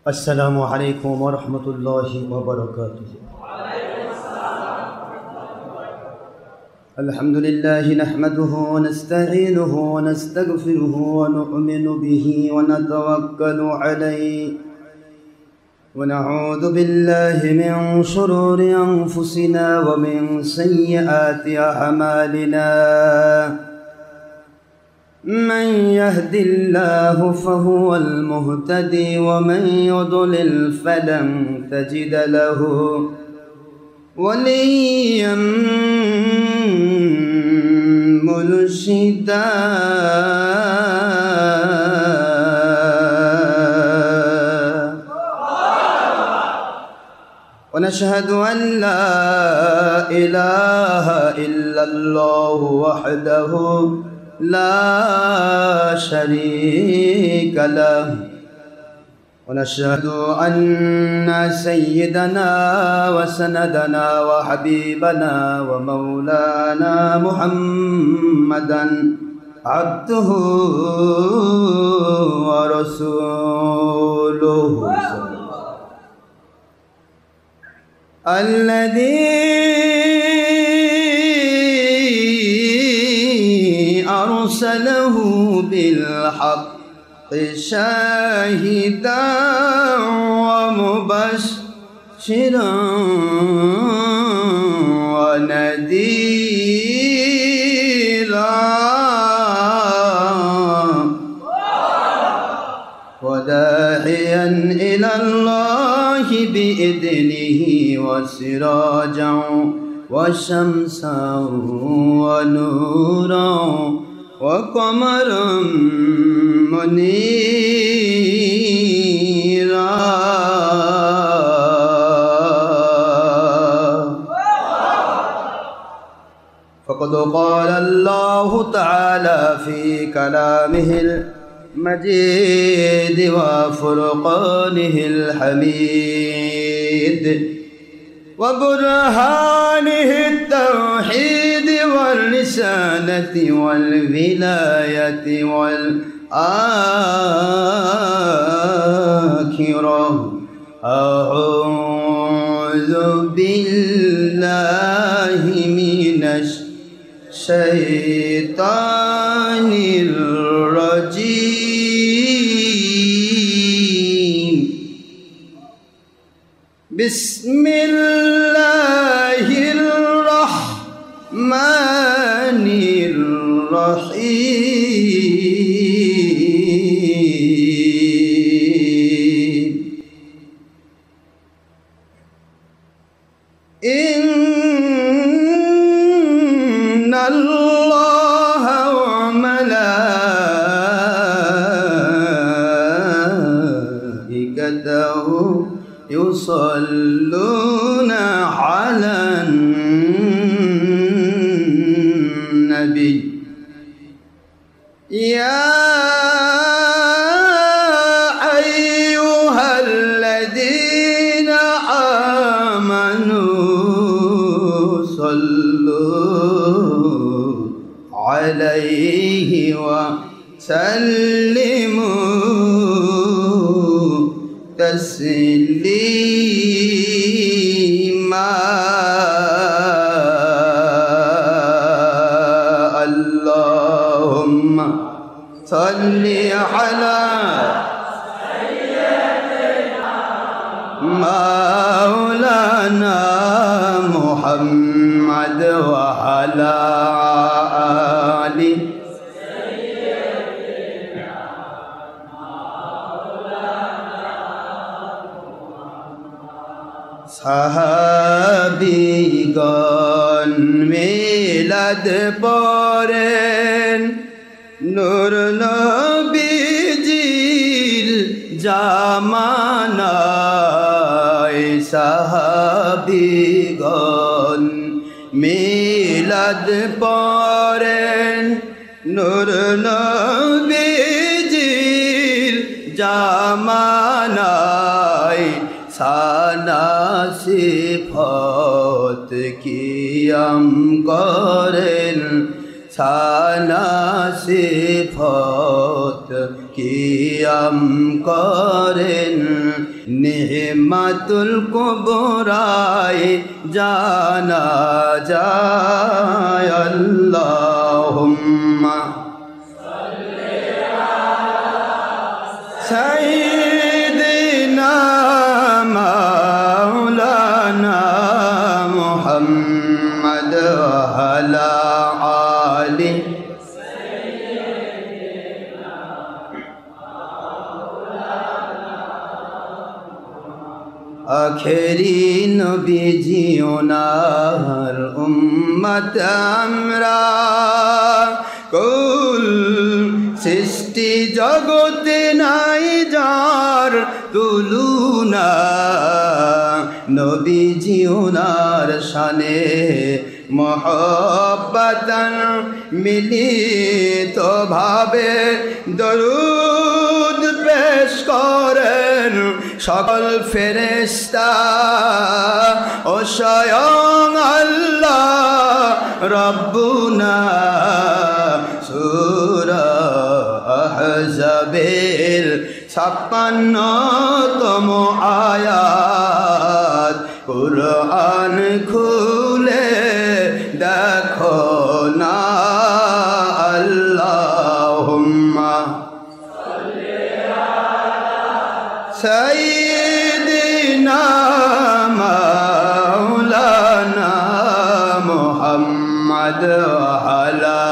अस्सलामु अलैकुम वरहमतुल्लाहि वबरकातुहू। अल्हम्दुलिल्लाहि नहमदुहु व नस्तईनुहु व नस्तगफिरुहु व नु'मिनु बिही व नतवक्कलु अलैहि व नऊज़ु बिल्लाहि मिन शुरूरि अंफुसिना व मिन सय्यिआति अअमालिना। मन यहदिल्लाहु फहुवल मुहतदी व मन युद्लिल फलन तजिद लहु वलिय्यन मुर्शिदा। व नशहदु अन ला इलाहा इल्लल्लाहु वहदहु ला शरीक लह व नशहदु अन्ना सय्यदना व सनदना व हबीबना व मौलाना मुहम्मदन अब्दुहु व रसूलुहु अल्लज़ी अरसलहु बिलहक़्क़ि शाहिदन व मुबश्शिरन व नज़ीरन व दाइयन इलल्लाहि बिइज़निहि व सिराजन व शम्सन व नूरन व क़मरन मुनीरा। फ़क़द क़ाल अल्लाहु तआला फ़ी कलामिहिल मजीद व फ़ुरक़ानिहिल हमीद व बुरहानिहित तौहीद वल रिसालति वल विलायति वल आखिरह। अऊज़ु बिल्लाहि मिनश शैतानिर रजीम। बिस्मिल्लाहिर रहमानिर रहीम। इन्नल्लाहा व मलाइकतहु युसल्लूना अलन नबी या अय्युहल्लज़ीना आमनू सल्लू अलैहि व सल्लिमू तस्लीमा। अल्लाहुम्मा सल्लि अला मौलाना मुहम्मद व अला आलि সাহাবীগণ মিলাদ পড়েন নূর নবীজির জামানায়। সাহাবীগণ মিলাদ পড়েন নূর নবীজির জামানায়। সানা সিফত কিয়াম করেন সানা সিফত কিয়াম করেন নেহমাতুল কুবরায় জানা যায় আল্লাহুম্মা সাইয়্যিদিনা মাওলানা মুহাম্মদ ওয়া আলা আলি আখেরি নবীজি ওনার উম্মত আমরা কুল সৃষ্টি জগতে নাই যার তুলনা নবীজি ওনার শানে মহব্বতন মিলিত ভাবে দরুদ পেশ করেন সকল ফেরেশতা ও স্বয়ং আল্লাহ রব্বুনা সূরা আহজাবের 56তম আয়াত কুরআন খুলে দেখো না আল্লাহুম্মা সাইয়্যিদিনা মাওলানা মুহাম্মদ ওয়া আলা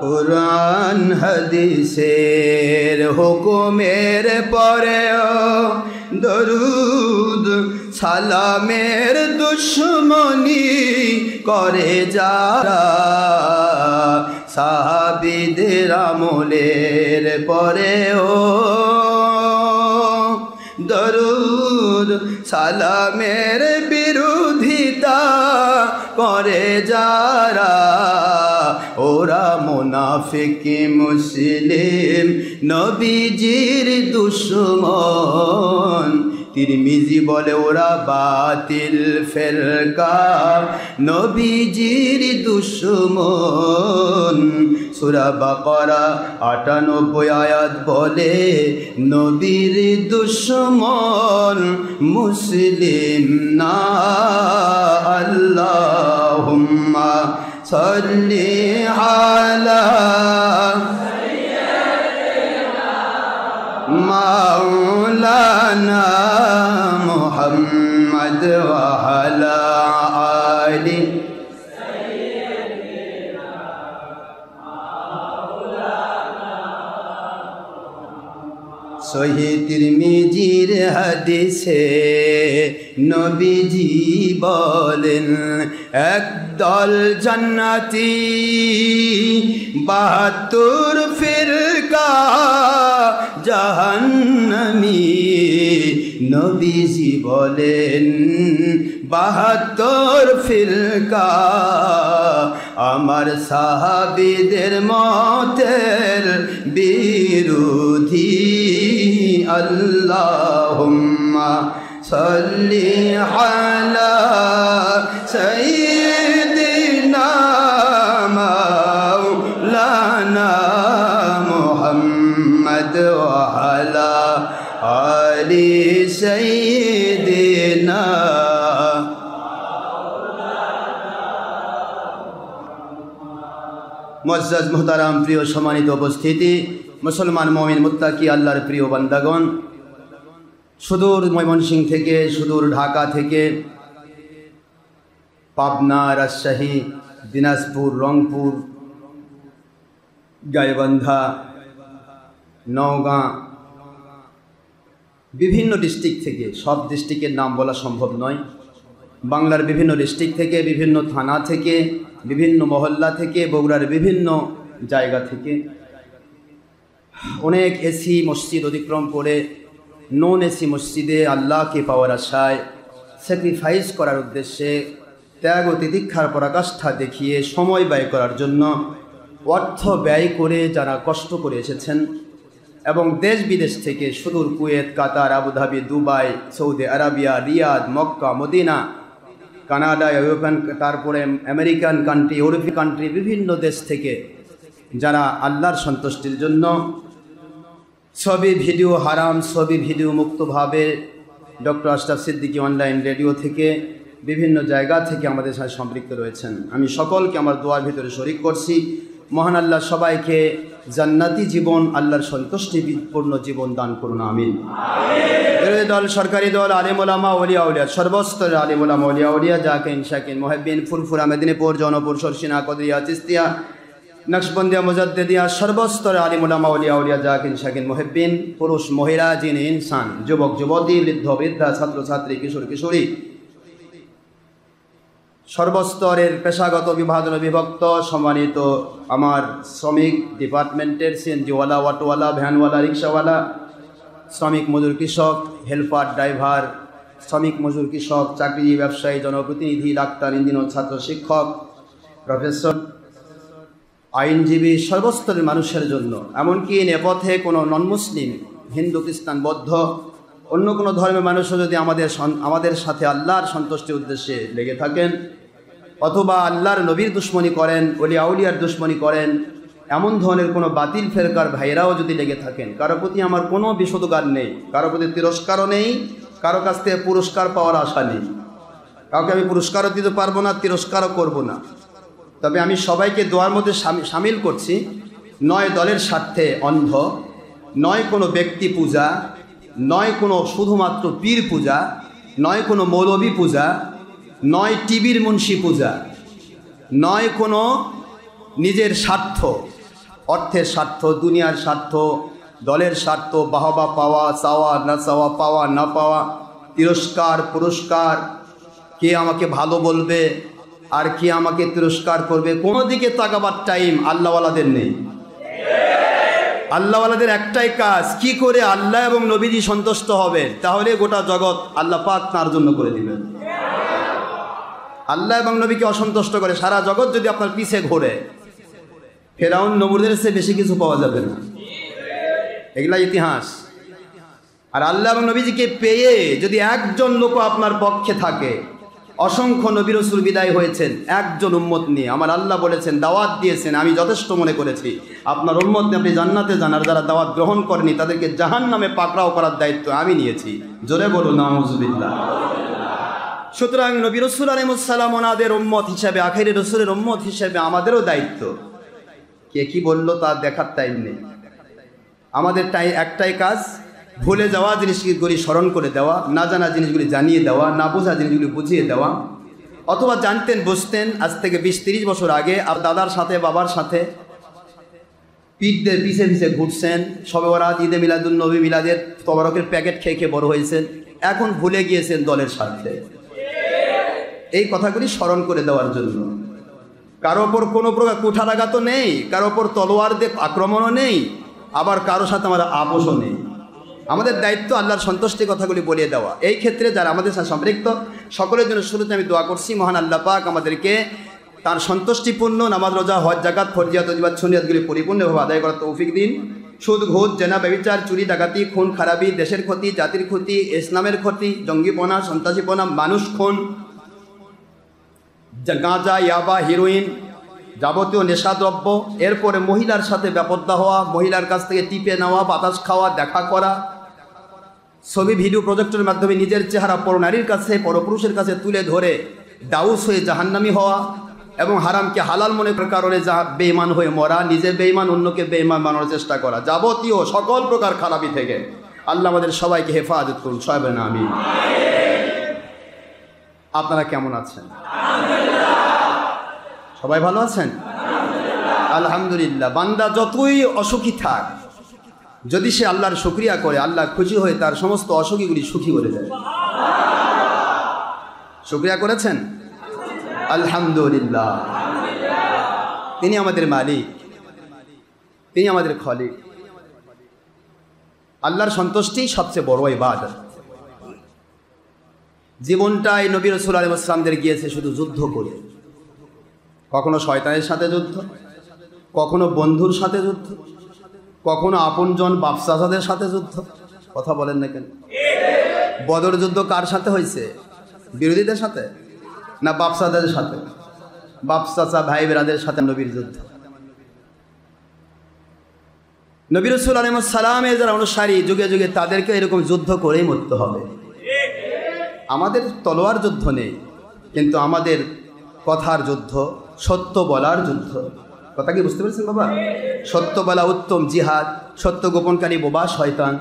কুরআন হাদিসের হুকুমের পরেও দরুদ সালামের দুশ্মনী করে যারা সাহাবীদের আমলের পরেও দরুদ সালামের বিরোধিতা করে যারা ওরা মুনাফিক মুসলিম নবীজির দুশমন তিরমিজি বলে ওরা বাতিল ফিরকা নবীজির দুশমন সূরা বাকারা 98 আয়াত বলে নবীর দুশমন মুসলিম না আল্লাহুম্মা সাল্লি আলা মাওলানা মুহাম্মদ ওয়া আলা আলি সহিহ তিরমিজির হাদিসে নবীজি বলেন একদল জান্নাতি 72 ফিরকা জাহান্নামী নবীজি বলেন 72 ফিরকা আমার সাহাবীদের মতের বিরোধী আল্লাহুম্মা সাল্লি আলা সাইয়্যিদিনা মাওলানা মুহাম্মদ ওয়া আলা আলি সাইয়্যিদিনা মুআজ্জাজ মুহতারাম প্রিয় সম্মানিত উপস্থিতি মুসলমান মুমিন মুত্তাকি আল্লাহর প্রিয় বান্দাগণ সুদূর ময়মনসিংহ থেকে সুদূর ঢাকা থেকে পাবনা রাজশাহী দিনাজপুর রংপুর গাইবান্ধা নওগাঁ বিভিন্ন ডিস্ট্রিক্ট থেকে সব ডিস্ট্রিক্টের নাম বলা সম্ভব নয় বাংলার বিভিন্ন ডিস্ট্রিক্ট থেকে বিভিন্ন থানা থেকে বিভিন্ন মহল্লা থেকে বগুড়ার বিভিন্ন জায়গা থেকে অনেক এসি মসজিদ অতিক্রম করে নন এসি মসজিদে আল্লাহকে পাওয়ার আশায় স্যাক্রিফাইস করার উদ্দেশ্যে ত্যাগ ও তিতিক্ষার পরাকাষ্ঠা দেখিয়ে সময় ব্যয় করার জন্য অর্থ ব্যয় করে যারা কষ্ট করে এসেছেন এবং দেশ বিদেশ থেকে সুদূর Kuwait, Qatar, Abu Dhabi, Dubai, Saudi Arabia, Riyadh, Mecca, Medina, Canada, European, তারপরে আমেরিকান কান্ট্রি, ইউরোপিয়ান কান্ট্রি, বিভিন্ন দেশ থেকে যারা আল্লাহর সন্তুষ্টির জন্য ছবি ভিডিও হারাম, ছবি ভিডিও মুক্তভাবে doctor Ashraf Siddiqui online radio থেকে বিভিন্ন জায়গা থেকে আমাদের সাথে সম্পৃক্ত রয়েছেন। আমি সকলকে আমার দোয়ার ভিতরে শরিক করছি। মহান আল্লাহ সবাইকে জান্নাতি জীবন, আল্লাহর সন্তুষ্টিপূর্ণ জীবন দান করুন, আমিন। বিরোধী দল, সরকারি দল, আলেম ওলামা, ওলিয়া উলিয়া, সর্বস্তরের আলেম ওলামা, ওলিয়া উলিয়া, জাকিন শাকিন, মুহিব্বিন, ফুরফুরা, মেদিনীপুর, জৌনপুর, সরসিনা, কদরিয়া, চিস্তিয়া, নকশবন্দিয়া, মুজাদ্দিদিয়া, সর্বস্তরের আলেম ওলামা, ওলিয়া উলিয়া, জাকিন শাকিন, মুহিব্বিন, পুরুষ মহিলা, জিন ইনসান, যুবক যুবতী, বৃদ্ধ বৃদ্ধা, ছাত্র ছাত্রী, কিশোর কিশোরী, সর্বস্তরের পেশাগত বিভাজন বিভক্ত সম্মানিত আমার শ্রমিক ডিপার্টমেন্টের সিএনজিওয়ালা, অটোওয়ালা, ভ্যানওয়ালা, রিক্সাওয়ালা, শ্রমিক মজুর কৃষক, হেল্পার, ড্রাইভার, শ্রমিক মজুর কৃষক, চাকরিজীবী, ব্যবসায়ী, জনপ্রতিনিধি, ডাক্তার, ইঞ্জিনিয়ার, ছাত্র, শিক্ষক, প্রফেসর, আইনজীবী, সর্বস্তরের মানুষের জন্য, এমনকি নেপথ্যে কোনো নন মুসলিম, হিন্দু, খ্রিস্টান, বৌদ্ধ, অন্য কোনো ধর্মের মানুষও যদি আমাদের সাথে আল্লাহর সন্তুষ্টির উদ্দেশ্যে লেগে থাকেন অথবা আল্লাহর নবীর দুশ্মনী করেন, ওলিয়া আউলিয়ার দুশ্মনী করেন, এমন ধরনের কোনো বাতিল ফেরকার ভাইরাও যদি লেগে থাকেন, কারো প্রতি আমার কোনো বিষোদগার নেই, কারো প্রতি তিরস্কারও নেই, কারো কাছ থেকে পুরস্কার পাওয়ার আশা নেই। কাউকে আমি পুরস্কারও দিতে পারবো না, তিরস্কারও করব না। তবে আমি সবাইকে দোয়ার মধ্যে সামিল করছি, নয় দলের স্বার্থে অন্ধ, নয় কোনো ব্যক্তি পূজা, নয় কোনো শুধুমাত্র পীর পূজা, নয় কোনো মৌলবী পূজা, নয় টিভির মুন্সি পূজা, নয় কোনো নিজের স্বার্থ, অর্থের স্বার্থ, দুনিয়ার স্বার্থ, দলের স্বার্থ, বাহবা পাওয়া, চাওয়া না চাওয়া, পাওয়া না পাওয়া, তিরস্কার পুরস্কার, কে আমাকে ভালো বলবে আর কে আমাকে তিরস্কার করবে, কোনো দিকে তাকাবার টাইম আল্লাহওয়ালাদের নেই। আল্লাহওয়ালাদের একটাই কাজ, কি করে আল্লাহ এবং নবীজি সন্তুষ্ট হবে, তাহলে গোটা জগৎ আল্লাহ পাক তার জন্য করে দিবেন। আল্লাহ এবং নবীকে অসন্তুষ্ট করে সারা জগৎ যদি আপনার পিছে ঘোরে, ফেরাউন নমরুদের চেয়ে বেশি কিছু পাওয়া যাবে না, এগুলা ইতিহাস। আর আল্লাহ এবং নবীজিকে পেয়ে যদি একজন লোক আপনার পক্ষে থাকে, অসংখ্য নবী রাসূল বিদায় হয়েছেন একজন উম্মত নিয়ে, আমার আল্লাহ বলেছেন, দাওয়াত দিয়েছেন, আমি যথেষ্ট মনে করেছি আপনার উম্মত নিয়ে আপনি জান্নাতে যান, আর যারা দাওয়াত গ্রহণ করেনি তাদেরকে জাহান্নামে পাকড়াও করার দায়িত্ব আমি নিয়েছি। জোরে বলুন নাউযুবিল্লাহ। সুতরাং নবী রাসূল আলাইহিস সালাম ওনাদের উম্মত হিসেবে, আখিরি রাসূলের উম্মত হিসেবে আমাদেরও দায়িত্ব। কে কি বললো তা দেখার টাইম নেই, আমাদের একটাই কাজ, ভুলে যাওয়া জিনিসগুলি স্মরণ করে দেওয়া, না জানা জিনিসগুলি জানিয়ে দেওয়া, না বোঝা জিনিসগুলি বুঝিয়ে দেওয়া, অথবা জানতেন বুঝতেন আজ থেকে 20-30 বছর আগে আর দাদার সাথে বাবার সাথে পিঠদের পিছে পিছে ঘুরছেন, শবে বরাত, ঈদে মিলাদুন নবী, মিলাদের তবারকের প্যাকেট খেয়ে খেয়ে বড় হয়েছেন, এখন ভুলে গিয়েছেন দলের স্বার্থে। এই কথাগুলি স্মরণ করে দেওয়ার জন্য। কারো ওপর কোনো প্রকার কুঠারাঘাতও নেই, কারো ওপর তলোয়ার দিয়ে আক্রমণও নেই, আবার কারো সাথে আমার আপোষও নেই। আমাদের দায়িত্ব আল্লাহর সন্তুষ্টি কথাগুলি বলিয়ে দেওয়া। এই ক্ষেত্রে যারা আমাদের সাথে সম্পৃক্ত সকলের জন্য শুরুতে আমি দোয়া করছি, মহান আল্লাহ পাক আমাদেরকে তার সন্তুষ্টিপূর্ণ নামাজ, রোজা, হজ, যাকাত, ফরজিয়াত, ওয়াজিবাত, সুন্নিয়াতগুলি পরিপূর্ণভাবে আদায় করার তৌফিক দিন। সুদ, ঘুষ, জেনা, ব্যভিচার, চুরি, ডাকাতি, খুন খারাপি, দেশের ক্ষতি, জাতির ক্ষতি, ইসলামের ক্ষতি, জঙ্গিপনা, সন্ত্রাসীপনা, মানুষ খুন, গাঁজা, ইয়াবা, হিরোইন, যাবতীয় নেশাদ্রব্য, এরপরে মহিলার সাথে বেপরদা হওয়া, মহিলার কাছ থেকে টিপে নেওয়া, বাতাস খাওয়া, দেখা করা, ছবি ভিডিও প্রজেক্টের মাধ্যমে নিজের চেহারা পরনারীর কাছে, পরপুরুষের কাছে তুলে ধরে দাউস হয়ে জাহান্নামী হওয়া, এবং হারামকে হালাল মনে করার কারণে বেঈমান হয়ে মরা, নিজে বেঈমান অন্যকে বেঈমান বানানোর চেষ্টা করা, যাবতীয় সকল প্রকার খারাপি থেকে আল্লাহ আমাদের সবাইকে হেফাজত করুন, সবাই বলেন আমিন। আপনারা কেমন আছেন? সবাই ভালো আছেন? আলহামদুলিল্লাহ। বান্দা যতই অসুখী থাক, যদি সে আল্লাহর শুকরিয়া করে, আল্লাহ খুশি হয়ে তার সমস্ত অসুখীগুলি সুখী করে দেয়। শুকরিয়া করেছেন? আলহামদুলিল্লাহ। তিনি আমাদের মালিক, তিনি আমাদের খলিক। আল্লাহর সন্তুষ্টি সবচেয়ে বড় ইবাদত। জীবনটাই নবী রাসূল আলাইহিস সালামদের গিয়েছে শুধু যুদ্ধ করে, কখনো শয়তানের সাথে যুদ্ধ, কখনো বন্ধুর সাথে যুদ্ধ, কখনো আপনজন বাপ চাচাদের সাথে যুদ্ধ, কথা বলেন না কেন? বদর যুদ্ধ কার সাথে হয়েছে? বিরোধীদের সাথে না বাপ চাচাদের সাথে? বাপ চাচা ভাই বেরাদের সাথে নবীর যুদ্ধ। নবী রাসূল আলাইহিস সালামের যারা অনুসারী, যুগে যুগে তাদেরকে এরকম যুদ্ধ করেই মরতে হবে। আমাদের তলোয়ার যুদ্ধ নেই, কিন্তু আমাদের কথার যুদ্ধ, সত্য বলার যুদ্ধ। কথা কি বুঝতে পেরেছেন বাবা? সত্য বলা উত্তম জিহাদ। সত্য গোপনকারী বোবা শয়তান।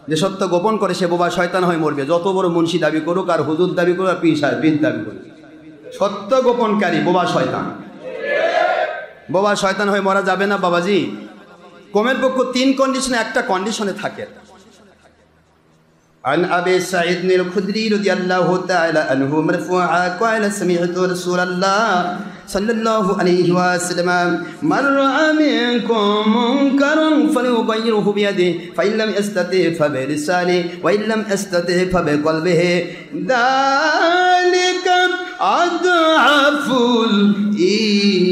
যে সত্য গোপন করে সে বোবা শয়তান হয়ে মরবে, যত বড় মুন্সি দাবি করুক, আর হুজুর দাবি করুক, আর পীর সাহেব দাবি করুক। সত্য গোপনকারী বোবা শয়তান। বোবা শয়তান হয়ে মরা যাবে না বাবাজি। কমের পক্ষ 3 কন্ডিশনে, একটা কন্ডিশনে থাকে। عن أبي سعيد الخدري رضي الله تعالى عنه مرفوعا قال سمعت رسول الله صلى الله عليه وسلم من رأى منكم منكرا فليغيره بيده فإن لم يستطع فبلسانه وإن لم يستطع فبقلبه ذلك أضعف الإيمان।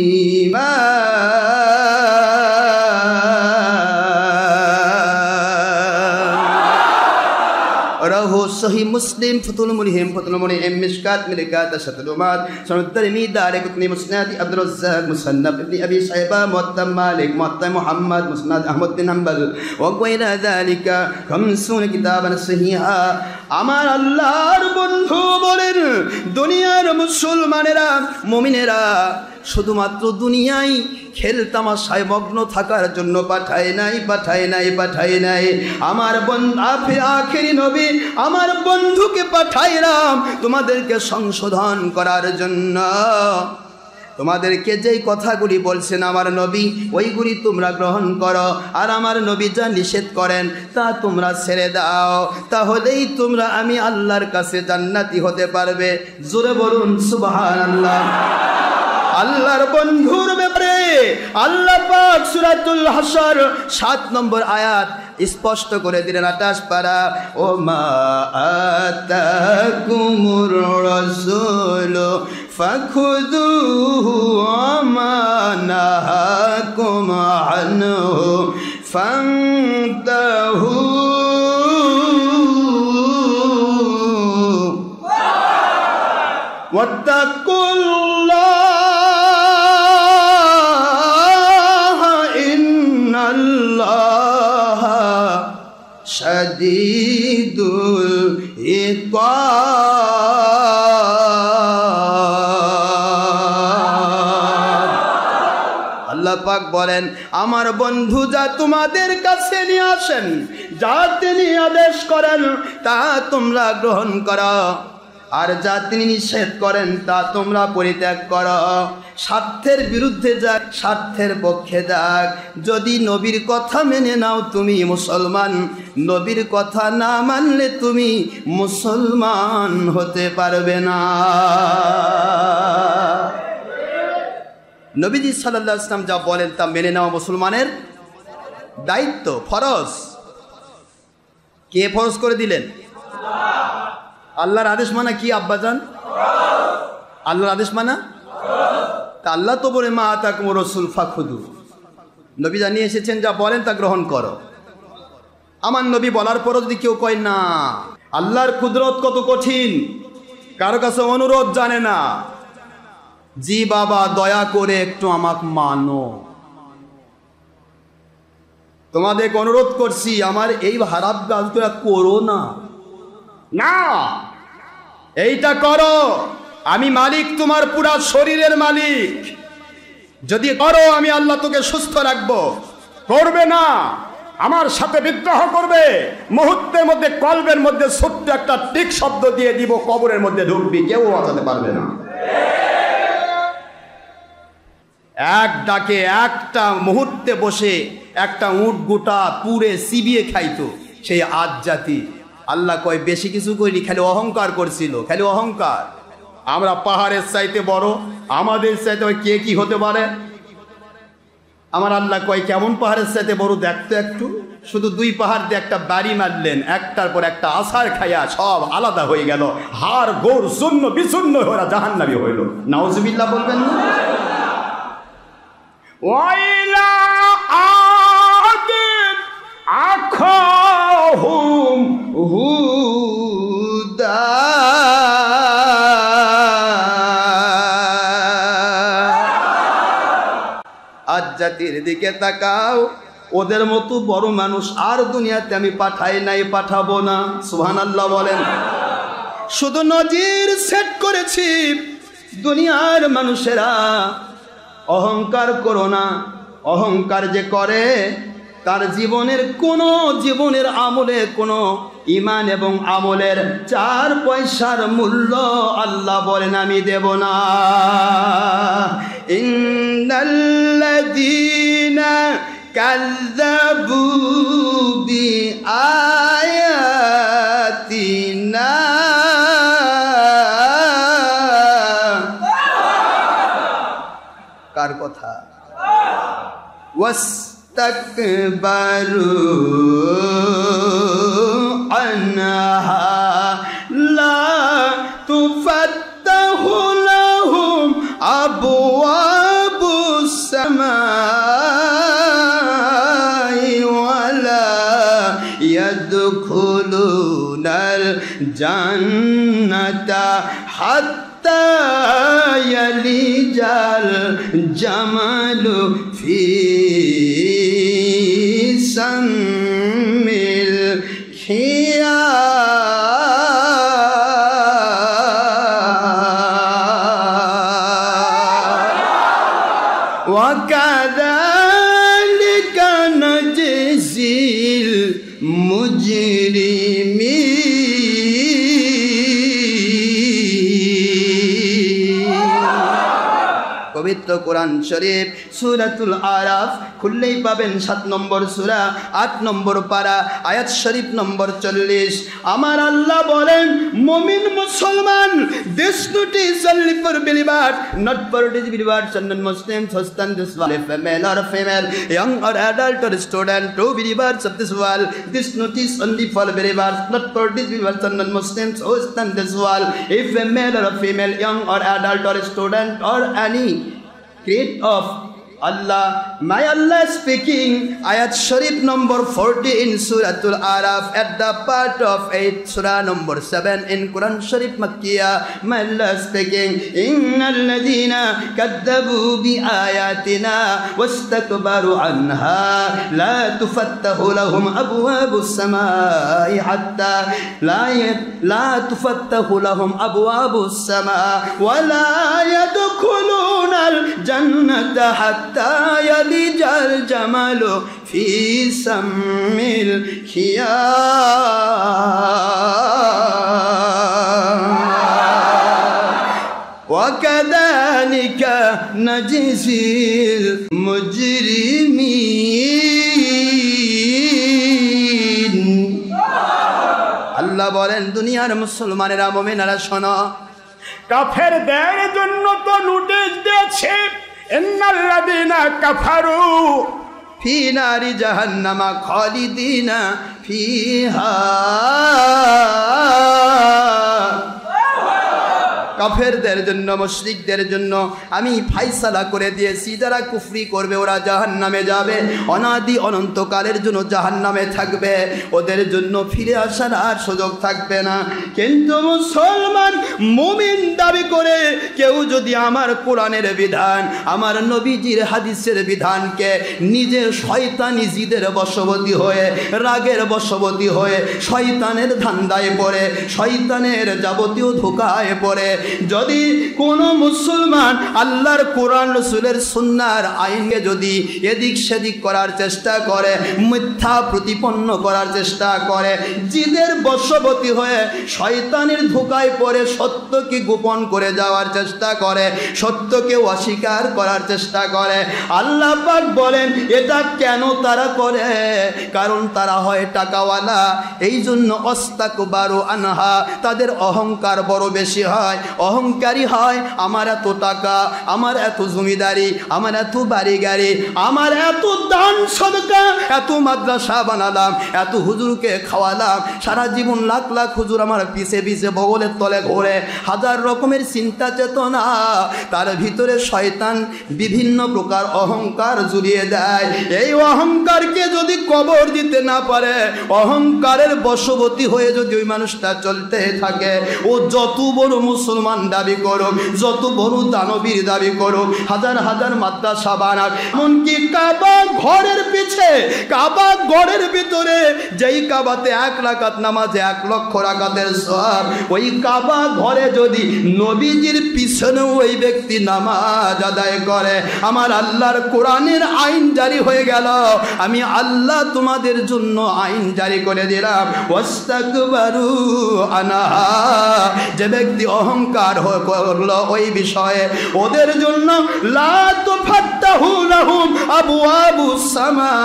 সহিহ মুসলিম ফতুল মুলহিম ফতুল মুলহিম মিশকাত মিলকাত শাতলুমাত সুনান তিরমিজি দারিকুতনি মুসনাদ আব্দুর রাজ্জাক মুসান্নাফ ইবনে আবি শাইবা মুওয়াত্তা মালিক মুওয়াত্তা মুহাম্মদ মুসনাদ আহমদ বিন হাম্বল ওয়া গায়রা যালিকা 50 কিতাবান সহিহা। আমার আল্লাহর বন্ধু বলেন, দুনিয়ার মুসলমানেরা, মুমিনেরা শুধুমাত্র দুনিয়ায় খেল তামাশায় মগ্ন থাকার জন্য পাঠায় নাই। আমার আখেরি নবী আমার বন্ধুকে পাঠাইলাম তোমাদেরকে সংশোধন করার জন্য। তোমাদেরকে যেই কথাগুলি বলছেন আমার নবী, ওইগুলি তোমরা গ্রহণ করো, আর আমার নবী যা নিষেধ করেন তা তোমরা ছেড়ে দাও। তাহলেই তোমরা আমি আল্লাহর কাছে জান্নাতি হতে পারবে। জোরে বলুন সুবহানাল্লাহ। আল্লাহর বন্ধুর ব্যাপারে আল্লাহ পাক সূরাতুল হাসর 7 নম্বর আয়াত স্পষ্ট করে দিলেন। 28 পারা, ও মা আতাকুমুর রাসূল ফাখুযুহু ওয়া মা নাহাকুম আনহু ফান্তাহু। শাদীদুল ইকাব। আল্লাহ পাক বলেন, আমার বন্ধু যা তোমাদের কাছে নিয়ে আসেন, যা তিনি আদেশ করেন তা তোমরা গ্রহণ করো, আর যা তিনি নিষেধ করেন তা তোমরা পরিত্যাগ করো। স্বার্থের বিরুদ্ধে যাক, স্বার্থের পক্ষে যাক, যদি নবীর কথা মেনে নাও তুমি মুসলমান, নবীর কথা না মানলে তুমি মুসলমান হতে পারবে না। নবীজি সাল্লাল্লাহু আলাইহি ওয়াসাল্লাম যা বলেন তা মেনে নেওয়া মুসলমানের দায়িত্ব, ফরজ। কে ফরজ করে দিলেন? আল্লাহর আদেশ মানা কি আব্বাজান? আল্লাহর আদেশ মানা। তা আল্লাহ তো বলে মা আতাকুমুর রাসূল ফাখুযু, নবী জানিয়ে এসেছেন যা বলেন তা গ্রহণ করো। আমার নবী বলার পরও যদি কেউ কয় না, আল্লাহর কুদরত কত কঠিন, কারো কাছে অনুরোধ জানে না, জি বাবা দয়া করে একটু আমাকে মানো, তোমাদেরকে অনুরোধ করছি আমার এই খারাপ কাজটা করো না, না এইটা করো, আমি মালিক, তোমার পুরা শরীরের মালিক, যদি করো আমি আল্লাহ তোকে সুস্থ রাখবো। করবে না, আমার সাথে বিদ্রোহ করবে, মুহূর্তের মধ্যে কলবের মধ্যে ছোট্ট একটা টিক শব্দ দিয়ে দিব, কবরের মধ্যে ঢুকবি, কেউ বাঁচাতে পারবে না। এক ডাকে একটা মুহূর্তে বসে একটা উট গোটা পুরে চিবিয়ে খাইতো সেই আদ জাতি। আল্লাহ কয় বেশি কিছু করিনি, খালি অহংকার করছিল, খালি অহংকার। আমরা পাহাড়ের চাইতে বড়, আমাদের চাইতে কে কি হতে পারে? আমার আল্লাহ কয় কেমন পাহাড়ের চাইতে বড় দেখতো একটু, শুধু 2 পাহাড় দিয়ে একটা বাড়ি মারলেন, একটার পর একটা আছাড় খাইয়া সব আলাদা হয়ে গেল, হাড় গোড় শূন্য বিশূন্য ওরা জাহান্নামী হইল। নাউজুবিল্লাহ বলবেন না? ওয়াইলা আদিন আজ জাতির দিকে তাকাও, ওদের মতো বড় মানুষ আর দুনিয়াতে আমি পাঠাই নাই, পাঠাবো না। সুবহানাল্লাহ বলেন। শুধু নজির সেট করেছি, দুনিয়ার মানুষেরা অহংকার করো না। অহংকার যে করে তার জীবনের আমলে কোনো ঈমান এবং আমলের 4 পয়সার মূল্য আল্লাহ বলেন আমি দেব না। ইন্নাল্লাযীনা কাযযাবু বিআয়াতিনা কার কথা? ওয়াস্তাকবারু আনহা লা তুফাত্তাহু লাহুম আবওয়াবুস সামাই ওয়ালা ইয়াদখুলুনাল জান্নাতা হাত্তা ইয়ালিজাল জামালু ফি সাম্মিল খিয়াত ওয়া কাযালিকা নাজজিল মুজরিমিন। পবিত্র কোরআন শরীফ সূরাতুল আরাফ খুললেই পাবেন 7 নম্বর সূরা 8 নম্বর পারা আয়াত শরীফ নম্বর 40। আমার আল্লাহ বলেন, মুমিন মুসলমান, this notice only for believers, not for disbelievers and non-Muslims, husband, this world, male or female, young or adult or student, true believers of this world. This notice only for believers, not for disbelievers and non-Muslims, husband, this world. If a male or a female, young or adult or student or any create of Allah, my Allah speaking, ayat sharif number 40 in Suratul Araf at the part of 8 surah number 7 in Quran Sharif Makkiyah. My Allah speaking, innal ladina kadzabu bi ayatina wastakbaru anha la tufattahu lahum abwabus samai hatta la tufattahu lahum abwabus sama wa la yadkhuluna al jannata hatta yalijal jamalu fi sammil khiyat wa kadhalika najzil mujrimin। আল্লাহ বলেন, দুনিয়ার মুসলমানেরা, মুমিনেরা শোনো, কাফেরদের জন্য তো notice দিয়েছে, ইন্নাল্লাযীনা কাফারু ফি নারি জাহান্নামা খালিদিনা ফিহা। কাফেরদের জন্য, মুশরিকদের জন্য আমি ফায়সালা করে দিয়েছি, যারা কুফরি করবে ওরা জাহান্নামে যাবে, অনাদি অনন্তকালের জন্য জাহান্নামে থাকবে, ওদের জন্য ফিরে আসার আর সুযোগ থাকবে না। কিন্তু মুসলমান মুমিন দাবি করে কেউ যদি আমার কোরআনের বিধান, আমার নবীজির হাদিসের বিধানকে নিজের শয়তানি জিদের বশবর্তী হয়ে, রাগের বশবর্তী হয়ে, শয়তানের ধান্দায় পড়ে, শয়তানের যাবতীয় ধোঁকায় পড়ে, যদি কোনো মুসলমান আল্লাহর কোরআন রাসূলের সুন্নাহর আইনকে যদি এদিক সেদিক করার চেষ্টা করে, মিথ্যা প্রতিপন্ন করার চেষ্টা করে, জিদের বশবর্তী হয়ে শয়তানের ধোঁকায় পড়ে সত্যকে গোপন করে যাওয়ার চেষ্টা করে, সত্যকে অস্বীকার করার চেষ্টা করে, আল্লাহ পাক বলেন এটা কেন তারা করে? কারণ তারা হয় টাকাওয়ালা, এই জন্য অস্তাকবারু আনহা, তাদের অহংকার বড় বেশি হয়, অহংকারী হয়। আমার এত টাকা, আমার এত জমিদারি, আমার এত বাড়ি গাড়ি, আমার এত দান সদকা, এত মাদ্রাসা বানালাম, এত হুজুরকে খাওয়ালাম, সারা জীবন লাখ লাখ হুজুর আমার পিছে পিছে বগলের তলে ঘোরে, হাজার রকমের চিন্তা চেতনা, তার ভিতরে শয়তান বিভিন্ন প্রকার অহংকার জুড়িয়ে দেয়। এই অহংকারকে যদি কবর দিতে না পারে, অহংকারের বশবর্তী হয়ে যদি ওই মানুষটা চলতে থাকে, ও যত বড় মুসলমান মুসলমান দাবি করুক, যত বড় দানবীর দাবি করুক, হাজার হাজার মাদ্রাসা বানাক, এমনকি কাবা ঘরের পিছে, কাবা ঘরের ভিতরে যেই কাবাতে 1 রাকাত নামাজে 1 লক্ষ রাকাতের সওয়াব, ওই কাবা ঘরে যদি নবীজির পিছনে ওই ব্যক্তি নামাজ আদায় করে, আমার আল্লাহর কোরআনের আইন জারি হয়ে গেল। আমি আল্লাহ তোমাদের জন্য আইন জারি করে দিলাম, ওয়াস্তাকবারু আনহা, যে ব্যক্তি অহংকার করলো ওই বিষয়ে, ওদের জন্য লা তুফাত্তাহু লাহুম আবওয়াবুস সামা,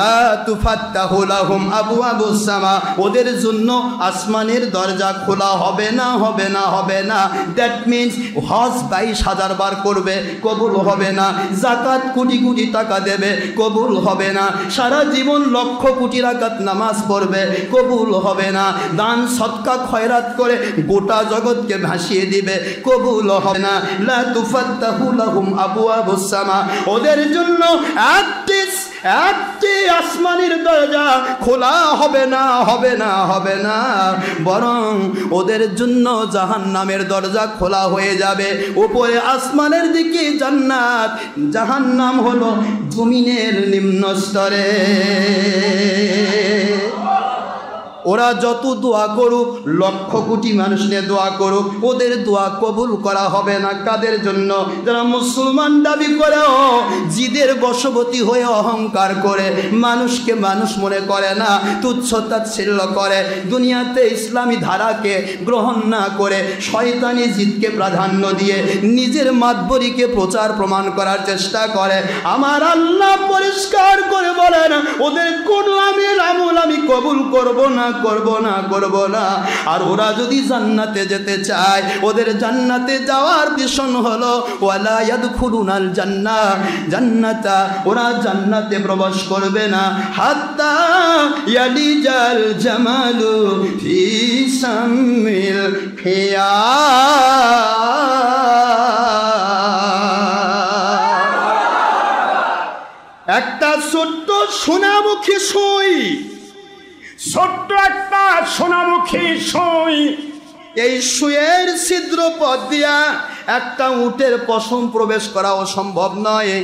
লা তুফাত্তাহু লাহুম আবওয়াবুস সামা, ওদের জন্য আসমানের দরজা খোলা হবে না, হবে না, হবে না। দ্যাট মিনস হজ 22,000 বার করবে, কবুল হবে না। যাকাত কোটি কোটি টাকা দেবে, কবুল হবে না। সারা জীবন লক্ষ কোটি রাকাত নামাজ পড়বে, কবুল হবে না। দান সদকা খয়রাত করে গোটা জগৎকে ভাসিয়ে দিবে, কবুল হবে না। লা তুফাত্তাহু লাহুম আবওয়াবুস সামা, ওদের জন্য একটি আসমানের দরজা খোলা হবে না, হবে না, হবে না, বরং ওদের জন্য জাহান্নামের দরজা খোলা হয়ে যাবে। উপরে আসমানের দিকে জান্নাত, জাহান্নাম হলো জমিনের নিম্ন স্তরে। ওরা যত দোয়া করুক, লক্ষ কোটি মানুষ নিয়ে দোয়া করুক, ওদের দোয়া কবুল করা হবে না। কাদের জন্য? যারা মুসলমান দাবি করেও জিদের বশবর্তী হয়ে অহংকার করে, মানুষকে মানুষ মনে করে না, তুচ্ছ তাচ্ছিল্য করে, দুনিয়াতে ইসলামী ধারাকে গ্রহণ না করে শয়তানি জিদকে প্রাধান্য দিয়ে নিজের মাতবরীকে প্রচার প্রমাণ করার চেষ্টা করে। আমার আল্লাহ পরিষ্কার করে বলেন, ওদের কোনো আমল আমি কবুল করব না, করব না, করব না। আর ওরা যদি জান্নাতে যেতে চায়, ওদের জান্নাতে যাওয়ার মিশন হলো ওয়ালা ইয়াদখুলুনাল জান্নাহ, জান্নাতা, ওরা জান্নাতে প্রবেশ করবে না হাত্তা ইয়ালিজাল জামালু ফি সামিল খিয়াম। একটা ছোট্ট সোনামুখী সুই, ছোট্ট একটা সোনামুখী সুই, এই সুয়ের ছিদ্র পথ দিয়া একটা উটের পশম প্রবেশ করা অসম্ভব নয়।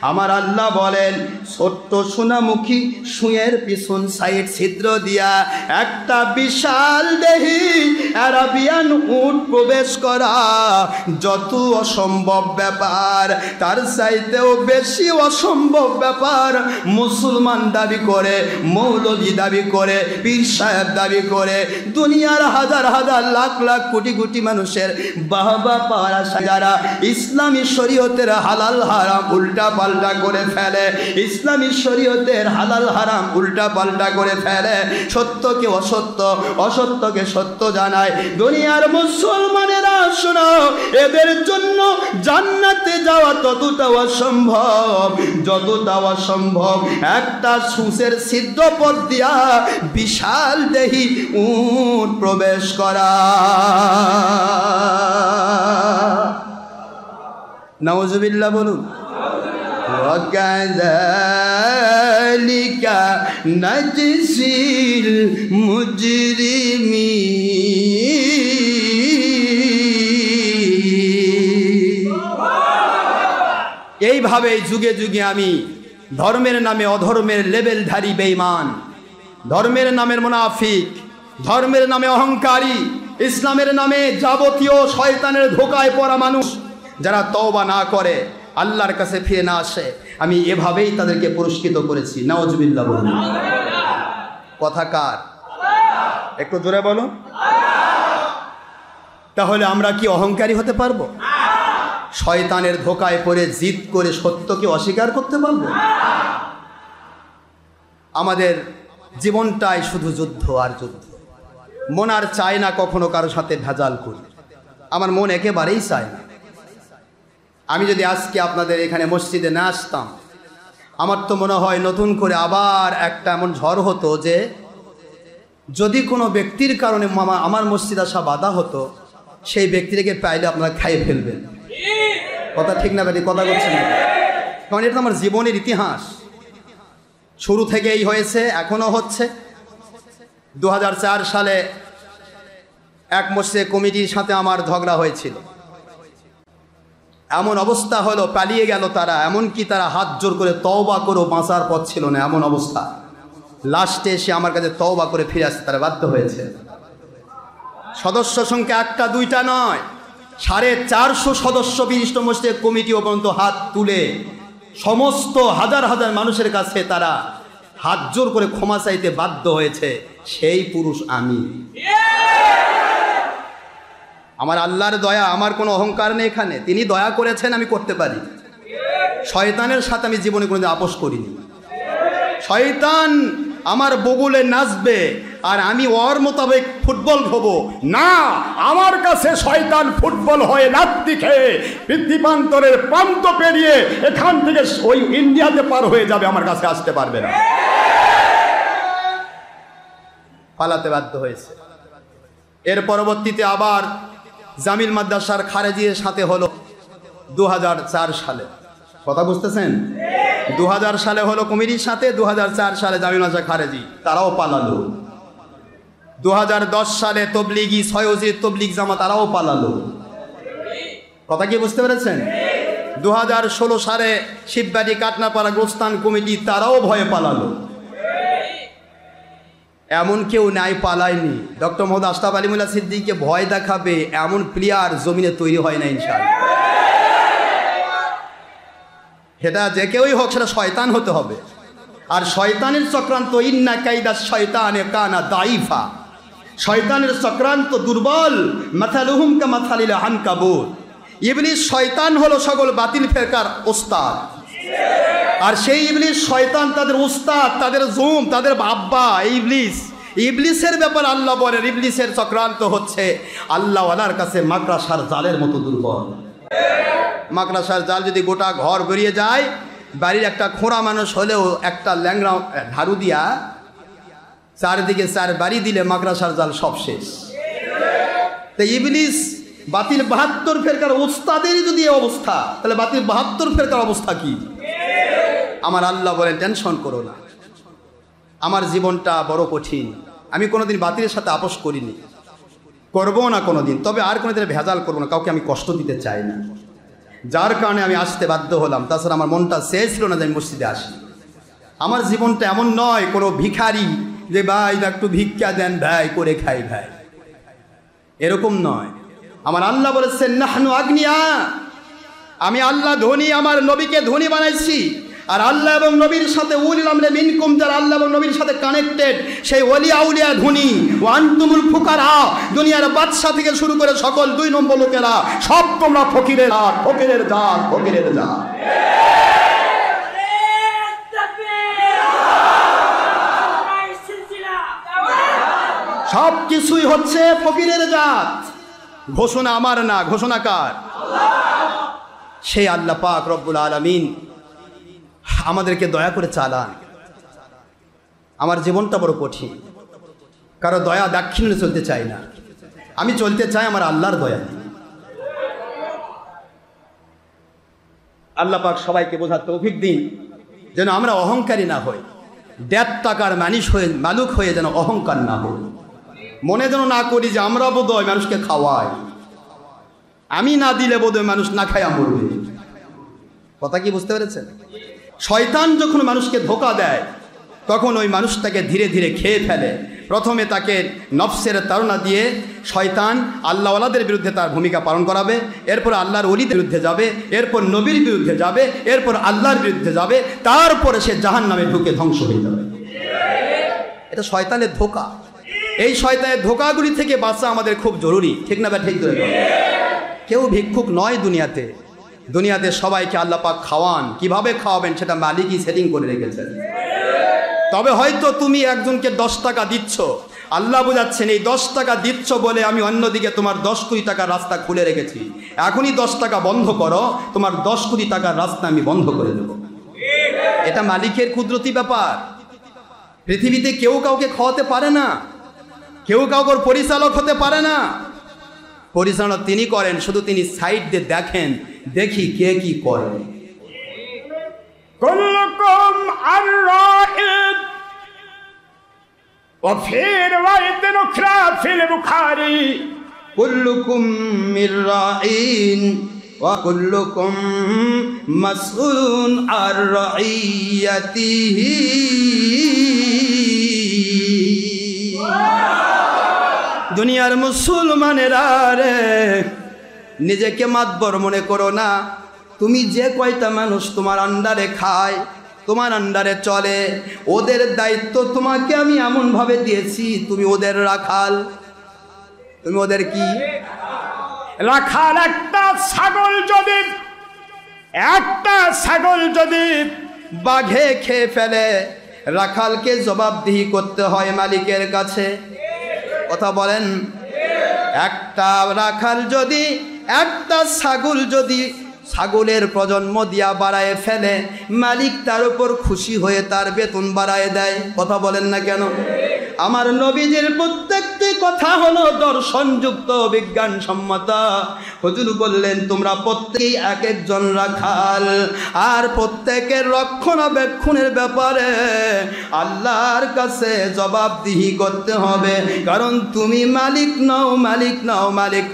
আমার আল্লাহ বলেন, ছোট্ট সোনামুখী সুয়ের পিছন সাইড ছিদ্র দিয়া একটা বিশাল দেহি আরাবিয়ান উট প্রবেশ করা যত অসম্ভব ব্যাপার, তার চাইতেও বেশি অসম্ভব ব্যাপার মুসলমান দাবি করে, মৌলভী দাবি করে, পীর সাহেব দাবি করে, দুনিয়ার হাজার হাজার লাখ লাখ কোটি কোটি মানুষের বাহবা পাওয়ার আশায় যারা ইসলামী শরীয়তের হালাল হারাম উল্টা পাল্টা করে ফেলে, ইসলামী শরীয়তের হালাল হারাম উল্টা পাল্টা করে ফেলে, সত্যকে অসত্য, অসত্যকে সত্য জানায়। দুনিয়ার মুসলমানেরা শোনো, এদের জন্য জান্নাতে যাওয়া ততটা অসম্ভব, যতটা অসম্ভব একটা সূচের ছিদ্র পথ দিয়া বিশাল দেহি উট প্রবেশ করা। নাউজুবিল্লাহ বলুন। وَكَذَلِكَ نَجْزِي الْمُجْرِمِينَ। এইভাবে যুগে যুগে আমি ধর্মের নামে অধর্মের লেবেলধারী বেঈমান, ধর্মের নামের মুনাফিক, ধর্মের নামে অহংকারী, ইসলামের নামে যাবতীয় শয়তানের ধোকায় পড়া মানুষ যারা তওবা না করে, আল্লাহর কাছে ফিরে না আসে, আমি এভাবেই তাদেরকে পুরস্কৃত করেছি। নাউজুবিল্লাহ বলুন। কথা কার? একটু জোরে বলুন। তাহলে আমরা কি অহংকারী হতে পারবো? শয়তানের ধোকায় পড়ে জিদ করে সত্যকে অস্বীকার করতে পারবো? আমাদের জীবনটাই শুধু যুদ্ধ আর যুদ্ধ। মন আর চায় না কখনো কারো সাথে ভেজাল করি, আমার মন একেবারেই চায় না। আমি যদি আজকে আপনাদের এখানে মসজিদে না আসতাম, আমার তো মনে হয় নতুন করে আবার একটা এমন ঝড় হতো যে যদি কোনো ব্যক্তির কারণে আমার মসজিদ আসা বাধা হতো, সেই ব্যক্তিটাকে পাইলে আপনারা খাইয়ে ফেলবেন। কথা ঠিক না বেটি? কথা বলছেন না? কারণ এটা আমার জীবনের ইতিহাস, শুরু থেকেই হয়েছে, এখনও হচ্ছে। 2004 সালে এক মসজিদ কমিটির সাথে আমার ঝগড়া হয়েছিল। এমন অবস্থা হলো, পালিয়ে গেল তারা, এমনকি তারা হাত জোর করে তওবা করে বাঁচার পথ ছিল না, এমন অবস্থা। লাস্টে এসে আমার কাছে তওবা করে ফিরে আসতে তারা বাধ্য হয়েছে। সদস্য সংখ্যা একটা দুইটা নয়, 450 সদস্য বিশিষ্ট মসজিদ কমিটি পর্যন্ত হাত তুলে সমস্ত হাজার হাজার মানুষের কাছে তারা হাত জোর করে ক্ষমা চাইতে বাধ্য হয়েছে। সেই পুরুষ আমি। আমার আল্লাহর দয়া, আমার কোনো অহংকার নেই এখানে। তিনি দয়া করেছেন, আমি করতে পারি। শয়তানের সাথে আমি জীবনে কোনোদিন আপোষ করিনি। শয়তান আমার বগুলে নাচবে আর আমি ওর মোতাবেক ফুটবল খেলবো না। আমার কাছে শয়তান ফুটবল হয়ে লাত্তি খেয়ে পৃথিবীপান্তরের প্রান্ত পেরিয়ে এখান থেকে ওই ইন্ডিয়াতে পার হয়ে যাবে, আমার কাছে আসতে পারবে না। পালাতে বাধ্য হয়েছে। এর পরবর্তীতে আবার জামিল মাদ্রাসার খারেজির সাথে হলো 2004 সালে। কথা বুঝতেছেন? 2000 সালে হলো কমিটির সাথে, 2004 সালে জামিল মাদ্রাসা খারেজি, তারাও পালালো। 2010 সালে তবলিগি সয়জিদ তবলিগ জামা, তারাও পালালো। কথা কি বুঝতে পেরেছেন? 2016 সালে শিববাড়ি কাটনাপাড়া গোস্তান কমিটি, তারাও ভয়ে পালালো। এমন কেউ নাই পালায়নি। ডক্টর মোহাম্মদ আশরাফ আলী মোল্লা সিদ্দিককে ভয় দেখাবে এমন প্লেয়ার জমিনে তৈরি হয় না ইনশাআল্লাহ। সেটা যে কেউই হোক, সেটা শয়তান হতে হবে। আর শয়তানের চক্রান্ত, ইন্না কাইদা শয়তানে কানা দাইফা, শয়তানের চক্রান্ত দুর্বল। মাথালুহুম কা মাথালিল আনকাবুত। ইবলিস শয়তান হলো সকল বাতিল ফেরকার ওস্তাদ। আর সেই ইবলিস শয়তান তাদের উস্তাদ, তাদের জুম, তাদের আব্বা ইবলিস। ইবলিসের ব্যাপার আল্লাহ বলেন, ইবলিসের চক্রান্ত হচ্ছে আল্লাহওয়ালার কাছে মাকড়াসার জালের মতো দুর্বল। মাকড়াসার জাল যদি গোটা ঘর বেরিয়ে যায়, বাড়ির একটা খোঁড়া মানুষ হলেও একটা ল্যাংড়া ঝাড়ু দিয়া চারদিকে 4 বাড়ি দিলে মাকড়াসার জাল সব শেষ। তো ইবলিস বাতিল 72 ফেরকার উস্তাদেরই যদি এই অবস্থা, তাহলে বাতিল 72 ফেরকার অবস্থা কি? আমার আল্লাহ বলেন, টেনশন করো না, আমার জীবনটা বড় কঠিন। আমি কোনোদিন বাতিলের সাথে আপোষ করিনি, করবো না কোনোদিন। তবে আর কোনোদিন ভেজাল করবো না, কাউকে আমি কষ্ট দিতে চাই না, যার কারণে আমি আসতে বাধ্য হলাম। তাছাড়া আমার মনটা চেয়েছিল না যে আমি মসজিদে আসি। আমার জীবনটা এমন নয় কোনো ভিখারি যে ভাই একটু ভিক্ষা দেন ভাই, করে খাই ভাই, এরকম নয়। আমার আল্লাহ বলেছেন নাহনু আগনিয়া, আমি আল্লাহ ধনী, আমার নবীকে ধনী বানাইছি। আর আল্লাহ এবং নবীর সাথে উলিল আমরে মিনকুম, যারা আল্লাহ এবং নবীর সাথে কানেক্টেড, সেই ওলি আউলিয়া ধনী। ও আনতুমুল ফুকারা, দুনিয়ার বাদশা থেকে শুরু করে সকল 2 নম্বর লোকেরা সব তোমরা ফকিরের জাত, ফকিরের জাত, ফকিরের জাত। সব কিছুই হচ্ছে ফকিরের জাত। ঘোষণা আমার না, ঘোষণা কার? সেই আল্লাহ পাক রব্বুল আলামিন আমাদেরকে দয়া করে চালান। আমার জীবনটা বড় কঠিন, কারো দয়া দাক্ষিণ্যে চলতে চাই না, আমি চলতে চাই আমার আল্লাহর দয়া। আল্লাহ পাক সবাইকে বোঝার তৌফিক দিন, যেন আমরা অহংকারী না হই। 1.5 টাকার মালিক হয়ে যেন অহংকার না হই। মনে যেন না করি যে আমরা বোধহয় মানুষকে খাওয়াই, আমি না দিলে বোধহয় মানুষ না খায়া মরবে। কথা কি বুঝতে পেরেছেন? শয়তান যখন মানুষকে ধোঁকা দেয়, তখন ওই মানুষটাকে ধীরে ধীরে খেয়ে ফেলে। প্রথমে তাকে নফসের তাড়না দিয়ে শয়তান আল্লাহওয়ালাদের বিরুদ্ধে তার ভূমিকা পালন করাবে, এরপর আল্লাহর ওলিদের বিরুদ্ধে যাবে, এরপর নবীর বিরুদ্ধে যাবে, এরপর আল্লাহর বিরুদ্ধে যাবে, তারপরে সে জাহান্নামে ঢুকে ধ্বংস হয়ে যাবে। এটা শয়তানের ধোঁকা। এই শয়তানের ধোঁকাগুলি থেকে বাঁচা আমাদের খুব জরুরি, ঠিক না? ঠিক ধরে কেউ ভিক্ষুক নয় দুনিয়াতে। দুনিয়াতে সবাইকে আল্লাহ পাক খাওয়ান, কিভাবে খাওয়াবেন সেটা মালিকই সেটিং করে রেখেছেন। তবে হয়তো তুমি একজনকে 10 টাকা দিচ্ছ, আল্লাহ বোঝাচ্ছেন এই 10 টাকা দিচ্ছ বলে আমি অন্যদিকে তোমার 10 কোটি টাকার রাস্তা খুলে রেখেছি। এখনই 10 টাকা বন্ধ করো, তোমার 10 কোটি টাকার রাস্তা আমি বন্ধ করে দেব। এটা মালিকের কুদরতি ব্যাপার। পৃথিবীতে কেউ কাউকে খাওয়াতে পারে না, কেউ কাউকে পরিচালক হতে পারে না। পরিচালনা তিনি করেন, শুধু তিনি সাইড দিয়ে দেখেন, দেখি কে কি করে। কুল্লুকুম আর-রাইদ وفي رواية أخرى في البخاري كلكم من راعين وكلكم مسؤول عن رعيته দুনিয়ার মুসলমানেরা রে, নিজেকে মাতবর মনে করো না। তুমি যে কয়টা মানুষ তোমার আন্ডারে খায়, তোমার আন্ডারে চলে, ওদের দায়িত্ব তোমাকে আমি এমনভাবে দিয়েছি, তুমি ওদের রাখাল। তুমি ওদের কি রাখাল? একটা ছাগল যদি বাঘে খেয়ে ফেলে, রাখালকে জবাবদিহি করতে হয় মালিকের কাছে। কথা বলেন। একটা রাখাল যদি একটা ছাগল যদি ছাগলের প্রজন্ম দিয়া বাড়ায় ফেলে, মালিক তার উপর খুশি হয়ে তার বেতন বাড়ায় দেয়। কথা বলেন না কেন? আমার নবীজির প্রত্যেকটি কথা হলো দর্শনযুক্ত, বিজ্ঞানসম্মত। হুজুর বললেন তোমরা প্রত্যেকেই এক একজন রাখাল, আর প্রত্যেকের রক্ষণাবেক্ষণের ব্যাপারে আল্লাহর কাছে জবাবদিহি করতে হবে। কারণ তুমি মালিক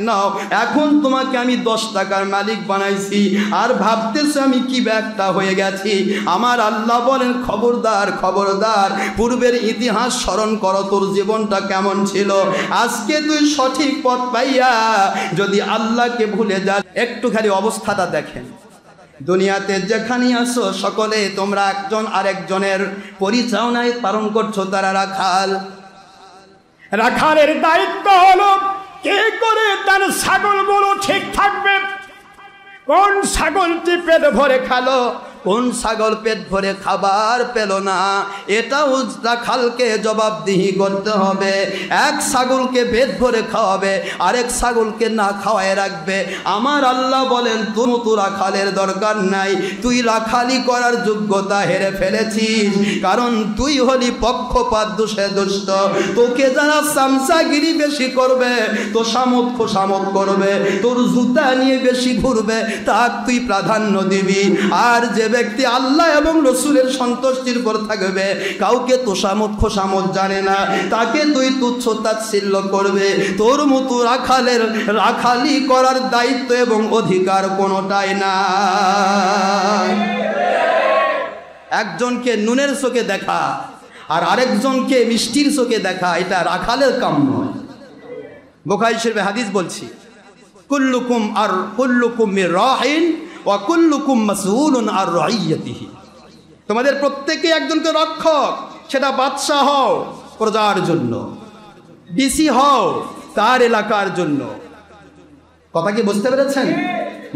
নাও। এখন তোমাকে আমি 10 টাকার মালিক বানাইছি, আর ভাবতেছো আমি কি ব্যাগটা হয়ে গেছি। আমার আল্লাহ বলেন খবরদার, পূর্বের ইতিহাস স্মরণ করো, তোর জীবনটা কেমন ছিল। আজকে তুই সঠিক পথ পাইয়া যদি আল্লাহকে ভুলে যা, একটু খালি অবস্থাটা দেখেন। দুনিয়াতে যেখানে আসো সকলে তোমরা একজন আরেকজনের পরিচালনায় পালন করছো, তারা রাখাল। রাখালের দায়িত্ব হলো কে করে তার ছাগলগুলো ঠিক থাকবে। কোন ছাগলটি পেট ভরে খালো, কোন ছাগল পেট ভরে খাবার পেল না, এটাও রাখালকে জবাবদিহি করতে হবে। এক ছাগলকে পেট ভরে খাওয়াবে, আরেক ছাগলকে না খাওয়ায় রাখবে। আমার আল্লাহ বলেন তুমি তো রাখালের দরকার নাই, তুই রাখালি করার যোগ্যতা হেরে ফেলেছিস। কারণ তুই হলি পক্ষপাত দোষে দুষ্ট। তোকে যারা চামচাগিরি বেশি করবে, তো খোসামত করবে, তোর জুতা নিয়ে বেশি ঘুরবে, তাক তুই প্রাধান্য দিবি। আর যে ব্যক্তি আল্লাহ এবং রসুলের সন্তুষ্টির উপর থাকবে, কাউকে তোষামত খোসামত জানে না, তাকে তুই তুচ্ছ তাচ্ছিল্য করবে। তোর মতো রাখালি করার দায়িত্ব এবং অধিকার কোনোটাই না। একজনকে নুনের চোখে দেখা আর আরেকজনকে মিষ্টির চোখে দেখা, এটা রাখালের কাম নয়। বুখারী শরীফে হাদিস বলছি, কুল্লুকুম মির রাইন ওয়া কুল্লুকুম মাসউলুন আর রাইয়াতিহি। তোমাদের প্রত্যেকেই একজনকে রক্ষক, সেটা বাদশা হও প্রজার জন্য, ডিসি হও তার এলাকার জন্য। কথা কি বুঝতে পেরেছেন?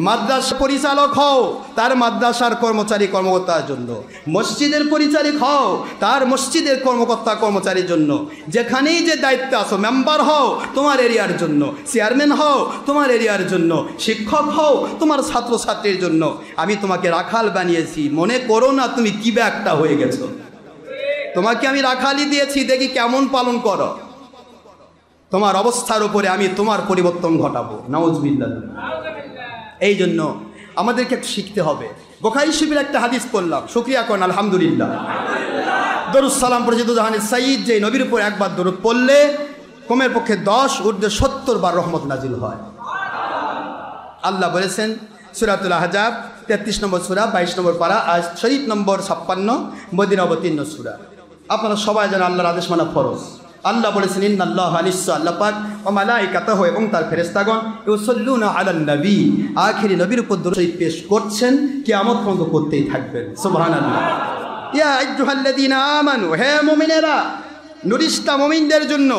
মাদ্রাসা পরিচালক হও তার মাদ্রাসার কর্মচারী কর্মকর্তার জন্য, মসজিদের পরিচালক হও তার মসজিদের কর্মকর্তা কর্মচারীর জন্য। যেখানেই যে দায়িত্ব আছো, মেম্বার হও তোমার এরিয়ার জন্য, চেয়ারম্যান হও তোমার এরিয়ার জন্য, শিক্ষক হও তোমার ছাত্রছাত্রীর জন্য। আমি তোমাকে রাখাল বানিয়েছি, মনে করো না তুমি কি ব্যাগটা হয়ে গেছো। তোমাকে আমি রাখালি দিয়েছি, দেখি কেমন পালন করো। তোমার অবস্থার উপরে আমি তোমার পরিবর্তন ঘটাবো। নাউজুবিল্লাহ। এই জন্য আমাদেরকে শিখতে হবে। বুখারী শরীফের একটা হাদিস পড়লাম, শুকরিয়া করেন আলহামদুলিল্লাহ। দরুদ সালাম পড়ে জাহানের সাইয়্যিদ, যে নবীর উপর একবার দরুদ পড়লে কমের পক্ষে 10 ঊর্ধ্বে 70 বার রহমত নাজিল হয়। আল্লাহ বলেছেন সূরাতুল আহজাব 33 নম্বর সূরা 22 নম্বর পারা, আয়াত শরীফ নম্বর 56, মদিনা অবতীর্ণ সূরা। আপনারা সবাই জানেন আল্লাহর আদেশ মানা ফরজ। আল্লাহ বলেছেন ইন্নাল্লাহা নিশ্চয় আল্লাহ পাক ওয়া মালাইকাতাহু এবং তার ফেরেশতাগণ ইউসাল্লুনা আলান নবী, আখিরি নবীর উপর দরুদ শরীফ পেশ করছেন, কিয়ামত পর্যন্ত করতেই থাকবেন। সুবহানাল্লাহ। ইয়া আইয়ুহাল্লাযীনা আমানু, হে মুমিনেরা, নুরিস্তা মুমিনদের জন্য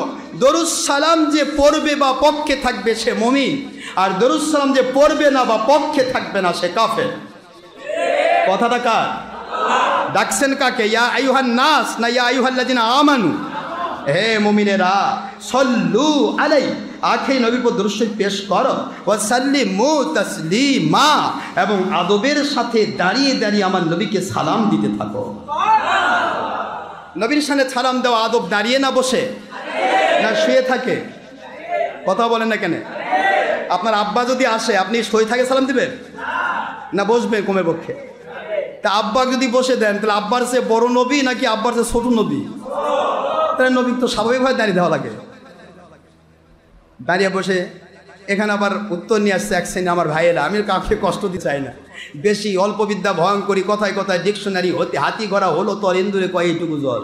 দরুদ সালাম যে পড়বে বা পক্ষে থাকবে সে মুমিন, আর দরুদ সালাম যে পড়বে না বা পক্ষে থাকবে না সে কাফের। কথাটা কার? ডাকছেন কাকে? ইয়া আইয়ুহান নাস না ইয়া আইয়ুহাল্লাযীনা আমানু? হে মুমিনেরা, সল্লু আলাই, আখেরি নবীর উপর দরুদ শরীফ পেশ করো, ওয়া সাল্লিমু তাসলিমা, এবং আদবের সাথে দাঁড়িয়ে দাঁড়িয়ে আমার নবীকে সালাম দিতে থাকো। নবীর সামনে সালাম দেওয়া আদব দাঁড়িয়ে না বসে না শুয়ে থাকে? কথা বলেন না কেন? আপনার আব্বা যদি আসে আপনি শুয়ে থাকে সালাম দিবেন না বসবেন কমের পক্ষে? তা আব্বা যদি বসে দেন তাহলে আব্বার চেয়ে বড় নবী নাকি আব্বার চেয়ে ছোট নবী? তাহলে নবী তো স্বাভাবিকভাবে দাঁড়িয়ে দেওয়া লাগে। দাঁড়িয়ে বসে এখানে আবার উত্তর নিয়ে আসছে এক শ্রেণী আমার ভাইয়েরা, আমি কাউকে কষ্ট দিতে চাই না, বেশি অল্প বিদ্যা ভয়ঙ্করী, কথায় কথায় ডিকশনারি হতে হাতি ঘোড়া হলো তোর ইন্দুরে কয় এইটুকু জল।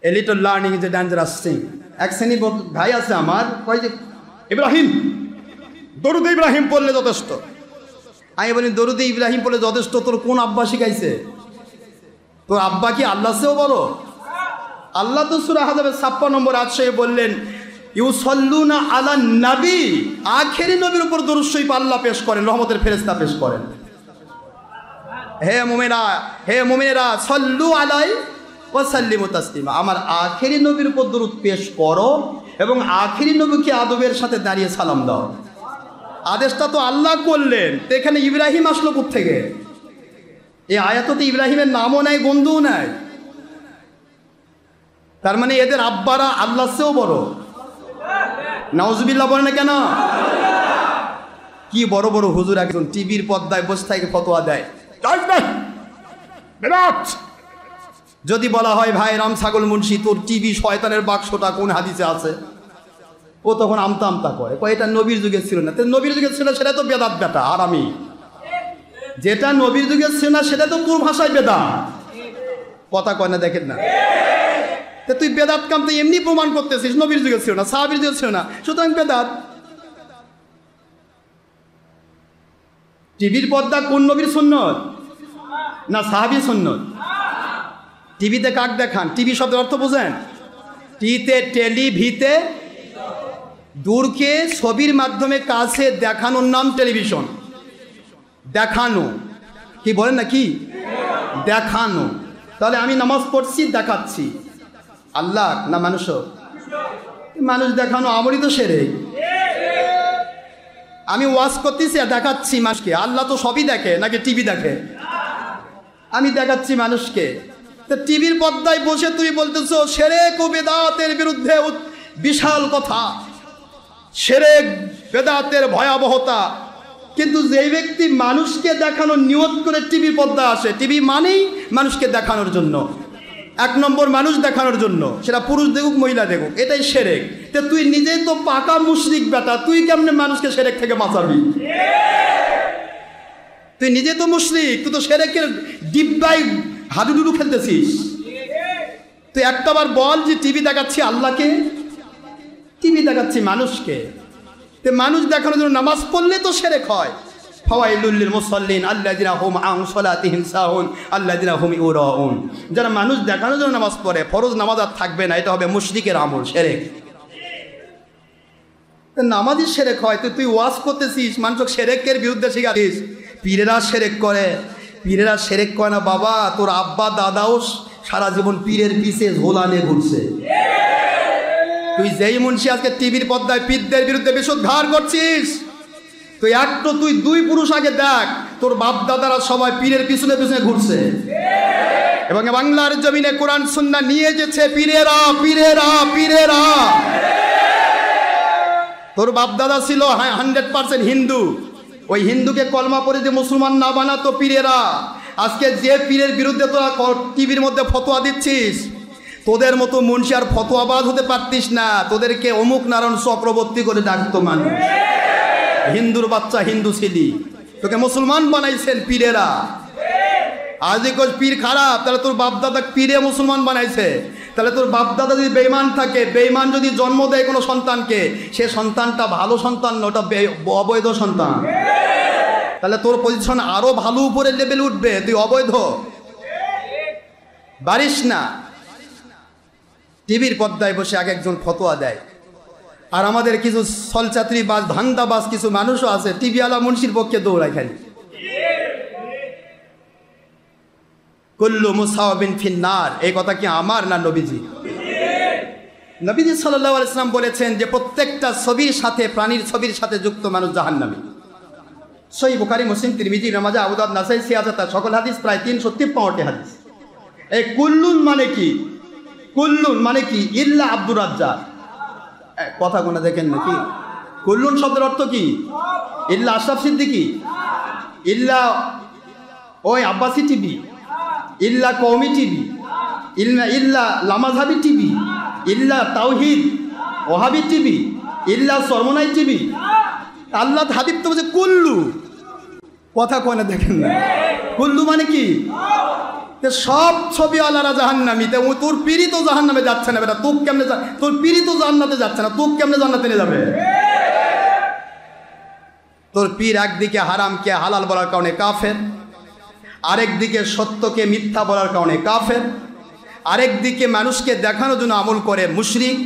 A little learning is a dangerous thing. এক শ্রেণী ভাই আছে আমার, কয় যে ইব্রাহিম, দরুদ ইব্রাহিম পড়লে যথেষ্ট। আমি বলি দরুদ ইব্রাহিম পড়লে যথেষ্ট তোর কোন আব্বা শিখাইছে? তোর আব্বা কি আল্লাহ চেয়েও বলো? আল্লাহ তো সূরা আহজাবের 56 নম্বর আয়াতে বললেন ইউসাল্লুনা আলা নবী, আখেরি নবীর উপর দরুদ শরীফ আল্লাহ পেশ করেন, রহমতের ফেরেশতা পেশ করেন। হে মুমিনেরা সাল্লু আলাই ওয়া সাল্লিমু তাসলিমা, আমার আখেরি নবীর উপর দরুদ পেশ করো এবং আখেরি নবীকে আদবের সাথে দাঁড়িয়ে সালাম দাও। আদেশটা তো আল্লাহ করলেন, তো এখানে ইব্রাহিম আসলো কোত্থেকে? এই আয়াততে ইব্রাহিমের নামও নাই, গন্ধও নাই। তার মানে এদের আব্বারা আল্লাহর চেয়েও বড়। নাউজুবিল্লাহ বলে না কেন? কি বড় বড় হুজুর একজন টিভির পর্দায় বসে থেকে ফতোয়া দেয়। যদি বলা হয় ভাই রাম ছাগল মুন্সি তোর টিভি শয়তানের বাক্সটা কোন হাদিসে আছে, ও তখন আমতা আমতা করে, কয় এটা নবীর যুগে ছিল না। নবীর যুগে ছিল সেটা তো বেদাত বেটা, আর আমি যেটা নবীর যুগে ছিল না সেটা তো তোর ভাষায় বেদাত। কথা কয় না? দেখেন না, তুই বেদাত কাম তো এমনি প্রমাণ করতেছিস, নবীর যুগে ছিল না, সাহাবীর যুগে ছিল না, সুতরাং বেদাত। টিভির পর্দা কোন নবীর সুন্নত না সাহাবীর সুন্নত? টিভিতে কাক দেখান? টিভি শব্দের অর্থ বোঝেন? টিতে টেলিভিতে, দূরকে ছবির মাধ্যমে কাছে দেখানোর নাম টেলিভিশন। দেখানো কি বলেন না? কি দেখানো? তাহলে আমি নামাজ পড়ছি, দেখাচ্ছি আল্লাহ না মানুষ? মানুষ দেখানো আমারই তো শিরক। আমি ওয়াজ করতেছি দেখাচ্ছি মানুষকে, আল্লাহ তো সবই দেখে নাকি টিভি দেখে? আমি দেখাচ্ছি মানুষকে। তো টিভির পর্দায় বসে তুমি বলতেছো শিরক ও বেদাতের বিরুদ্ধে বিশাল কথা, শিরক বেদাতের ভয়াবহতা, কিন্তু যেই ব্যক্তি মানুষকে দেখানোর নিয়ত করে টিভির পর্দা আসে, টিভি মানেই মানুষকে দেখানোর জন্য, এক নম্বর মানুষ দেখানোর জন্য, সেটা পুরুষ দেখুক মহিলা দেখুক, এটাই শিরক। তো তুই নিজেই তো পাকা মুশরিক বেটা, তুই কেমনে মানুষকে শিরক থেকে বাঁচাবি? তুই নিজে তো মুশরিক, তুই তো শিরকের ডিব্বায় হাডুডুডু খেলতেছিস। তুই একটাবার বল যে টিভি দেখাচ্ছি আল্লাহকে, টিভি দেখাচ্ছি মানুষকে। তো মানুষ দেখানোর জন্য নামাজ পড়লে তো শিরক হয়। ফাওয়াইলুল লিল মুসাল্লিন আল্লাযিনা হুম আন সালাতিহিম সাহুন আল্লাযিনা হুম ইউরাউন। যারা মানুষ দেখানোর জন্য নামাজ পড়ে, ফরজ নামাজ আর থাকবে না, এটা হবে মুশরিকের আমল, শিরক। নামাজই শিরক হয়, তুই ওয়াজ করতেছিস, মানুষকে শিরকের বিরুদ্ধে শিখাচ্ছিস। পীরেরা শিরক করে, পীরেরা শিরক করে না বাবা। তোর আব্বা দাদাও সারা জীবন পীরের পিছে ঝোলানে ঘুরছে। তুই যেই মুন্সি আজকে টিভির পর্দায় পীরদের বিরুদ্ধে বিষোদ্গার করছিস, তুই দুই পুরুষ আগে দেখ, তোর বাপ দাদারা সবাই পীরের পিছনে পিছনে ঘুরছে এবং বাংলার জমিনে কোরআন সুন্নাহ নিয়ে যেছে পীরেরা, পীরেরা, পীরেরা। তোর বাপ দাদা ছিল 100% হিন্দু, ওই হিন্দুকে কলমা পড়ে যে মুসলমান না বানাতো পীরেরা। আজকে যে পীরের বিরুদ্ধে তোরা টিভির মধ্যে ফতোয়া দিচ্ছিস, তোদের মতো মুন্সি আর ফতোয়াবাজ হতে পারতিস না। তোদেরকে অমুক নারায়ণ চক্রবর্তী করে ডাকতো মানুষ। হিন্দুর বাচ্চা হিন্দু ছিলি, তোকে মুসলমান বানাইছেন পীরেরা। আজ কোচ পীর খারাপ, তাহলে তোর বাপদাদা পীরে মুসলমান বানাইছে। তাহলে তোর বাপদাদা যদি বেঈমান থাকে, বেঈমান যদি জন্ম দেয় কোনো সন্তানকে, সে সন্তানটা ভালো সন্তান না, ওটা অবৈধ সন্তান। তাহলে তোর পজিশন আরো ভালো উপরে লেভেল উঠবে, তুই অবৈধ পারিস না। টিভির পর্দায় বসে এক একজন ফতোয়া দেয়। আর আমাদের কিছু সলচাত্রী বাস ধান্দাবাজ কিছু মানুষও আছে, টিভিওয়ালা মুন্সির পক্ষে দৌড়ায় খালি। কুল্লু মুসাওয়াবিন ফিন্নার, এই কথা কি আমার না নবীজি? নবীজি সাল্লাল্লাহু আলাইহি ওয়াসাল্লাম বলেছেন যে প্রত্যেকটা ছবির সাথে, প্রাণীর ছবির সাথে যুক্ত মানুষ জাহান্নামী। সহিহ বুখারী, মুসলিম, তিরমিজি, ইবনে মাজাহ, আবু দাউদ, নাসাই, সিয়াজাত, সকল হাদিস প্রায় 353টি হাদিস। এই কুল্লুন মানে কি? কুল্লুন মানে কি? ইল্লা আব্দুর রাজ্জাক। কথা কোনা দেখেন নাকি? কুল্লুন শব্দের অর্থ কি? ইল্লা আশরাফ সিদ্দিকী, ইল্লা ওই আব্বাসি টিভি, ইল্লা কওমি টিভি, ইল্লা লামাজহাবি টিভি, ইল্লা তাওহিদ ওহাবি টিভি, ইল্লা সরমনাই টিভি। আল্লাহ হাবিব তো বলছে কুল্লু, কথা কয় না, দেখেন না কুল্লু মানে কি? সব ছবিওয়ালারা জাহান্নামী। তোর পীড়িত তো জাহান্নামে যাচ্ছে না বেটা, তোর কেমনে, তোর পীড়িত তো জান্নাতে যাচ্ছে না, তোর কেমনে জান্নাতে নিয়ে যাবে? তোর পীর একদিকে হারামকে হালাল বলার কারণে কাফের, আরেকদিকে সত্যকে মিথ্যা বলার কারণে কাফের, আরেকদিকে মানুষকে দেখানোর জন্য আমল করে মুশরিক,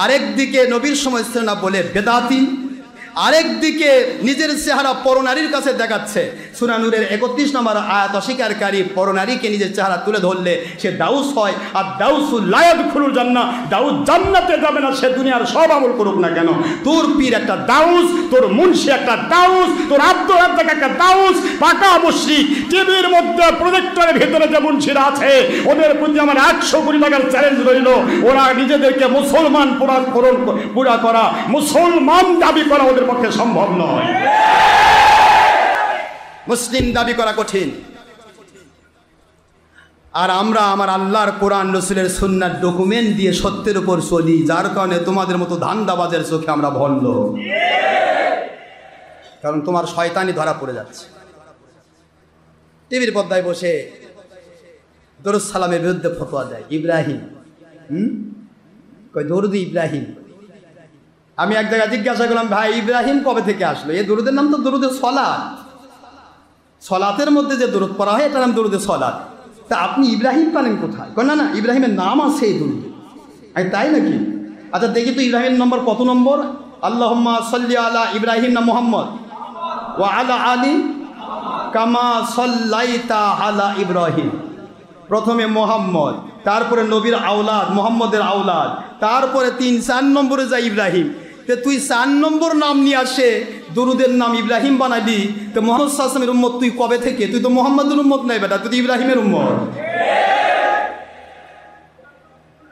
আরেকদিকে নবীর সময় ছিল না বলে বেদাতি, আরেকদিকে নিজের চেহারা পরনারীর কাছে দেখাচ্ছে। সূরা নূরের 31 নম্বর আয়াত অস্বীকারী পরনারীকে নিজের চেহারা তুলে ধরলে সে দাউস হয়, আর দাউসুল লা ইয়াদখুলুল জান্নাহ, দাউস জান্নাতে যাবে না, সে দুনিয়ার সব আমল করুক না কেন। তোর পীর একটা দাউস, তোর মুন্সি একটা দাউস, তোর আব্দুল রাজ্জাক একটা দাউস, পাকা মুশরিক। টিভির মধ্যে প্রজেক্টরের ভেতরে যে মুন্সিরা আছে ওদের প্রতি আমার 100 কোটি টাকার চ্যালেঞ্জ রইল। ওরা নিজেদেরকে মুসলমান পুরা করা, মুসলমান দাবি করা ওদের পক্ষে সম্ভব নয়। মুসলিম দাবি করা কঠিন। আর আমরা আমার আল্লাহর কোরআন রসুলের সুন্নাহর ডকুমেন্ট দিয়ে সত্যের উপর চলি, যার কারণে তোমাদের মতো ধান্দাবাজের চোখে আমরা ভণ্ড। কারণ তোমার শয়তানি ধরা পড়ে যাচ্ছে। টিভির পর্দায় বসে দরুদ সালামের বিরুদ্ধে ফতোয়া দেয় ইব্রাহিম, কই দরুদ ইব্রাহিম। আমি এক জায়গায় জিজ্ঞাসা করলাম, ভাই ইব্রাহিম কবে থেকে আসলো? এই দরুদের নাম তো দরুদের সলাত, সলাতের মধ্যে যে দরুদ পড়া হয় এটার নাম দরুদের সলাত। তা আপনি ইব্রাহিম পালেন কোথায়? না না, ইব্রাহিমের নাম আছে এই দরুদে। আমি তাই নাকি? আচ্ছা দেখি তো ইব্রাহিমের নম্বর কত নম্বর? আল্লাহুম্মা সাল্লি আলা ইব্রাহিম না মুহাম্মদ ওয়া আলা আলি কামা সাল্লাইতা আলা ইব্রাহিম। প্রথমে মোহাম্মদ, তারপরে নবীর আওলাদ, মোহাম্মদের আওলাদ, তারপরে 3-4 নম্বরে যায় ইব্রাহিম। তো তুই 4 নম্বর নাম নিয়ে আসে দরুদের নাম ইব্রাহিম বানালি, তো মুহাম্মদ সাল্লাল্লাহু আলাইহি ওয়াসাল্লামের উম্মত তুই কবে থেকে? তুই তো মুহাম্মদের উম্মত নাই বেটা, তুই তো ইব্রাহিমের উম্মত।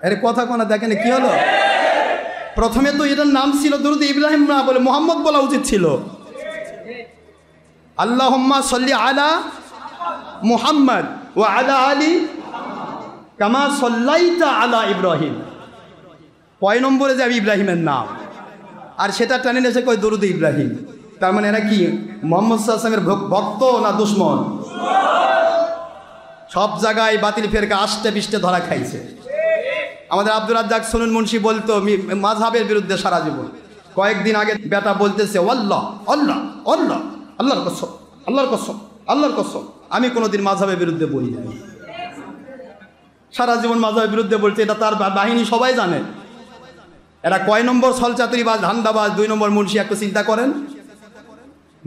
আরে কথা কোনা দেখেন কি হলো? প্রথমে তো এটার নাম ছিল দরুদ ইব্রাহিম না বলে মুহাম্মদ বলা উচিত ছিল। আল্লাহুম্মা সাল্লি আলা মুহাম্মদ ওয়া আলা আলি কামা সাল্লাইতা আলা ইব্রাহিম। 5 নম্বরে যাবে ইব্রাহিমের নাম, আর সেটা টানে এসে কয় দরুদ ইব্রাহিম। তার মানে এরা কি মুহাম্মদ সাল্লাল্লাহু আলাইহি ওয়াসাল্লামের ভক্ত না দুশমন? সব জায়গায় বাতিল ফেরকা আষ্টে পিষ্টে ধরা খাইছে। আমাদের আব্দুর রাজ্জাক সুনুন মুন্সি বলতো মাযহাবের বিরুদ্ধে সারা জীবন। কয়েকদিন আগে বেটা বলতেছে আল্লাহ আল্লাহ আল্লাহ, আল্লাহর কসম, আল্লাহর কসম, আল্লাহর কসম। আমি কোনোদিন মাযহাবের বিরুদ্ধে বলি নাই। সারা জীবন মাযহাবের বিরুদ্ধে বলছে, এটা তার বাহিনী সবাই জানে। এরা কয় নম্বর ছলচাতুরিবাজ, ধান্দাবাজ, 2 নম্বর মুন্সি একটু চিন্তা করেন।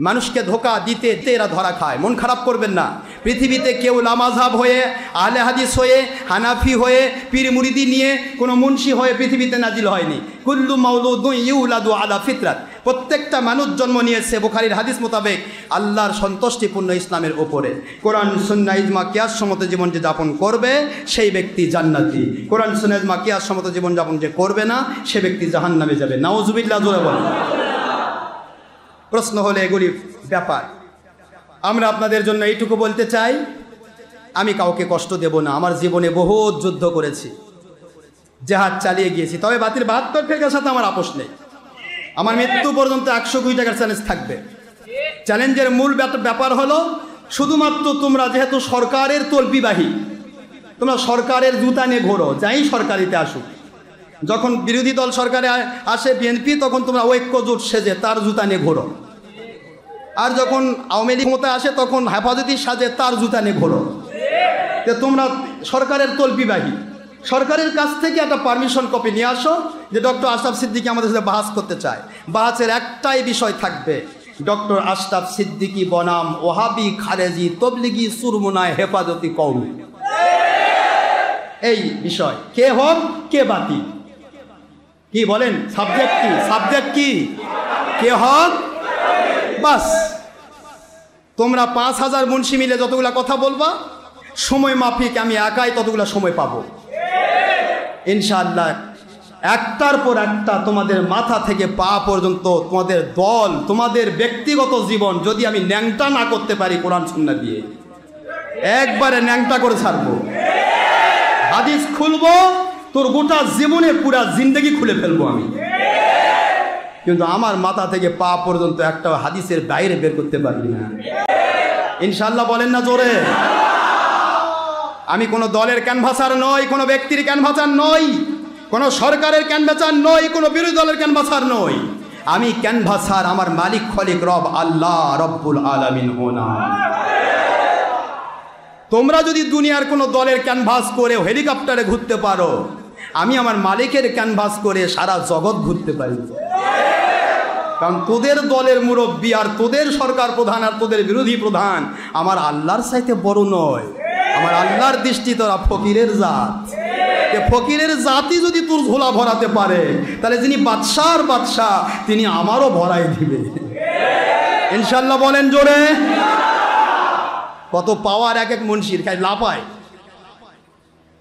মানুষকে ধোকা দিতে এরা ধরা খায়। মন খারাপ করবেন না। পৃথিবীতে কেউ লামাযহাব হয়ে, আহলে হাদিস হয়ে, হানাফি হয়ে, পীর মুরিদি নিয়ে, কোনো মুন্সি হয়ে পৃথিবীতে নাজিল হয়নি। কুল্লু মাউলুদুন ইউলাদু আলা ফিতরাত। প্রত্যেকটা মানুষ জন্ম নিয়েছে বুখারীর হাদিস মোতাবেক আল্লাহর সন্তুষ্টিপূর্ণ ইসলামের ওপরে। কোরআন সুন্নাহ ইজমা কিয়াস সম্মত জীবন যে যাপন করবে সেই ব্যক্তি জান্নাতি। কোরআন সুন্নাহ ইজমা কিয়াস সম্মত জীবন যাপন যে করবে না সে ব্যক্তি জাহান্নামে যাবে। নাউজুবিল্লাহ, জোরে বলেন। প্রশ্ন হলে এগুলি ব্যাপার। আমরা আপনাদের জন্য এইটুকু বলতে চাই, আমি কাউকে কষ্ট দেব না। আমার জীবনে বহুত যুদ্ধ করেছি, জেহাদ চালিয়ে গিয়েছি, তবে বাতিল 72 ফেরকার সাথে আমার আপোষ নেই। আমার মৃত্যু পর্যন্ত 100 কোটি টাকার চ্যালেঞ্জ থাকবে। চ্যালেঞ্জের মূল ব্যাপার হলো শুধুমাত্র তোমরা যেহেতু সরকারের তলবিবাহী, তোমরা সরকারের জুতা নিয়ে ঘোরো, যাই সরকারিতে আসুক। যখন বিরোধী দল সরকারে আসে বিএনপি, তখন তোমরা ঐক্যজোট সেজে তার জুতা নিয়ে ঘোরো। আর যখন আওয়ামী লীগ ক্ষমতায় আসে তখন হেফাজতি সাজে তার জুতা নিয়ে ঘোরো। তো তোমরা সরকারের তলবিবাহী। সরকারের কাছ থেকে একটা পারমিশন কপি নিয়ে আসো যে ডক্টর আশরাফ সিদ্দিকী আমাদের সাথে বাহাস করতে চায়। বাহাসের একটাই বিষয় থাকবে, ডক্টর আশরাফ সিদ্দিকী বনাম ওহাবি, খারেজি, তবলিগি, সুরমুনায়, হেফাজতি কওমি। এই বিষয় কে হক কে বাতিল, কি বলেন? সাবজেক্ট কি? সাবজেক্ট কি? কে হক? বাস। তোমরা 5000 মুন্সি মিলে যতগুলা কথা বলবা, সময় মাফিক আমি একাই ততগুলা সময় পাবো ইনশাআল্লাহ। একটার পর একটা তোমাদের মাথা থেকে পা পর্যন্ত তোমাদের দল, তোমাদের ব্যক্তিগত জীবন যদি আমি ন্যাংটা না করতে পারি কোরআন সুন্নাহ দিয়ে, একবারে ন্যাংটা করে ছাড়বো। হাদিস খুলবো, তোর গোটা জীবনে পুরা জিন্দগি খুলে ফেলবো আমি, কিন্তু আমার মাথা থেকে পা পর্যন্ত একটা হাদিসের বাইরে বের করতে পারবি না। ইনশাল্লাহ বলেন না জোরে। আমি কোনো দলের ক্যানভাসার নই, কোনো ব্যক্তির ক্যানভাসার নই, কোনো সরকারের ক্যানভাসার নই, কোনো বিরোধী দলের ক্যানভাসার নই। আমি ক্যানভাসার আমার মালিক খলিক রব আল্লাহ রব্বুল আলামিন হোনা। তোমরা যদি দুনিয়ার কোনো দলের ক্যানভাস করে হেলিকপ্টারে ঘুরতে পারো, আমি আমার মালিকের ক্যানভাস করে সারা জগৎ ঘুরতে পারি। কারণ তোদের দলের মুরব্বী আর তোদের সরকার প্রধান আর তোদের বিরোধী প্রধান আমার আল্লাহর চাইতে বড় নয়। আমার আল্লাহর দৃষ্টি তোরা ফকিরের জাত। ফকিরের জাতি যদি তোর ঝোলা ভরাতে পারে, তাহলে যিনি বাদশার বাদশাহ তিনি আমারও ভরাই দিবে। ইনশাল্লাহ বলেন জোরে। কত পাওয়ার এক এক মুন্সির, খাই লাপায়,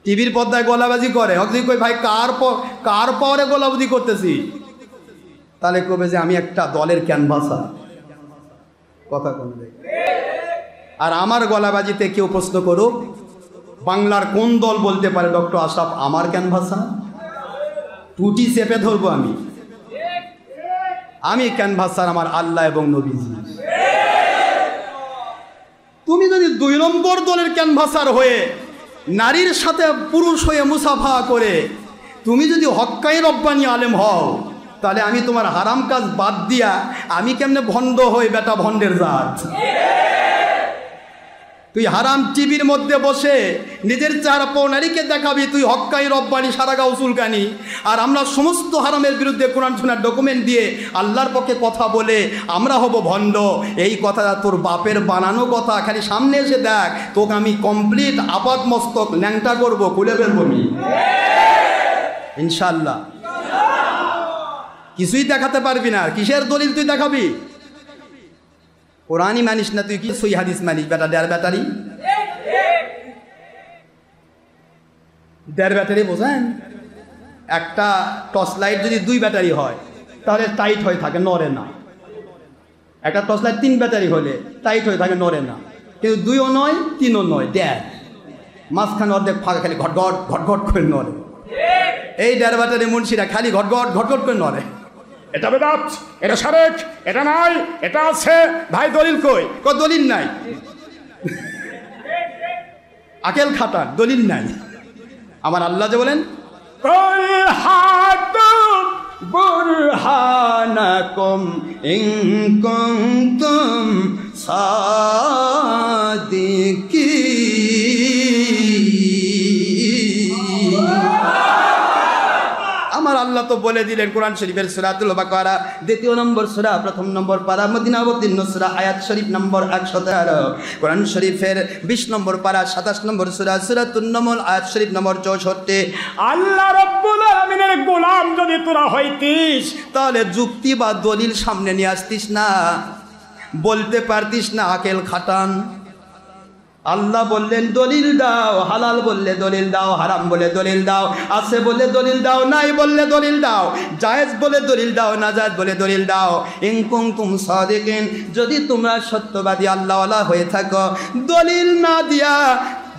টিভির পর্দায় গলাবাজি করে। হকি কই ভাই কার পাওয়ারে গলাবাজি করতেছি, তাহলে কবে যে আমি একটা দলের ক্যানভাসার, কথা বলবে। আর আমার গলাবাজিতে কেউ প্রশ্ন করুক বাংলার কোন দল বলতে পারে ডক্টর আশরাফ আমার ক্যানভাসার, টুটি চেপে ধরবো আমি ক্যানভাসার আমার আল্লাহ এবং নবীজি। তুমি যদি 2 নম্বর দলের ক্যানভাসার হয়ে নারীর সাথে পুরুষ হয়ে মুসাফা করে তুমি যদি হক্কাই রব্বানি আলেম হও, তাহলে আমি তোমার হারাম কাজ বাদ দিয়া আমি কেমনে ভণ্ড হই বেটা ভণ্ডের জাত। তুই হারাম টিভির মধ্যে বসে নিজের 4 পাও নারীকে দেখাবি তুই হক্কাই রব্বানি সারা গাও চুলকানি, আর আমরা সমস্ত হারামের বিরুদ্ধে কোরআন শোনার ডকুমেন্ট দিয়ে আল্লাহর পক্ষে কথা বলে আমরা হব ভণ্ড। এই কথা তোর বাপের বানানো কথা, খালি সামনে এসে দেখ, তোকে আমি কমপ্লিট আপাত মস্তক ল্যাংটা করবো, খুলে ফেলবো আমি ইনশাল্লাহ। কিছুই দেখাতে পারবি না। কিসের দলিল তুই দেখাবি? কোরআনই মানিস না, তুই কি সই হাদিস মানিস? বেটা দেড় ব্যাটারি বোঝেন। একটা টর্চ লাইট যদি 2 ব্যাটারি হয় তাহলে টাইট হয়ে থাকে, নড়ে না। একটা টর্চ লাইট 3 ব্যাটারি হলে টাইট হয়ে থাকে, নড়ে না। কিন্তু 2ও নয় 3ও নয়, দেড়, মাঝখানে অর্ধেক ফাঁকা, খালি ঘটঘট ঘটঘট করে নড়ে। এই 1.5 ব্যাটারি মুন্সিরা খালি ঘটঘট ঘটঘট করে নড়ে। এটা বেদাত, এটা শারেক, এটা নাই, এটা আছে। ভাই দলিল কই? দলিল নাই। আকেল খাটান, দলিল নাই। আমার আল্লাহ যে বলেন কুল হাতু বুরহানাকুম ইন কুনতুম সাদিকিন। আমার আল্লাহ তো বলে দিলেন কোরআন শরীফের সূরাতুল বাকারা 2 নম্বর সূরা 1 নম্বর পারা মদিনা অবতীর্ণ সূরা আয়াত শরীফ নম্বর 113, কোরআন শরীফের 20 নম্বর পারা 27 নম্বর সূরা সূরাতুন নামল আয়াত শরীফ নম্বর 64। আল্লাহ রাব্বুল আলামিনের গোলাম যদি তোরা হইতিস তাহলে যুক্তি বা দলিল সামনে নিয়ে আসতিস না, বলতে পারতিস না আকেল খাটান। আল্লাহ বললেন দলিল দাও, হালাল বললে দলিল দাও, হারাম বলে দলিল দাও, আছে বলে দলিল দাও, নাই বললে দলিল দাও, জায়েজ বলে দলিল দাও, নাজায়েজ বলে দলিল দাও। ইন কুনতুম সাদিকিন, যদি তোমরা সত্যবাদী আল্লাহওয়ালা হয়ে থাকো, দলিল না দিয়া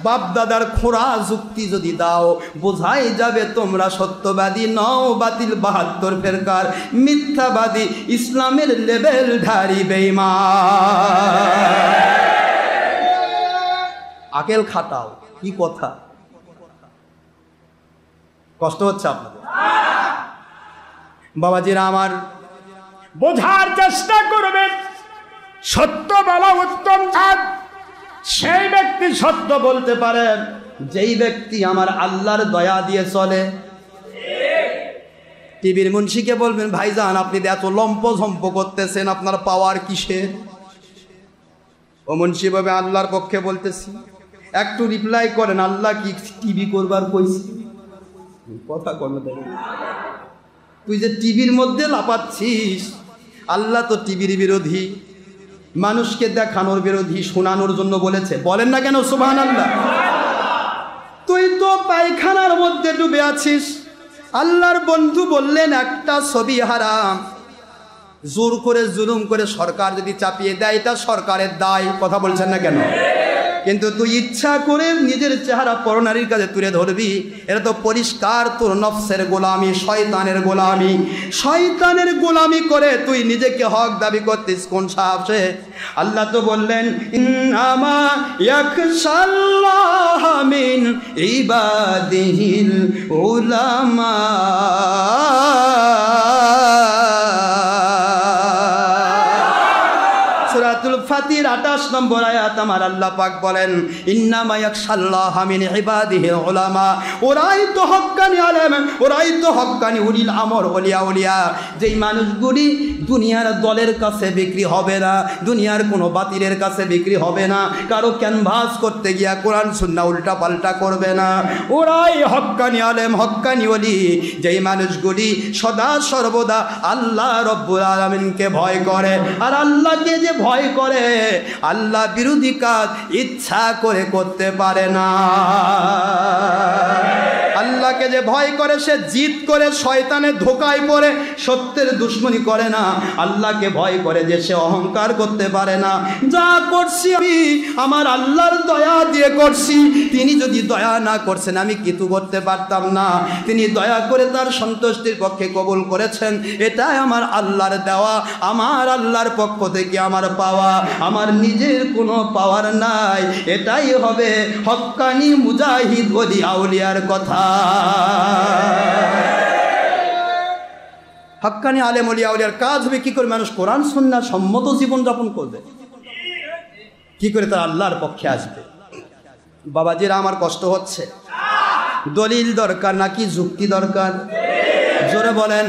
বাপ দাদার খোঁড়া যুক্তি যদি দাও, বোঝাই যাবে তোমরা সত্যবাদী নও, বাতিল 72 ফেরকার মিথ্যাবাদী, ইসলামের লেভেল ধারী বেঈমান। আকেল খাটাও, কি কথা? কষ্ট হচ্ছে আপনাদের? বাবাজিরা আমার, বোঝার চেষ্টা করবেন। সত্য বলা উত্তম কাজ। সেই ব্যক্তি সত্য বলতে পারেন যেই ব্যক্তি আমার আল্লাহর দয়া দিয়ে চলে। টিভির মুন্সিকে বলবেন ভাইজান আপনি এত লম্প ঝম্প করতেছেন, আপনার পাওয়ার কিসের? ও মুন্সি ভাবে আল্লাহর পক্ষে বলতেছি, একটু রিপ্লাই করেন, আল্লাহ কি টিভি করবার কইছি? কথা কর্মে দেবেন। তুই যে টিভির মধ্যে লাপাচ্ছিস, আল্লাহ তো টিভির বিরোধী, মানুষকে দেখানোর বিরোধী, শোনানোর জন্য বলেছে। বলেন না কেন সুবহানাল্লাহ? তুই তো পায়খানার মধ্যে ডুবে আছিস। আল্লাহর বন্ধু বললেন একটা ছবি হারাম, জোর করে জুলুম করে সরকার যদি চাপিয়ে দেয় এটা সরকারের দায়। কথা বলছেন না কেন? কিন্তু তুই ইচ্ছা করে নিজের চেহারা পরনারীর কাছে তুলে ধরবি, এটা তো পরিষ্কার তোর নফসের গোলামি, শয়তানের গোলামি। শয়তানের গোলামি করে তুই নিজেকে হক দাবি করতিস কোন সাহসে? আল্লাহ তো বললেন ইন্নামা ইয়াখশাল্লাহ মিন ইবাদিহিল উলামা। সূরাতুল ফাতির 28 নম্বর আয়াত আমার আল্লাহ পাক বলেন ইন্নামা ইয়াখশাল্লাহ মিন ইবাদিহিল উলামা। ওরাই তো হক্কানি আলেম, ওরাই তো হক্কানি উলিল আমর, ওলিয়া উলিয়া, যেই মানুষগুলি দুনিয়ার দলের কাছে বিক্রি হবে না, দুনিয়ার কোনো বাতিলের কাছে বিক্রি হবে না, কারো ক্যানভাস করতে গিয়া কোরআন সুন্নাহ উল্টা পাল্টা করবে না। ওরাই হক্কানি আলেম, হক্কানি ওলি, যেই মানুষগুলি সদা সর্বদা আল্লাহ রব্বুল আলামিনকে ভয় করে। আর আল্লাহকে যে ভয় করে, আল্লাহ বিরোধী কাজ ইচ্ছা করে করতে পারে না। আল্লাহকে যে ভয় করে সে জিদ করে শয়তানের ধোকায় পড়ে সত্যের দুশ্মনী করে না। আল্লাহকে ভয় করে যে সে অহংকার করতে পারে না। যা করছি আমি আমার আল্লাহর দয়া দিয়ে করছি, তিনি যদি দয়া না করছেন আমি কিছু করতে পারতাম না। তিনি দয়া করে তার সন্তুষ্টির পক্ষে কবুল করেছেন, এটাই আমার আল্লাহর দেওয়া, আমার আল্লাহর পক্ষ থেকে আমার পাওয়া, আমার নিজের কোনো পাওয়ার নাই। এটাই হবে হক্কানি মুজাহিদ ওলি আউলিয়ার কথা। হক্কানি আলেম ওলিয়া উলিয়ার কাজ হবে কি করে মানুষ কোরআন সুন্নাহ সম্মত জীবনযাপন করবে, কি করে তার আল্লাহর পক্ষে আসবে। বাবাজিরা আমার কষ্ট হচ্ছে, দলিল দরকার নাকি যুক্তি দরকার? জোরে বলেন,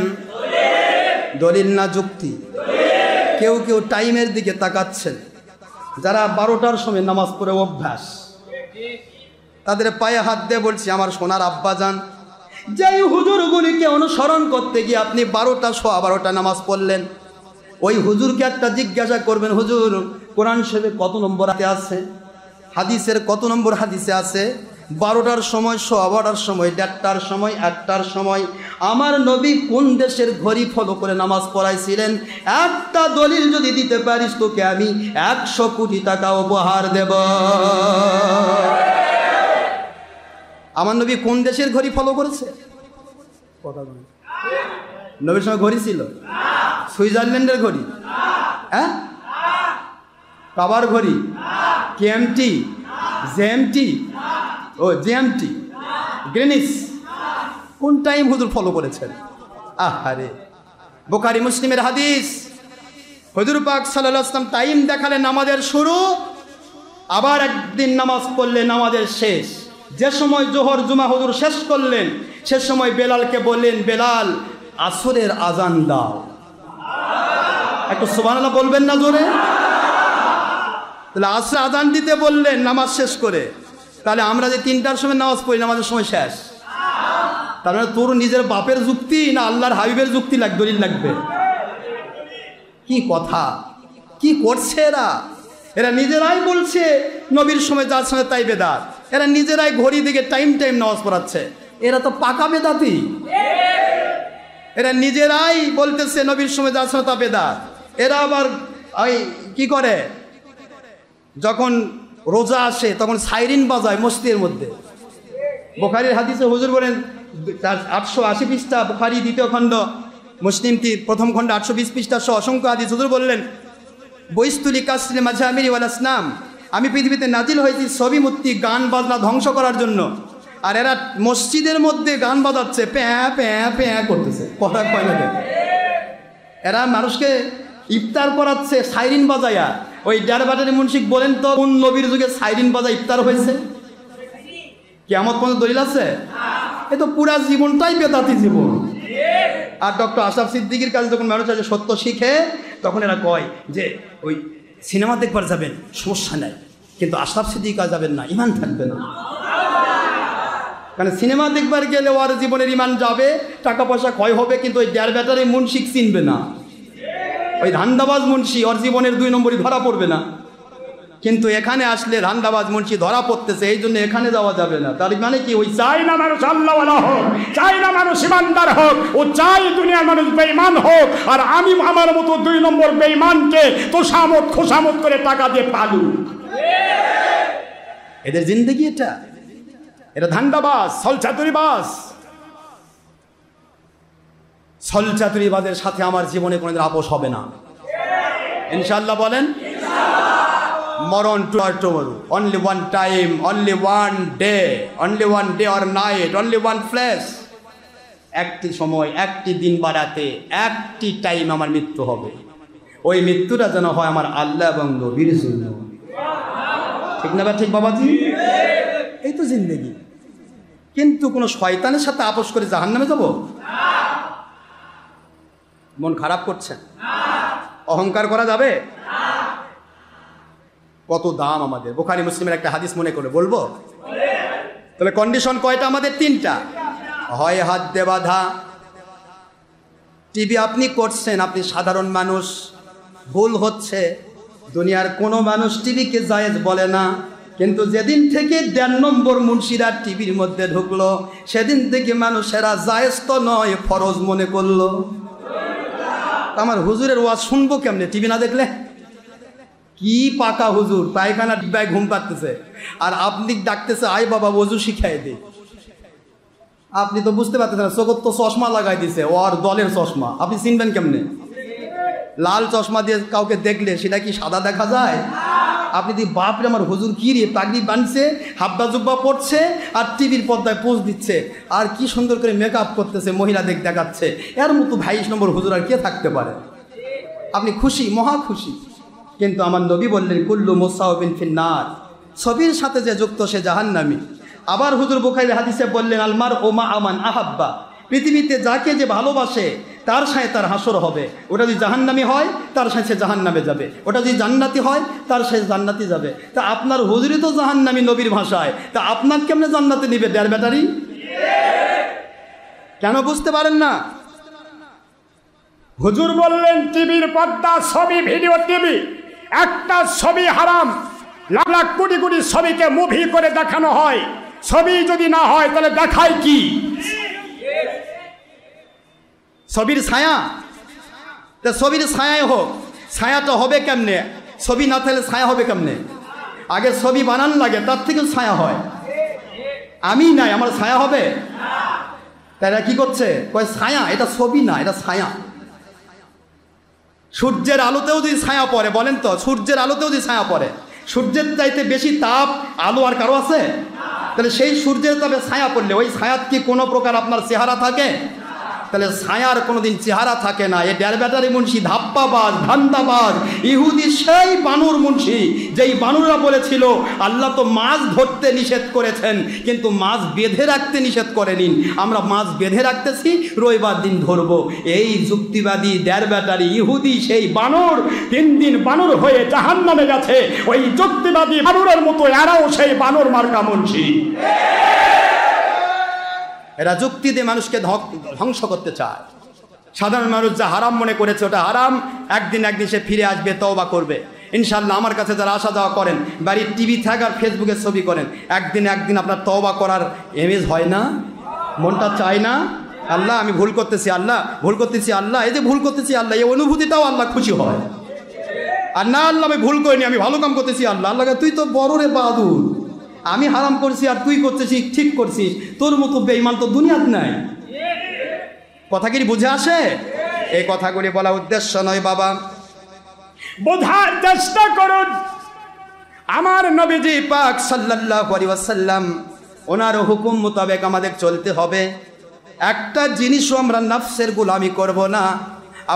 দলিল না যুক্তি? কেউ কেউ টাইমের দিকে তাকাচ্ছেন, যারা 12টার সময় নামাজ পড়ে অভ্যাস, তাদের পায়ে হাত দিয়ে বলছি আমার সোনার আব্বা যান, যেই হুজুরগুলিকে অনুসরণ করতে গিয়ে আপনি 12টা সোয়া 12টা নামাজ পড়লেন, ওই হুজুরকে একটা জিজ্ঞাসা করবেন, হুজুর কোরআন শরীফে কত নম্বর হাতে আছে, হাদিসের কত নম্বর হাদিসে আছে? 12টার সময়, সোয়া 12টার সময়, 1:30টার সময়, 1টার সময় আমার নবী কোন দেশের ঘড়ি ফলো করে নামাজ পড়াইছিলেন? একটা দলিল যদি দিতে পারিস তোকে আমি 100 কোটি টাকা উপহার দেব। আমার নবী কোন দেশের ঘড়ি ফলো করেছে? নবীর সময় ঘড়ি ছিল? সুইজারল্যান্ডের ঘড়ি? হ্যাঁ, কাবার ঘড়ি? কেএমটি, জেএমটি, ও জিএমটি, গ্রিনিচ? কোন টাইম হুজুর ফলো করেছেন? আহারে, বুখারী মুসলিমের হাদিস, হুজুর পাক সাল্লাল্লাহু আলাইহি ওয়াসাল্লাম টাইম দেখালেন নামাজের শুরু, আবার একদিন নামাজ পড়লেন নামাজের শেষ। যে সময় জোহর জুমা হুজুর শেষ করলেন, সে সময় বেলালকে বললেন, বেলাল আসরের আজান দাও। একটু সুবহানাল্লাহ বলবেন না জোরে? তাহলে আসরে আজান দিতে বললেন নামাজ শেষ করে। তাহলে আমরা যে 3টার সময় নামাজ পড়ি, নামাজের সময় শেষ। তার মানে তোর নিজের বাপের যুক্তি না আল্লাহর হাবিবের যুক্তি লাগবে, দলিল লাগবে? কি কথা, কি করছে এরা? এরা নিজেরাই বলছে নবীর সময় যার সময় তাই বেদাত, এরা নিজেরাই ঘড়ি দিকে টাইম নামাজ পড়াচ্ছে। এরা তো পাকা বেদাতি। এরা নিজেরাই বলতেছে নবীর সময় যার সময় তা বেদাত। এরা আবার ওই কি করে, যখন রোজা আসে তখন সাইরিন বাজায় মসজিদের মধ্যে। বুখারীর হাদিসে হুজুর বলেন 880 পৃষ্ঠা, বুখারী 2য় খণ্ড, মুসলিম 1ম খণ্ড 820 পৃষ্ঠা সহ অসংখ্য হাদিস। হুজুর বললেন, বইস্তুলি কাসরি মাঝামিরি ওয়াল আসনাম, আমি পৃথিবীতে নাজিল হয়েছি ছবি মূর্তি গান বাজনা ধ্বংস করার জন্য। আর এরা মসজিদের মধ্যে গান বাজাচ্ছে, প্যাঁ প্যাঁ প্যাঁ করতেছে, কথা কয় না। এরা মানুষকে ইফতার করাচ্ছে সাইরিন বাজায়া। ওই ডারবাটারি মুন্সিক বলেন তো, কোন নবীর যুগে সাইরিন বাজা ইফতার হয়েছে? কিয়ামত পর্যন্ত দলিল আছে? এ তো পুরা জীবনটাই বেদাতি জীবন। আর ডক্টর আশরাফ সিদ্দিকীর কাছে যখন মানুষ আছে সত্য শিখে, তখন এরা কয় যে ওই সিনেমা দেখবার যাবেন সমস্যা নাই, কিন্তু আশরাফ সিদ্দিকীর কাছে যাবেন না, ইমান থাকবে না। কারণ সিনেমা দেখবার গেলে ওর জীবনের ইমান যাবে, টাকা পয়সা ক্ষয় হবে, কিন্তু ওই ডারবাটারি মুন্সিক চিনবে না। ওই ধান্দাবাজ মুন্সি ওর জীবনের 2 নম্বরই ধরা পড়বে না। কিন্তু এখানে আসলে ধান্দাবাজ মুন্সি ধরা পড়তেছে, এই জন্য এখানে যাওয়া যাবে না। তার মানে কি, ওই চাই না মানুষ আল্লাহওয়ালা হোক, চাই না মানুষ ইমানদার হোক, ও চাই দুনিয়ার মানুষ বেঈমান হোক। আর আমি আমার মতো 2 নম্বর বেঈমানকে তোষামত খোসামত করে টাকা দিয়ে পালু। এদের জিন্দগি এটা, এটা ধান্দাবাজ, ছলচাতুরিবাজ। ছলচাতুরিবাজের সাথে আমার জীবনে কোনোদিন আপোষ হবে না, ইনশাআল্লাহ বলেন। মরণ tomorrow, only one time, only one day, only one day or night, only one place. একটি সময়, একটি দিন বা রাতে, একটি টাইম আমার মৃত্যু হবে। ওই মৃত্যুটা যেন হয় আমার আল্লাহ এবং নবীর জন্য। ঠিক না? ঠিক বাবাজি, এই তো জিন্দেগি। কিন্তু কোনো শয়তানের সাথে আপোষ করে জাহান্নামে যাব? মন খারাপ করছেন? অহংকার করা যাবে? কত দাম আমাদের। বুখারী মুসলিমের একটা হাদিস মনে করে বলবো? তাহলে কন্ডিশন কয়টা আমাদের? 3টা। হয় হাত দিয়ে বাঁধা। টিভি আপনি করছেন, আপনি সাধারণ মানুষ, ভুল হচ্ছে। দুনিয়ার কোনো মানুষ টিভিকে জায়েজ বলে না, কিন্তু যেদিন থেকে 1.5 নম্বর মুন্সিরা টিভির মধ্যে ঢুকলো, সেদিন থেকে মানুষেরা জায়েজ তো নয়, ফরজ মনে করলো। আমার হুজুরের ওয়াজ শুনবো কেমনে টিভি না দেখলে? কি পাকা হুজুর, পায়খানা ডিব্বায় ঘুম পাড়তেছে, আর আপনি ডাকতেছে আয় বাবা ওযু শিখাই দে। আপনি তো বুঝতে পারতেছেন না, চোখের তো চশমা লাগাই দিছে, ওর দলের চশমা, আপনি চিনবেন কেমনে? লাল চশমা দিয়ে কাউকে দেখলে সেটা কি সাদা দেখা যায়? আপনি দি বাপরে আমার হুজুর কি রে, পাগড়ি বানছে, হাব্বা জুব্বা পড়ছে, আর টিভির পর্দায় পোজ দিচ্ছে, আর কি সুন্দর করে মেকআপ করতেছে, মহিলাদের দেখাচ্ছে। এর মতো 22 নম্বর হুজুর আর কে থাকতে পারে? আপনি খুশি, মহা খুশি। কিন্তু আমার নবী বললেন কুল্লু মুসাওবিন ফিন্নার, ছবির সাথে যে যুক্ত সে জাহান্নামী। আবার হুজুর বুখারীর হাদিসে বললেন আলমার ওমা আমান আহাব্বা, পৃথিবীতে যাকে যে ভালোবাসে তার সাথে তার হাসর হবে। ওটা যদি জাহান্নামী হয় তার সাথে সে জাহান্নামে যাবে, ওটা যদি জান্নাতি হয় তার সাথে জান্নাতি যাবে। তা আপনার হুজুরই তো জাহান্নামী নবীর ভাষায়, তা আপনার কেমনে জান্নাতে নিবে ডের ব্যাটারি? কেন বুঝতে পারেন না? হুজুর বললেন টিভির পর্দা, ছবি, ভিডিও, টিভি, একটা ছবি হারাম। লাখ লাখ কোটি কোটি ছবিকে মুভি করে দেখানো হয়। ছবি যদি না হয় তাহলে দেখায় কি? ছবির ছায়া। তা ছবির ছায়াই হোক, ছায়াটা হবে কেমনে? ছবি না থাকলে ছায়া হবে কেমনে? আগে ছবি বানান লাগে, তার থেকেও ছায়া হয়। আমি নাই, আমার ছায়া হবে? তারা কি করছে? কয় ছায়া, এটা ছবি না, এটা ছায়া। সূর্যের আলোতেও যদি ছায়া পড়ে, বলেন তো, সূর্যের আলোতেও যদি ছায়া পড়ে, সূর্যের চাইতে বেশি তাপ আলো আর কারো আছে? তাহলে সেই সূর্যের তাপে ছায়া পড়লে ওই ছায়াত কি কোনো প্রকার আপনার চেহারা থাকে? তাহলে ছায়ার কোনোদিন চেহারা থাকে না। এ ডের ব্যাটারি মুন্সি, ধাপ্পাবাজ, ধান্দাবাজ, ইহুদি সেই বানুর মুন্সি, যেই বানুরা বলেছিল আল্লাহ তো মাছ ধরতে নিষেধ করেছেন, কিন্তু মাছ বেঁধে রাখতে নিষেধ করেনিন। আমরা মাছ বেঁধে রাখতেছি, রবিবার দিন ধরবো। এই যুক্তিবাদী ডের ব্যাটারি ইহুদি সেই বানর 3 দিন বানর হয়ে জাহান্নামে গেছে। ওই যুক্তিবাদী বানরের মতো এরাও সেই বানর মার্কা মুন্সি। এরা যুক্তি দিয়ে মানুষকে ধ্বংস করতে চায়। সাধারণ মানুষ যা হারাম মনে করেছে ওটা হারাম, একদিন সে ফিরে আসবে, তওবা করবে ইনশাআল্লাহ। আমার কাছে যারা আসা যাওয়া করেন, বাড়ির টিভি থাক আর ফেসবুকে ছবি করেন, একদিন আপনার তওবা করার এমেজ হয় না? মনটা চায় না? আল্লাহ আমি ভুল করতেছি, আল্লাহ ভুল করতেছি, আল্লাহ এই যে ভুল করতেছি, আল্লাহ এই অনুভূতিটাও আল্লাহ খুশি হয়। আর না আল্লাহ আমি ভুল করিনি, আমি ভালো কাম করতেছি, আল্লাহ আল্লাহ তুই তো বড় রে বাহাদুর, আমি হারাম করছি আর তুই করতেছিস, ঠিক করছিস, তোর মতো বেঈমান তো দুনিয়াতে নাই। কথা কি বুঝে আসে? এই কথাগুলি বলা উদ্দেশ্য নয় বাবা, বোঝার চেষ্টা করুন। আমার নবীজি পাক সাল্লাল্লাহু আলাইহি ওয়াসাল্লাম ওনার হুকুম মোতাবেক আমাদের চলতে হবে। একটা জিনিসও আমরা নফসের গোলামি করব না।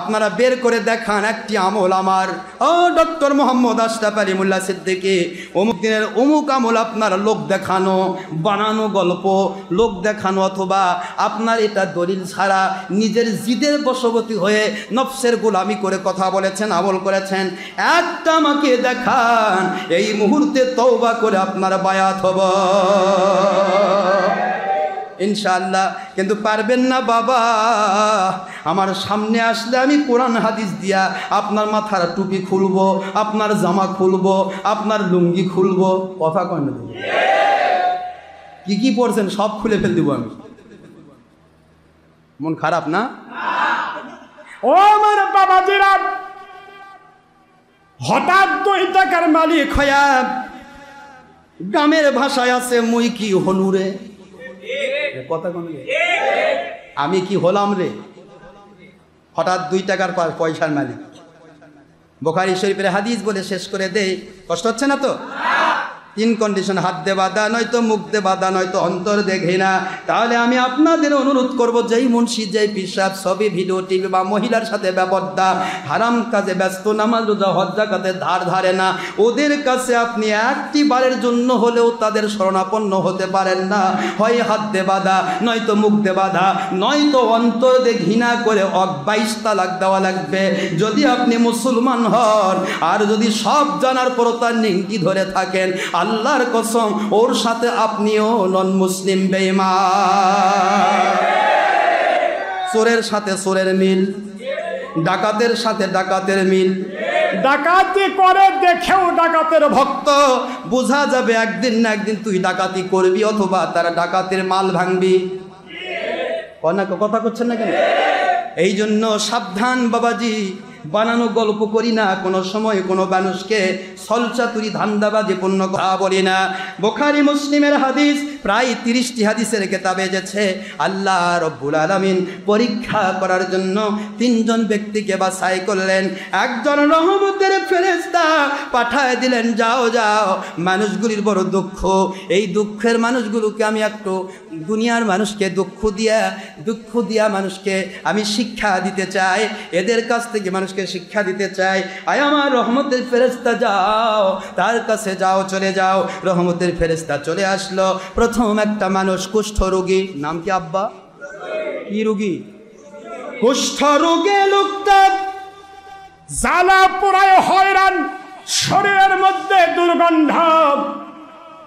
আপনারা বের করে দেখান একটি আমল আমার, ও ডক্টর মোহাম্মদ আশরাফ আলী মোল্লা সিদ্দিকী, অমুক দিনের অমুক আমল আপনার লোক দেখানো, বানানো গল্প, লোক দেখানো, অথবা আপনার এটা দলিল ছাড়া নিজের জিদের বশবর্তী হয়ে নফসের গোলামি করে কথা বলেছেন, আমল করেছেন, একটা আমাকে দেখান, এই মুহূর্তে তওবা করে আপনার বায়াত হব ইনশাআল্লাহ। কিন্তু পারবেন না বাবা, আমার সামনে আসলে আমি কোরআন হাদিস দিয়া আপনার মাথার টুপি খুলবো, আপনার জামা খুলবো, আপনার লুঙ্গি খুলবো। কথা কয় না? কি পড়ছেন সব খুলে ফেল দিব আমি। মন খারাপ না? ও আমার বাবাজিরা, হঠাৎ 2 টাকার মালিক হইয়া গ্রামের ভাষায় আছে মুই কি হলু রে, কথা কোন আমি কি হলাম রে। হঠাৎ 2 টাকার পয়সার মালিক। বুখারী শরীফের হাদিস বলে শেষ করে দেই, কষ্ট হচ্ছে না তো? 3 কন্ডিশন, হাত দে বাধা, নয়তো মুখ দে বাধা, নয়তো অন্তর দে ঘৃণা। তাহলে আমি আপনাদের অনুরোধ করব, যেই মুন্সি, যেই পিসাব, ছবি, ভিডিও, টিভি বা মহিলার সাথে ব্যাপারটা, হারাম কাজে ব্যস্ত, নামাজ রোজা হজ যাকাতে ধার ধারে না, ওদের কাছে আপনি একটি বারের জন্য হলেও তাদের শরণাপন্ন হতে পারেন না। হয় হাত দে বাধা, নয়তো মুখ দে বাধা, নয়তো অন্তর দে ঘৃণা করে 22 তালাক দেওয়া লাগবে যদি আপনি মুসলমান হন। আর যদি সব জানার পরও তার নিংটি ধরে থাকেন, আল্লাহর কসম ওর সাথে আপনিও নন মুসলিম বেঈমান। চোরের সাথে চোরের মিল, ডাকাতের সাথে ডাকাতের মিল। ডাকাতি করে দেখেও ডাকাতের ভক্ত। বোঝা যাবে একদিন না একদিন তুই ডাকাতি করবি, অথবা তারা ডাকাতের মাল ভাঙবি। কথা করছেন না কেন? এই জন্য সাবধান বাবাজি, বানানো গল্প করি না, কোনো সময় কোনো মানুষকে সলচাতুরি ধান্দাবাজি পূর্ণ কথা বলি না। বুখারী মুসলিমের হাদিস, প্রায় 30টি হাদিসের কিতাবে এসেছে, আল্লাহ রব্বুল আলামিন পরীক্ষা করার জন্য 3 জন ব্যক্তিকে বাছাই করলেন। একজন রহমতের ফেরেশতা পাঠায় দিলেন, যাও যাও, মানুষগুলির বড় দুঃখ, এই দুঃখের মানুষগুলোকে আমি একটু দুনিয়ার মানুষকে দুঃখ দিয়া মানুষকে আমি শিক্ষা দিতে চাই, এদের কাছ থেকে মানুষকে শিক্ষা দিতে চাই। আয় আমার রহমতের ফেরেশতা, যাও তার কাছে যাও, চলে যাও। রহমতের ফেরেশতা চলে আসলো। প্রথম একটা মানুষ কুষ্ঠ রোগী, নাম কি আব্বা? কি রোগী? কুষ্ঠ রোগী লোকটা জ্বালা পোড়ায় হয়রান, শরীরের মধ্যে দুর্গন্ধ,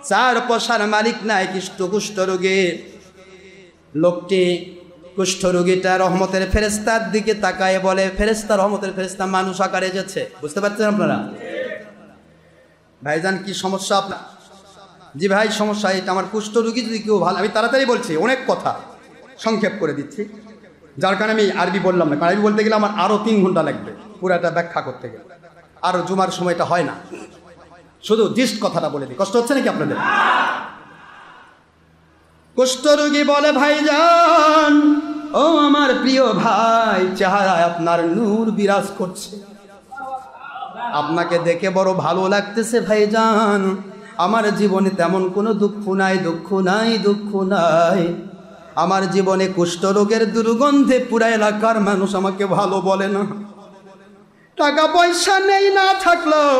4 পয়সার মালিক নাই, কুষ্ঠ রোগী লোকটি। কুষ্ঠ রোগীটা রহমতের ফেরেশতার দিকে তাকায় বলে, ফেরেশতা, রহমতের ফেরেশতা মানুষ আকারে এসেছে। বুঝতে পারছেন আপনারা? ভাইজান কি সমস্যা আপনার? জি ভাই, সমস্যা এটা আমার, কুষ্ঠ রোগী যদি কেউ ভালো, আমি তাড়াতাড়ি বলছি, অনেক কথা সংক্ষেপ করে দিচ্ছি, যার কারণে আমি আরবি বললাম না, কারণ আরবি বলতে গেলে আমার আরও 3 ঘন্টা লাগবে পুরাটা ব্যাখ্যা করতে গেলে, আর জুমার সময়টা হয় না। শুধু জিস্ট কথাটা বলে দিই, কষ্ট হচ্ছে নাকি আপনাদের? কুষ্ঠরোগী বলে, ভাইজান, ও আমার প্রিয় ভাই, চেহারায় আপনার নূর বিরাজ করছে, আপনাকে দেখে বড় ভালো লাগতেছে ভাইজান। আমার জীবনে তেমন কোনো দুঃখ নাই, দুঃখ নাই, দুঃখ নাই। আমার জীবনে কুষ্ঠরোগের দুর্গন্ধে পুরা এলাকার মানুষ আমাকে ভালো বলে না। টাকা পয়সা নেই, না থাকলেও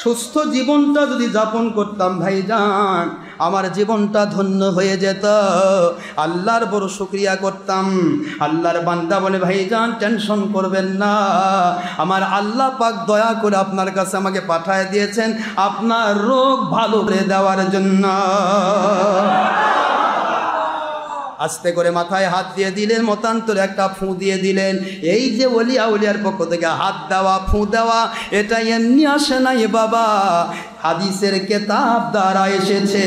সুস্থ জীবনটা যদি যাপন করতাম ভাইজান, আমার জীবনটা ধন্য হয়ে যেত, আল্লাহর বড় শুকরিয়া করতাম। আল্লাহর বান্দা বলে, ভাইজান টেনশন করবেন না, আমার আল্লাহ পাক দয়া করে আপনার কাছে আমাকে পাঠায় দিয়েছেন আপনার রোগ ভালো করে দেওয়ার জন্য। আস্তে করে মাথায় হাত দিয়ে দিলেন, মতান্তরে একটা ফু দিয়ে দিলেন। এই যে ওলিয়ার পক্ষ থেকে হাত দেওয়া, ফু দেওয়া, এটা এমনি আসে নাই বাবা, হাদিসের কিতাব দ্বারা এসেছে।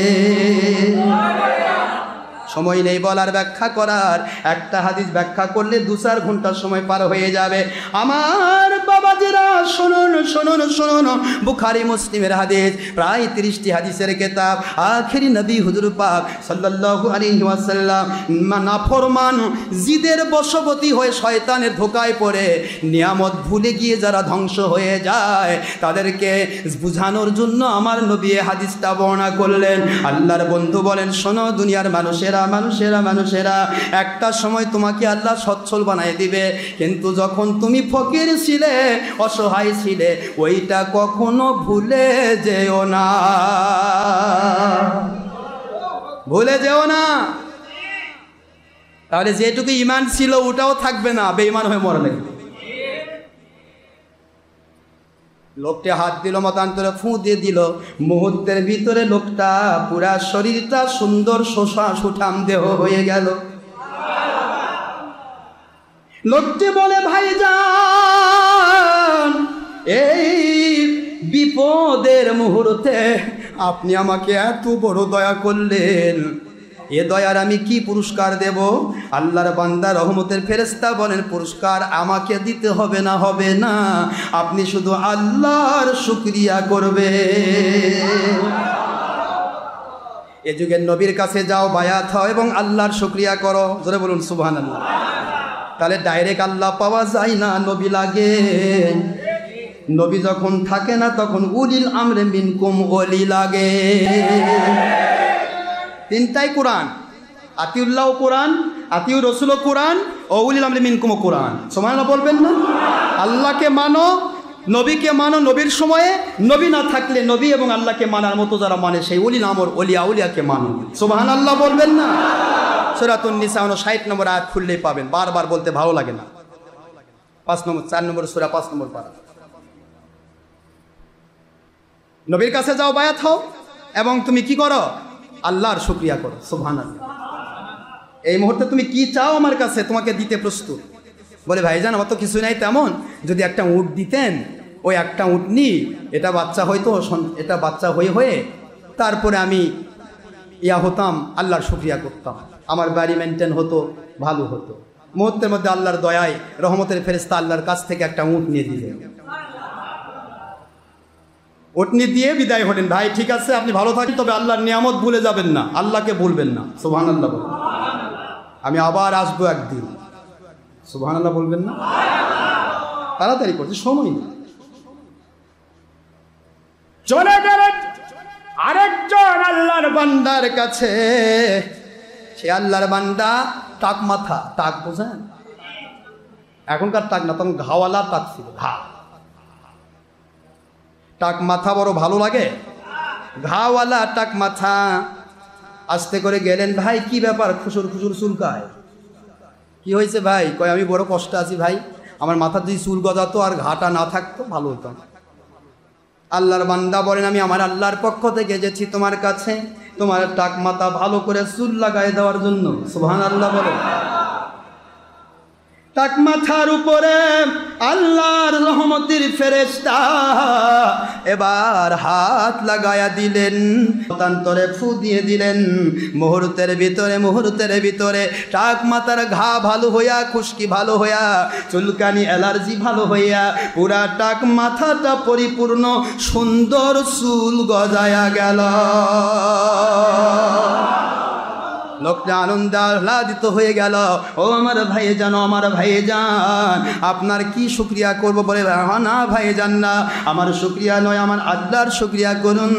সময় নেই বলার, ব্যাখ্যা করার, একটা হাদিস ব্যাখ্যা করলে 2-4 ঘন্টা সময় পার হয়ে যাবে। আমার বাবাজিরা শুনুন শুনুন শুনুন, বুখারী মুসলিমের হাদিস, প্রায় 30টি হাদিসের কিতাব। আখেরি নবী হুজুর পাক সাল্লাল্লাহু আলাইহি ওয়াসাল্লাম নাফরমান জিদের বশবর্তী হয়ে শয়তানের ধোকায় পড়ে নিয়ামত ভুলে গিয়ে যারা ধ্বংস হয়ে যায়, তাদেরকে বুঝানোর জন্য আমার নবী হাদিসটা বর্ণনা করলেন। আল্লাহর বন্ধু বলেন, শোনো দুনিয়ার মানুষেরা, একটা সময় তোমাকে আল্লাহ সচ্ছল বানিয়ে দিবে, কিন্তু যখন তুমি ফকির ছিলে, অসহায় ছিলে, ওইটা কখনো ভুলে যেও না, ভুলে যেও না। তাহলে যেটুকু ঈমান ছিল ওটাও থাকবে না, বেঈমান হয়ে মরা লাগবে। লোকটা হাত দিল, মতান্তরে ফু দিয়ে দিল, মুহূর্তের ভিতরে লোকটা পুরা শরীরটা সুন্দর সুঠাম দেহ হয়ে গেল। লোকটি বলে, ভাইজান, এই বিপদের মুহূর্তে আপনি আমাকে এত বড় দয়া করলেন, এ দয়ার আমি কি পুরস্কার দেব? আল্লাহর বান্দা রহমতের ফেরেশতা বলেন, পুরস্কার আমাকে দিতে হবে না, হবে না, আপনি শুধু আল্লাহর শুকরিয়া করবে। এ যুগের নবীর কাছে যাও, বায়াত হও এবং আল্লাহর শুকরিয়া করো। জোরে বলুন সুবহানাল্লাহ। তাহলে ডাইরেক্ট আল্লাহ পাওয়া যায় না, নবী লাগে। নবী যখন থাকে না তখন উলিল আমরে মিনকুম ওলি লাগে। তিনটাই কোরআন, আতিউল্লাহ কোরআন, আতিউর রসুল কোরআন, ও উলিল আমরে মিনকুম কোরআন। সুবহানাল্লাহ বলবেন না? আল্লাহকে মানো, নবীকে মানো, নবীর সময়ে নবী না থাকলে নবী এবং আল্লাহকে মানার মতো যারা মানে সেই উলিল আমর ওলিয়া উলিয়াকে মানো। সুবহানাল্লাহ বলবেন না? সূরাতুন নিসা 60 নম্বর আয়াত খুললেই পাবেন, বারবার বলতে ভালো লাগে না। 4 নম্বর সূরা 5 নম্বর পারা। নবীর কাছে যাও, বায়াত হও এবং তুমি কি করো? আল্লাহর শুকরিয়া করো। সুবহানাল্লাহ। এই মুহূর্তে তুমি কি চাও আমার কাছে, তোমাকে দিতে প্রস্তুত। বলে ভাইজান আমার তো কিছু নাই তেমন, যদি একটা উট দিতেন, ওই একটা উটনি এটা বাচ্চা হইতো, এটা বাচ্চা হয়ে তারপরে আমি হতাম, আল্লাহর শুকরিয়া করতাম, আমার বাড়ি মেনটেন হতো, ভালো হতো। মুহূর্তের মধ্যে আল্লাহর দয়ায় রহমতের ফেরেশতা আল্লাহর কাছ থেকে একটা উট নিয়ে দিলেন। উটনি দিয়ে বিদায় হলেন। ভাই ঠিক আছে, আপনি ভালো থাকেন, তবে আল্লাহর নিয়ামত ভুলে যাবেন না, আল্লাহকে ভুলবেন না। সুবহানাল্লাহ বলুন। আমি আবার আসবো একদিন। সুবহানাল্লাহ বলবেন না? তাড়াতাড়ি করছে, সময় নেই। চলে গেলেন আরেকজন আল্লাহর বান্দার কাছে। সে আল্লাহর বান্দা টাক মাথা, টাক বোঝেন? এখনকার টাক না, তখন ঘাওয়ালা টাক ছিল, ঘা। টাক মাথা বড় ভালো লাগে, ঘাওয়ালা টাক মাথা। আস্তে করে গেলেন, ভাই কি ব্যাপার, খুশুর খুশুর চুলকায়? কি হয়েছে ভাই? কয় আমি বড় কষ্ট আছি ভাই, আমার মাথা যদি চুল গজাতো আর ঘাটা না থাকতো ভালো হতো। আল্লাহর বান্দা বলেন, আমি আমার আল্লাহর পক্ষ থেকে এসেছি তোমার কাছে, তোমার টাক মাথা ভালো করে চুল লাগাই দেওয়ার জন্য। সুবহানাল্লাহ বলে। টাক মাথার উপরে আল্লাহর রহমতের ফেরেশতা এবার হাত লাগায়া দিলেন, মতান্তরে ফু দিয়ে দিলেন। মুহূর্তের ভিতরে টাক মাথার ঘা ভালো হইয়া, খুশকি ভালো হইয়া, চুলকানি অ্যালার্জি ভালো হইয়া, পুরা টাক মাথাটা পরিপূর্ণ সুন্দর চুল গজায়া গেল। লোকটা আনন্দ আহ্লাদিত হয়ে গেল। ও আমার ভাইজান, আমার ভাইজান, আপনার কি শুকরিয়া করব? বলে না ভাইজান না, আমার শুকরিয়া নয়, আমার আল্লাহর শুকরিয়া করুন।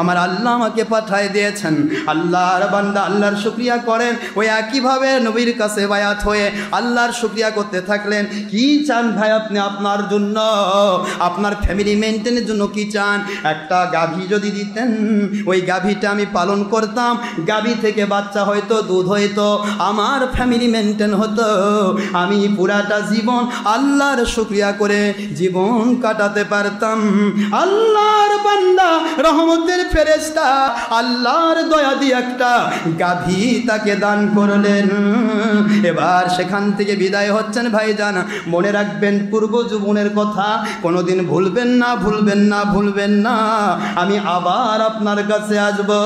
আমার আল্লাহ আমাকে পাঠায় দিয়েছেন। আল্লাহর বান্দা আল্লাহর শুকরিয়া করেন। ওই একইভাবে নবীর কাছে বায়াত হয়ে আল্লাহর শুকরিয়া করতে থাকলেন। কি চান ভাই আপনি আপনার জন্য, আপনার ফ্যামিলি মেনটেনের জন্য কি চান? একটা গাভী যদি দিতেন, ওই গাভীটা আমি পালন করতাম, গাভী থেকে বাচ্চা হয়তো, দুধ হইতো, আমার ফ্যামিলি মেনটেন হতো, আমি পুরাটা জীবন আল্লাহর শুকরিয়া করে জীবন কাটাতে পারতাম। আল্লাহর বান্দা রহমতের ফেরেশতা আল্লাহর দয়া দিয়ে একটা গাভী তাকে দান করলেন। এবার সেখান থেকে বিদায় হচ্ছেন। ভাইজান মনে রাখবেন পূর্ব জীবনের কথা, কোনোদিন ভুলবেন না, ভুলবেন না, ভুলবেন না। আমি আবার আপনার কাছে আসবো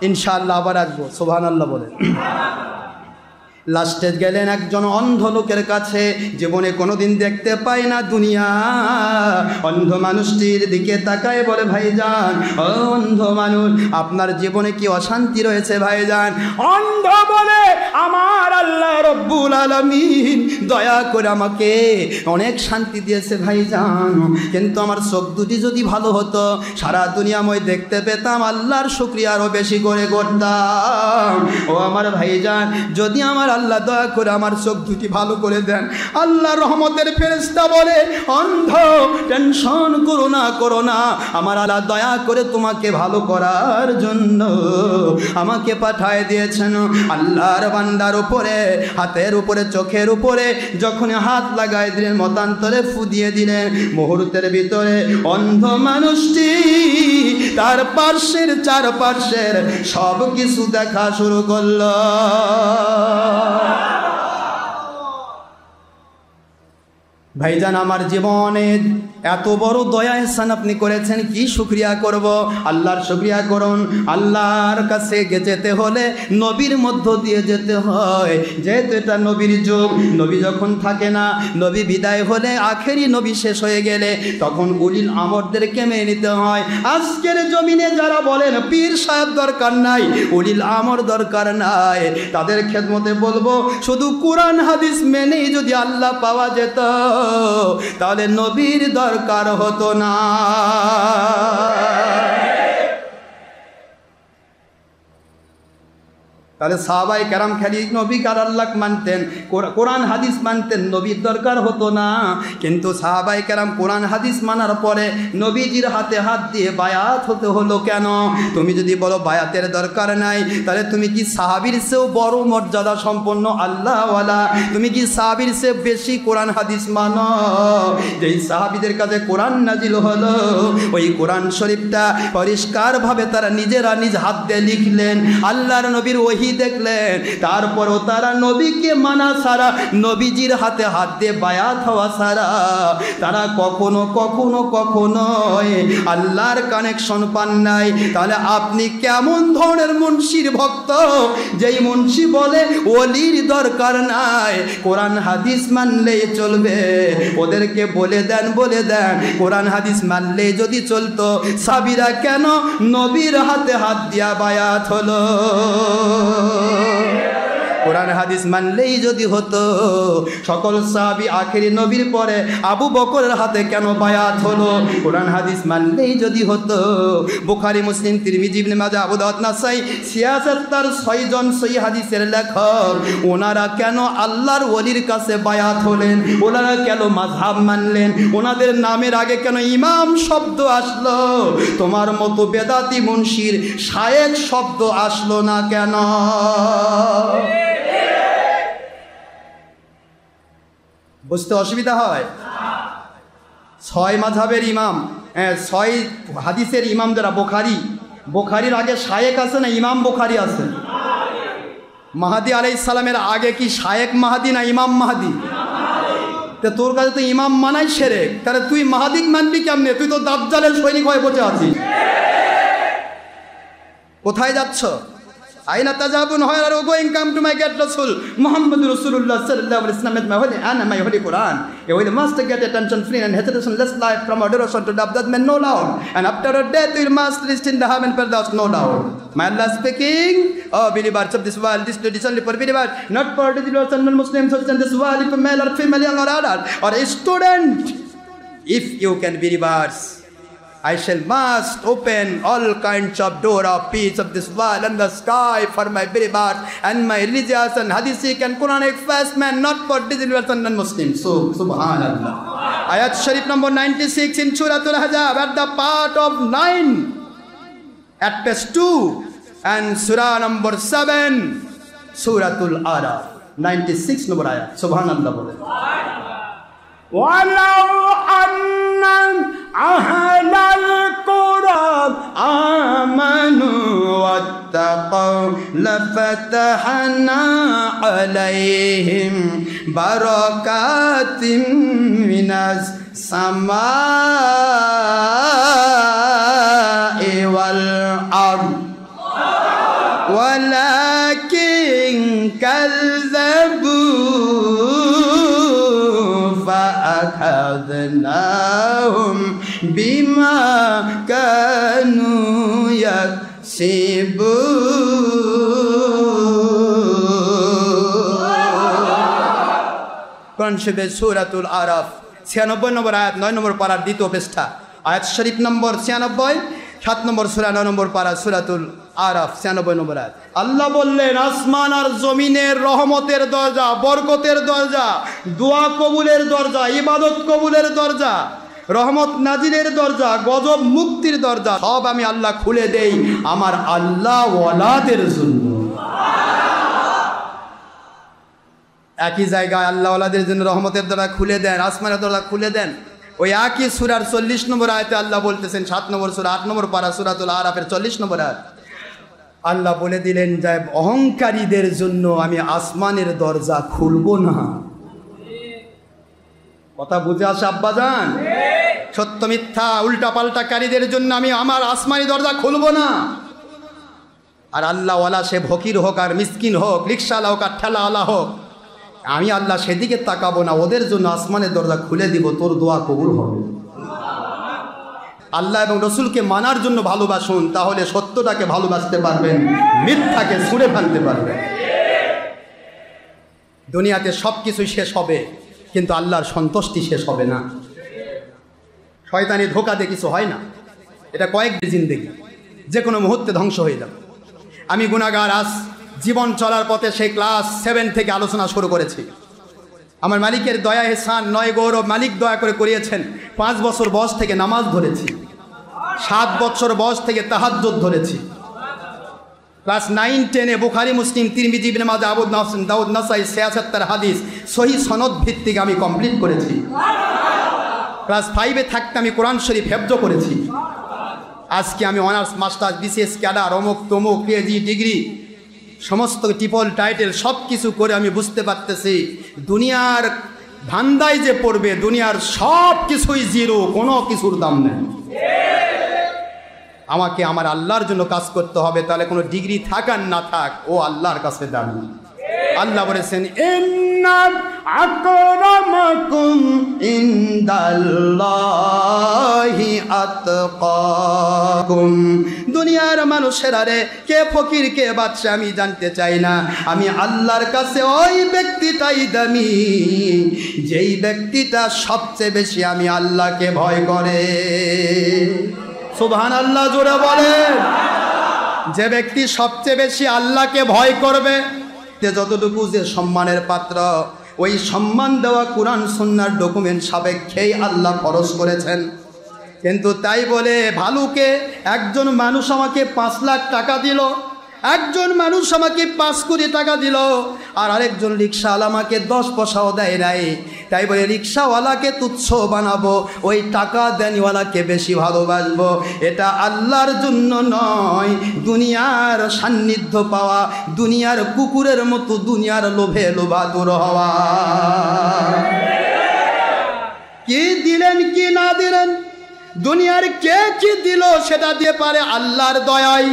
ইনশাআল্লাহ, আবার আসবো। সুবহানাল্লাহ বলেন। লাস্টে গেলেন একজন অন্ধ লোকের কাছে, জীবনে কোনোদিন দেখতে পায় না দুনিয়া। অন্ধ মানুষটির দিকে তাকায় বলে, ভাইজান ও অন্ধ মানুষ, আপনার জীবনে কি অশান্তি রয়েছে ভাইজান? অন্ধ বলে, আমার আল্লাহ রব্বুল আলামিন দয়া করে আমাকে অনেক শান্তি দিয়েছে ভাইজান, কিন্তু আমার চোখ দুটি যদি ভালো হতো, সারা দুনিয়াময় দেখতে পেতাম, আল্লাহর শুকরিয়া আরো বেশি করে করতাম। ও আমার ভাইজান, যদি আমার আল্লাহ দয়া করে আমার চোখ দুটি ভালো করে দেন। আল্লাহ রহমতের ফেরেশতা বলে, অন্ধ টেনশন করো না, আমার আল্লাহ দয়া করে তোমাকে ভালো করার জন্য আমাকে পাঠায় দিয়েছেন। আল্লাহর বান্দার উপরে, হাতের উপরে, চোখের উপরে যখন হাত লাগাই দিলেন, মতান্তরে ফু দিয়ে দিলেন, মুহূর্তের ভিতরে অন্ধ মানুষটি তার পার্শ্বের চারপার্শ্বের সব কিছু দেখা শুরু করলো। ভাইজান, আমার জীবনে এত বড় দয়া এহসান আপনি করেছেন, কি শুকরিয়া করব? আল্লাহর শুকরিয়া করুন। আল্লাহর কাছে যেতে হলে নবীর মধ্য দিয়ে যেতে হয়, যেহেতু এটা নবীর যুগ। নবী যখন থাকে না, নবী বিদায় হলে, আখেরি নবী শেষ হয়ে গেলে, তখন উলিল আমরদেরকে মেনে নিতে হয়। আজকের জমিনে যারা বলেন পীর সাহেব দরকার নাই, উলিল আমর দরকার নাই, তাদের খেদমতে বলবো, শুধু কোরআন হাদিস মেনেই যদি আল্লাহ পাওয়া যেত, তাহলে নবীর দরকার হতো না। তাহলে সাহাবায়ে কেরাম খালি নবী আর আল্লাহ মানতেন, কোরআন হাদিস মানতেন, নবীর দরকার হতো না। কিন্তু সাহাবায়ে কেরাম কোরআন হাদিস মানার পরে নবীজির হাতে হাত দিয়ে বায়াত হতে হলো কেন? তুমি যদি বলো বায়াতের দরকার নাই, তাহলে তুমি কি সাহাবীর চেয়েও বড় মর্যাদা সম্পন্ন আল্লাহওয়ালা? তুমি কি সাহাবীর চেয়ে বেশি কোরআন হাদিস মানো? যেই সাহাবীদের কাছে কোরআন নাজিল হলো, ওই কোরআন শরীফটা পরিষ্কারভাবে তারা নিজেরা নিজ হাত দিয়ে লিখলেন, আল্লাহর নবীর ওহী দেখলেন, তারপরও তারা নবীকে মানা ছাড়া, নবীজির হাতে হাত দিয়ে বায়াত হওয়া ছাড়া তারা কখনো কখনো কখনোই আল্লাহর কানেকশন পান নাই। তাহলে আপনি কেমন ধরনের মুন্সির ভক্ত, যেই মুন্সি বলে ওলির দরকার নাই, কোরআন হাদিস মানলেই চলবে? ওদেরকে বলে দেন কোরআন হাদিস মানলেই যদি চলতো, সাহাবীরা কেন নবীর হাতে হাত দিয়া বায়াত হলো? কোরআন হাদিস মানলেই যদি হতো, সকল সাহাবী আখেরি নবীর পরে আবু বকরের হাতে কেন বায়াত হলো? কোরআন হাদিস মানলেই যদি হতো, বুখারী, মুসলিম, তিরমিজি, ইবনে মাজাহ, আবু দাউদ, নাসাই, সিয়াসাত্তার 6 জন সহিহ হাদিসের লেখক, ওনারা কেন আল্লাহর ওলির কাছে বায়াত হলেন? ওনারা কেন মাযহাব মানলেন? ওনাদের নামের আগে কেন ইমাম শব্দ আসলো? তোমার মতো বেদাতি মুন্সির শায়েখ শব্দ আসলো না কেন? বুঝতে অসুবিধা হয়? 6 মাযহাবের ইমাম, 6 হাদিসের ইমাম যারা, বোখারির আগে শায়েক আছে না ইমাম বোখারি আছে? মাহাদি আলাইহিস সালামের আগে কি শায়েক মাহাদি না ইমাম মাহাদি? তা তোর কাছে তো ইমাম মানাই শিরক, তাহলে তুই মাহাদিক মানবি কেমনে? তুই তো দাজ্জালের সৈনিক হয়ে বসে আছিস। কোথায় যাচ্ছ? আইনা তাজাবুন হয় আর going come to my gate রাসূল মুহাম্মদুর রাসূলুল্লাহ সাল্লাল্লাহু আলাইহি ওয়াসাল্লাম with my holy and my holy Quran. You will must get attention free and hesitationless life from adoration to doubt that man no doubt, and after a death you must list in the heaven paradise no doubt. My Allah speaking, oh believers of this world, this tradition only for believers, not for disbelievers and non-Muslims who in this world, if male or female, young or adult or a student. If you can believers, I shall must open all kinds of door of peace of this world and the sky for my believers and my religious and hadithic and Quranic fast man, not for disbelievers and non-Muslims. So, subhanallah. Ayat Sharif number 96 in Suratul Ahzab at the part of 9 at page 2 and Surah number 7 Suratul Araf 96 number ayat. Subhanallah. ولو أن أهل القرى آمنوا واتقوا لفتحنا عليهم بركات من السماء والأرض ولكن كذبوا فأخذناهم بما كانوا يكسبون শরীফের সূরাতুল আরাফ 96 নম্বর আয়াত 9 নম্বর পারার দ্বিতীয় পৃষ্ঠা, আয়াত শরীফ নম্বর 96, 7 নম্বর সূরা 9 নম্বর পারা সূরাতুল আরাফ 96 নম্বর আয়াত। আল্লাহ বললেন, আসমান আর জমিনের রহমতের দরজা, বরকতের দরজা, দোয়া কবুলের দরজা, ইবাদত কবুলের দরজা, রহমত নাজিলের দরজা, গজব মুক্তির দরজা, সব আমি আল্লাহ খুলে দেই আমার আল্লাহ ওয়ালাদের জন্য। একই জায়গায় আল্লাহ ওয়ালাদের জন্য রহমতের দরজা খুলে দেন, আসমানের দরজা খুলে দেন। ওই একই সূরার 40 নম্বর আয়াতে আল্লাহ বলতেছেন, 7 নম্বর সূরা 8 নম্বর পারা সূরাতুল আরাফের 40 নম্বর আয়াত, আল্লাহ বলে দিলেন যে অহংকারীদের জন্য আমি আসমানের দরজা খুলব না। কথা বুঝে আসে আব্বাজান? সত্য মিথ্যা উল্টা পাল্টাকারীদের জন্য আমি আমার আসমানি দরজা খুলব না। আর আল্লাহওয়ালা সে ফকির হোক আর মিসকিন হোক, রিক্সাওয়ালা হোক আর ঠেলাওয়ালা হোক, আমি আল্লাহ সেদিকে তাকাবো না, ওদের জন্য আসমানের দরজা খুলে দিব, তোর দোয়া কবুল হবে। আল্লাহ এবং রসুলকে মানার জন্য ভালোবাসুন, তাহলে সত্যটাকে ভালোবাসতে পারবেন, মিথ্যাকে ছুঁড়ে ফেলতে পারবেন। দুনিয়াতে সব কিছুই শেষ হবে, কিন্তু আল্লাহর সন্তুষ্টি শেষ হবে না। শয়তানি ধোকা দিয়ে কিছু হয় না, এটা কয়েকটি জিন্দেগি, যে কোনো মুহূর্তে ধ্বংস হয়ে যাবে। আমি গুনাহগার, আজ জীবন চলার পথে সেই ক্লাস 7 থেকে আলোচনা শুরু করেছি। আমার মালিকের দয়া এহসান নয় গৌরব, মালিক দয়া করে করিয়েছেন। 5 বছর বয়স থেকে নামাজ ধরেছি, 7 বছর বয়স থেকে তাহাজ্জুদ ধরেছি। ক্লাস 9, 10-এ বুখারী, মুসলিম, তিরমিজি, ইবনে মাজাহ, আবু দাউদ, নাসাই 76 হাদিস সহিহ সনদ ভিত্তিক আমি কমপ্লিট করেছি। ক্লাস 5-এ থাকতে আমি কোরআন শরীফ হেফজ করেছি। আজকে আমি অনার্স, মাস্টার্স, বিসিএস ক্যাডার, অমুক তমুক, পিএইচডি ডিগ্রি, সমস্ত ট্রিপল টাইটেল সব কিছু করে আমি বুঝতে পারতেছি দুনিয়ার ধান্দায় যে পড়বে, দুনিয়ার সব কিছুই জিরো, কোনো কিছুর দাম নেই। আমাকে আমার আল্লাহর জন্য কাজ করতে হবে, তাহলে কোনো ডিগ্রি থাক আর না থাক, ও আল্লাহর কাছে দামি। আল্লাহ বলেছেন, ইন্না আকরামাকুম ইনদাল্লাহি আতকাকুম। দুনিয়ার মানুষেরা রে, কে ফকির কে বাদশা আমি জানতে চাই না, আমি আল্লাহর কাছে ওই ব্যক্তিটাই দামি যেই ব্যক্তিটা সবচেয়ে বেশি আমি আল্লাহকে ভয় করে। সুবহানাল্লাহ জোরে বলেন। যে ব্যক্তি সবচেয়ে বেশি আল্লাহকে ভয় করবে, যতটুকু যে সম্মানের পাত্র, ওই সম্মান দেওয়া কোরআন সুন্নাহর ডকুমেন্ট সাপেক্ষেই আল্লাহ ফরজ করেছেন। কিন্তু তাই বলে ভালুকে একজন মানুষ আমাকে 5 লাখ টাকা দিল, একজন মানুষ আমাকে 5 কোটি টাকা দিল, আর আরেকজন রিক্সাওয়ালা আমাকে 10 পয়সাও দেয় নাই, তাই বলে রিক্সাওয়ালাকে তুচ্ছ বানাবো, ওই টাকা দেনওয়ালাকে বেশি ভালোবাসবো, এটা আল্লাহর জন্য নয়। দুনিয়ার সান্নিধ্য পাওয়া, দুনিয়ার কুকুরের মতো দুনিয়ার লোভে লোভাতুর হওয়া। কি দিলেন কি না দিলেন, দুনিয়ার কে কি দিল সেটা দিয়ে পারে আল্লাহর দয়ায়।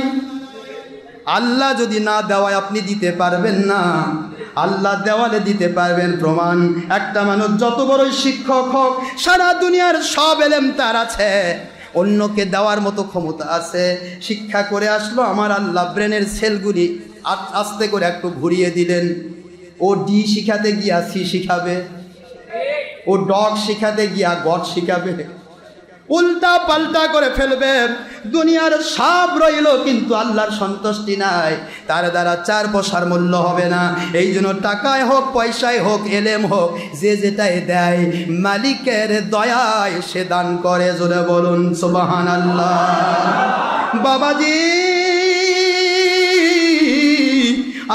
আল্লাহ যদি না দেওয়ায় আপনি দিতে পারবেন না, আল্লাহ দেওয়ালে দিতে পারবেন। প্রমাণ, একটা মানুষ যত বড়ই শিক্ষক হোক, সারা দুনিয়ার সব এলেম তার আছে, অন্যকে দেওয়ার মতো ক্ষমতা আছে, শিক্ষা করে আসলো, আমার আল্লাহ ব্রেনের সেলগুলি আস্তে করে একটু ঘুরিয়ে দিলেন। ও ডি শিখাতে গিয়া সি শিখাবে, ও ডগ শিখাতে গিয়া গড শিখাবে, উল্টা পাল্টা করে ফেলবে। দুনিয়ার সব রইল, কিন্তু আল্লাহর সন্তুষ্টি নাই, তার দ্বারা 4 পয়সার মূল্য হবে না। এই জন্য টাকায় হোক, পয়সায় হোক, এলেম হোক, যে যেটাই দেয় মালিকের দয়ায় সে দান করে। জোরে বলুন সুবহানাল্লাহ। বাবাজি,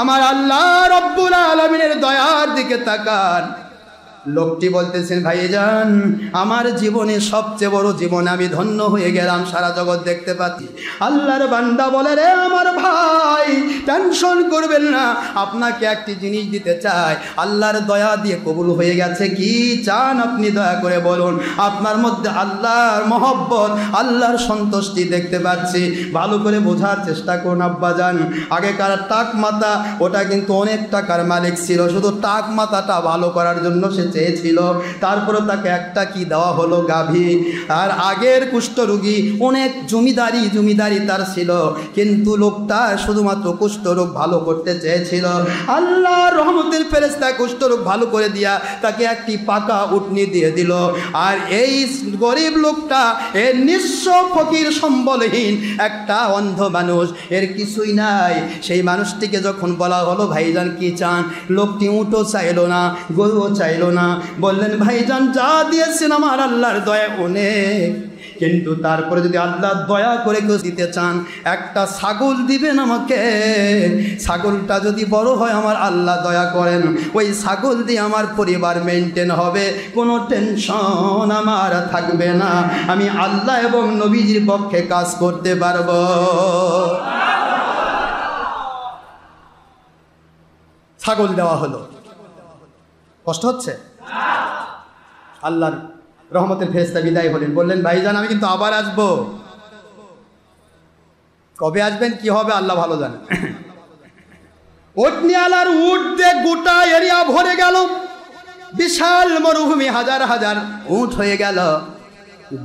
আমার আল্লাহ রব্বুল আলামিনের দয়ার দিকে তাকান। লোকটি বলতেছেন, ভাইজান আমার জীবনে সবচেয়ে বড় জীবন, আমি ধন্য হয়ে গেলাম, সারা জগৎ দেখতে পাচ্ছি। আল্লাহর বান্দা বলে, রে আমার ভাই টেনশন করবেন না, আপনাকে একটি জিনিস দিতে চাই, আল্লাহর দয়া দিয়ে কবুল হয়ে গেছে। কি চান আপনি দয়া করে বলুন। আপনার মধ্যে আল্লাহর মহব্বত, আল্লাহর সন্তুষ্টি দেখতে পাচ্ছি। ভালো করে বোঝার চেষ্টা করুন আব্বাজান। আগেকার টাক মাথা, ওটা কিন্তু অনেক টাকার মালিক ছিল, শুধু টাক মাথাটা ভালো করার জন্য সে চেয়েছিল, তারপরে তাকে একটা কি দেওয়া হলো, গাভী। আর আগের কুষ্ঠরোগী, অনেক জমিদারি তার ছিল, কিন্তু লোকটা শুধুমাত্র কুষ্ঠরোগ ভালো করতে চেয়েছিল। আল্লাহর রহমতের ফেরেশতা কুষ্ঠরোগ ভালো করে দিয়া তাকে একটি পাকা উটনি দিয়ে দিল। আর এই গরিব লোকটা, এর নিঃস্ব ফকির সম্বলহীন একটা অন্ধ মানুষ, এর কিছুই নাই। সেই মানুষটিকে যখন বলা হলো, ভাইজান কি চান, লোকটি উটও চাইলো না, গরুও চাইলো না, বললেন, ভাইজান যা দিয়েছেন আমার আল্লাহর দয়া অনেক, কিন্তু তারপরে যদি আল্লাহ দয়া করে কেউ দিতে চান, একটা ছাগল দিবেন আমাকে। ছাগলটা যদি বড় হয় আমার আল্লাহ দয়া করেন, ওই ছাগল দিয়ে আমার পরিবার মেনটেন হবে, কোনো টেনশন আমার থাকবে না, আমি আল্লাহ এবং নবীজির পক্ষে কাজ করতে পারবো। ছাগল দেওয়া হলো। কষ্ট হচ্ছে? আল্লাহর রহমতের ফেরেশতা বিদায় হলেন, বললেন ভাইজান আমি কিন্তু আবার আসবো। কবে আসবেন কি হবে আল্লাহ ভালো জানে। উটনিয়ালার উট দিয়ে গোটা এরিয়া ভরে গেল, বিশাল মরুভূমি, হাজার হাজার উট হয়ে গেল।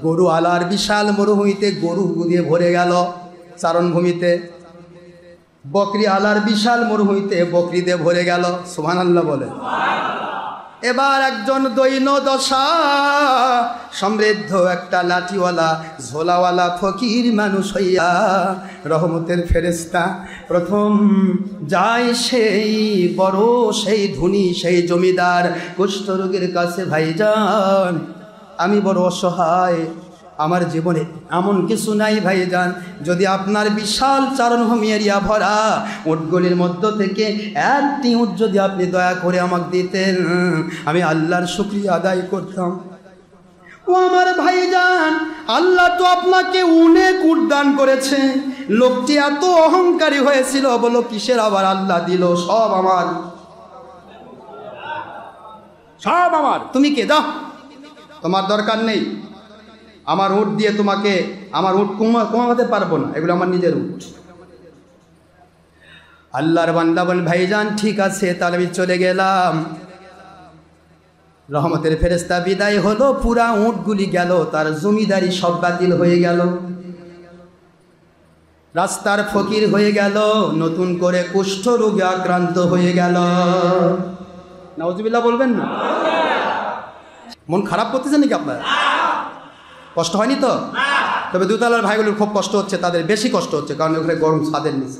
গরু আলার বিশাল মরুভূমিতে গরু দিয়ে ভরে গেল, চারণভূমিতে। বকরি আলার বিশাল মরুভূমিতে বকরি দিয়ে ভরে গেল। সুবহানাল্লাহ বলে। এবার একজন দৈন্য দশা সমৃদ্ধ একটা লাঠিওয়ালা ঝোলাওয়ালা ফকির মানুষ হইয়া রহমতের ফেরেশতা প্রথম যায় সেই বড় সেই ধনী সেই জমিদার কুষ্ঠরোগীর কাছে, ভাইজান আমি বড় অসহায়, আমার জীবনে এমন কিছু নাই ভাইজান, যদি আপনার বিশাল চারণভূমি এরিয়া ভরা উটগুলির মধ্য থেকে একটি উট যদি আপনি দয়া করে আমাকে দিতেন, আমি আল্লাহর শুকরিয়া আদায় করতাম। ও আমার ভাইজান, আল্লাহ তো আপনাকে অনেক উট দান করেছে। লোকটি এত অহংকারী হয়েছিল, বলো কিসের আবার আল্লাহ দিল, সব আমার, সব আমার। তুমি কে দাও, তোমার দরকার নেই। আমার উট দিয়ে তোমাকে, আমার উট কমাতে পারবো না, এগুলো আমার নিজের উট। আল্লাহর বান্দা বল ভাইজান ঠিক আছে তাহলে আমি চলে গেলাম। রহমতের ফেরেশতা বিদায় হলো, পুরা উটগুলি গেল, তার জমিদারি সব বাতিল হয়ে গেল, রাস্তার ফকির হয়ে গেল, নতুন করে কুষ্ঠ রোগে আক্রান্ত হয়ে গেল। নাউজুবিল্লাহ বলবেন না? মন খারাপ করতেছে নাকি আপনার? কষ্ট হয়নি তো? তবে দুতলার ভাইগুলোর খুব কষ্ট হচ্ছে, তাদের বেশি কষ্ট হচ্ছে, কারণ ওখানে গরম ছাদের নিচে।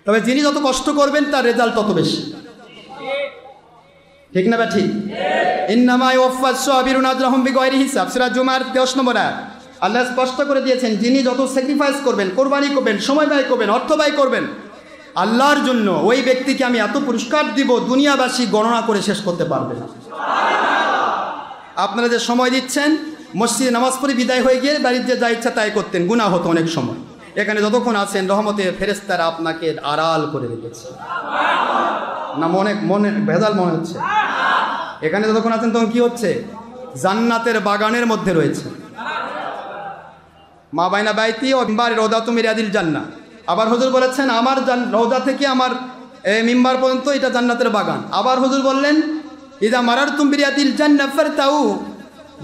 তবে যিনি যত কষ্ট করবেন তার রেজাল্ট তত বেশি, ঠিক না? ঠিক। ইন্নামা ইউওয়াফাস সাবিরুনা আজরাহুম বিগাইরি হিসাব, সূরা জুমার 10 নম্বর আয়াত। আল্লাহ স্পষ্ট করে দিয়েছেন, যিনি যত স্যাক্রিফাইস করবেন, কোরবানি করবেন, সময় ব্যয় করবেন, অর্থ ব্যয় করবেন আল্লাহর জন্য, ওই ব্যক্তিকে আমি এত পুরস্কার দিব দুনিয়াবাসী গণনা করে শেষ করতে পারবে না। আপনারা যে সময় দিচ্ছেন, মসজিদে নামাজ পড়ে বিদায় হয়ে গিয়ে বাড়ির যে যা ইচ্ছা তাই করতেন, গুনাহ হতো অনেক সময়। এখানে যতক্ষণ আছেন রহমতের ফেরেশতারা আপনাকে আড়াল করে রেখেছে। না মনে ভেজাল মনে হচ্ছে? এখানে যতক্ষণ আছেন তখন কি হচ্ছে? জান্নাতের বাগানের মধ্যে রয়েছে। মা বাইনা বাইতি ও মিম্বার রওদা তুমি রিয়াদিল জান্নাহ। আবার হুজুর বলেছেন আমার রওদা থেকে আমার মিম্বার পর্যন্ত এটা জান্নাতের বাগান। আবার হুজুর বললেন ইদা মারারতুম বিরিয়াদিল জান্নাহ ফারতাউ,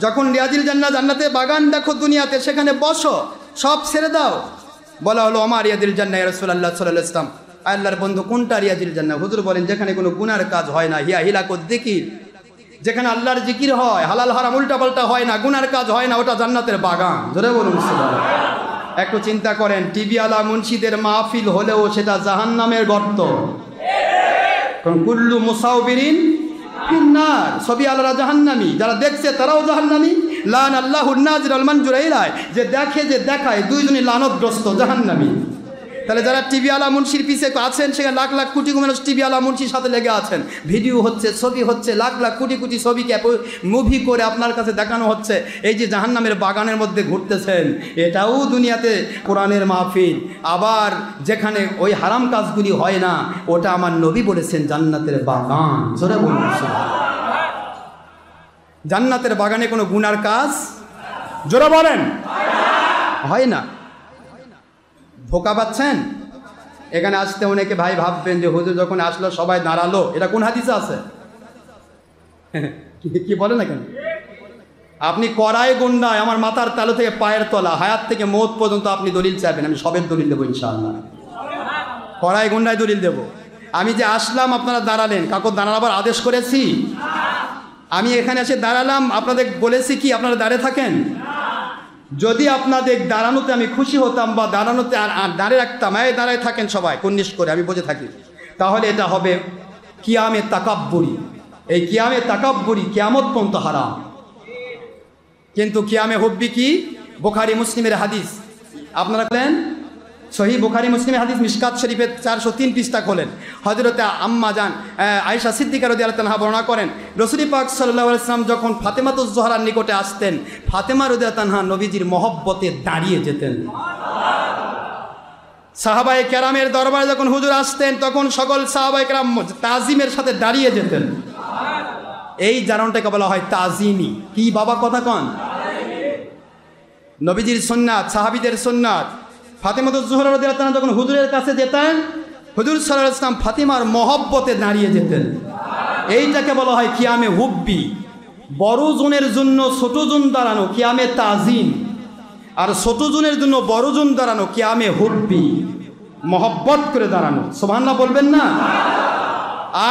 যখন রিয়াদিল জান্নাহ জান্নাতের বাগান দেখো দুনিয়াতে, সেখানে বসো, সব ছেড়ে দাও। বলা হলো আমার রিয়াদিল জান্নাহ ইয়া রাসূলুল্লাহ সাল্লাল্লাহু আলাইহি ওয়াসাল্লাম, আল্লাহর বন্ধু কোনটা রিয়াদিল জান্নাহ? হুজুর বলেন যেখানে কোনো গুনার কাজ হয় না, হিয়া হিলাকুদ যিকির, যেখানে আল্লাহর জিকির হয়, হালাল হারাম উল্টাপাল্টা হয় না, গুনার কাজ হয় না, ওটা জান্নাতের বাগান। জোরে বলুন সুবহানাল্লাহ। একটু চিন্তা করেন, টিভি আলা মুন্সিদের মাহফিল হলেও সেটা জাহান্নামের গর্ত। কারণ কুল্লু মুসাউবিরিন ফিন্নার, সবই আলারা জাহান্নামী, যারা দেখছে তারাও জাহান্নামী। লান আল্লাহুন নাজির আল মানজুর ইলাহি, যে দেখে যে দেখায় দুইজনই লানতগ্রস্ত জাহান্নামী। তাহলে যারা টিভি আলা মুন্সির পিছে আছেন, সেখানে লাখ লাখ কোটি মানুষ টিভি আলা মুন্সির সাথে লেগে আছেন, ভিডিও হচ্ছে, ছবি হচ্ছে, লাখ লাখ কোটি কোটি ছবিকে মুভি করে আপনার কাছে দেখানো হচ্ছে। এই যে জাহান্নামের বাগানের মধ্যে ঘুরতেছেন, এটাও দুনিয়াতে কোরআনের মাহফিল। আবার যেখানে ওই হারাম কাজগুলি হয় না, ওটা আমার নবী বলেছেন জান্নাতের বাগান। জোরে বলুন সুবহানাল্লাহ। জান্নাতের বাগানে কোনো গুনার কাজ, জোরে বলেন, হয় না। ধোকা পাচ্ছেন? এখানে আসতে অনেকে ভাই ভাববেন যে হুজুর যখন আসলো সবাই দাঁড়ালো, এটা কোন হাদিসে আছে? কি বলে না কেন? আপনি কড়াই গুন্ডায় আমার মাথার তালু থেকে পায়ের তলা, হায়াত থেকে মৌত পর্যন্ত আপনি দলিল চাইবেন, আমি সবের দলিল দেবো ইনশাআল্লাহ। কড়াই গুন্ডায় দলিল দেবো। আমি যে আসলাম আপনারা দাঁড়ালেন, কাকু দাঁড়াবার আদেশ করেছি? আমি এখানে এসে দাঁড়ালাম, আপনাদের বলেছি কি আপনারা দাঁড়িয়ে থাকেন? যদি আপনাদের দাঁড়ানোতে আমি খুশি হতাম বা দাঁড়ানোতে আর দাঁড়িয়ে রাখতাম, এই দাঁড়ায় থাকেন সবাই কুন্নিশ করে, আমি বসে থাকি, তাহলে এটা হবে কিয়ামে তাকাব্বুরি। এই কিয়ামে তাকাব্বুরি কিয়ামত পর্যন্ত হারাম। কিন্তু কিয়ামে হুব্বি কি? বুখারী মুসলিমের হাদিস। আপনারা বলেন সহিহ বুখারী মুসলিমের হাদিস, মিশকাত শরীফের 403 পৃষ্ঠা খোলেন। হযরতে আম্মা জান আয়েশা সিদ্দিকা রাদিয়াল্লাহু তাআলা বর্ণনা করেন, রাসূল পাক সাল্লাল্লাহু আলাইহি ওয়াসাল্লাম যখন ফাতেমাতুজ জোহরার নিকটে আসতেন, ফাতেমা রাদিয়াল্লাহু তাআলা নবীজির মহব্বতে দাঁড়িয়ে যেতেন। সাহাবায়ে কেরামের দরবারে যখন হুজুর আসতেন, তখন সকল সাহাবায়ে কেরাম তাজিমের সাথে দাঁড়িয়ে যেতেন। এই দাঁড়ানোটাকে বলা হয় তাজিমি। কি বাবা কথা কন? নবীজির সুন্নাত, সাহাবীদের সুন্নাত। ফাতেমাতুজ জোহরা রাদিয়াল্লাহু তাআলা যখন হুজুরের কাছে যেতেন, হুজুর সাল্লাল্লাহু আলাইহি ওয়াসাল্লাম ফাতিমার মহব্বতে দাঁড়িয়ে যেতেন। এইটাকে বলা হয় কিয়ামে হুব্বি। বড় জনের জন্য ছোট জন দাঁড়ানো কিয়ামে তাজিম, আর ছোট জনের জন্য বড় জন দাঁড়ানো কিয়ামে হুব্বি, মহব্বত করে দাঁড়ানো। সুবহানাল্লাহ বলবেন না?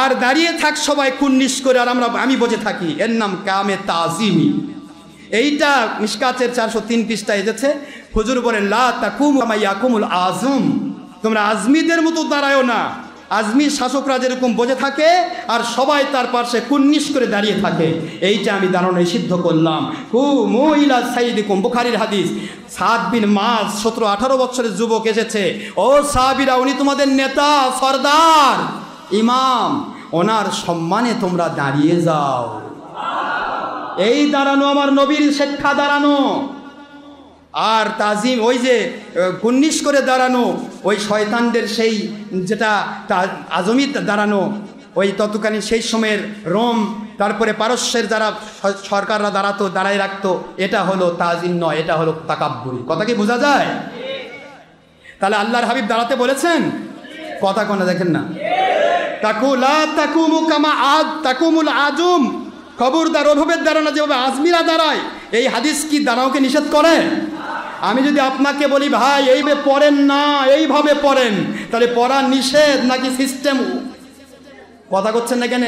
আর দাঁড়িয়ে থাক সবাই কুন্নিশ করে, আর আমি বসে থাকি, এর নাম কিয়ামে তাজিমি। এইটা মিশকাতের 403 পৃষ্ঠায় এসেছে। হুজুর বলেন লা তাকুমু কামা ইয়াকুমুল আজম, তোমরা আজমিদের মতো দাঁড়ায়ও না। আজমির শাসকরা যেরকম বসে থাকে আর সবাই তার পাশে কুন্নিশ করে দাঁড়িয়ে থাকে, এইটা আমি দাঁড়ানো নিষিদ্ধ করলাম। কুমু ইলা সাইয়্যিদিকুম, বুখারীর হাদিস। সাদ বিন মাস 17-18 বছরের যুবক এসেছে, ও সাহাবীরা, উনি তোমাদের নেতা, সরদার, ইমাম, ওনার সম্মানে তোমরা দাঁড়িয়ে যাও। এই দাঁড়ানো আমার নবীর শিক্ষা দাঁড়ানো। আর তাজিম, ওই যে কুন্নিশ করে দাঁড়ানো, ওই শয়তানদের সেই যেটা আজমি দাঁড়ানো, ওই ততকালীন সেই সময়ের রোম, তারপরে পারস্যের যারা সরকাররা দাঁড়ায় রাখতো, এটা হলো তাজিম নয়, এটা হলো তাকাব্বুরি। কথা কি বোঝা যায়? তাহলে আল্লাহর হাবিব দাঁড়াতে বলেছেন, কথা কোনা দেখেন না। তাকুলা তাকুমু কামা তাকুমুল আজম, খবরদার ওভাবে দাঁড়ানো যেভাবে আজমিরা দাঁড়ায়। এই হাদিস কি দাঁড়াওকে নিষেধ করে? আমি যদি আপনাকে বলি ভাই এইভাবে পড়েন না, এইভাবে পড়েন, তাহলে পড়া নিষেধ নাকি সিস্টেম? কথা করছেন না কেন?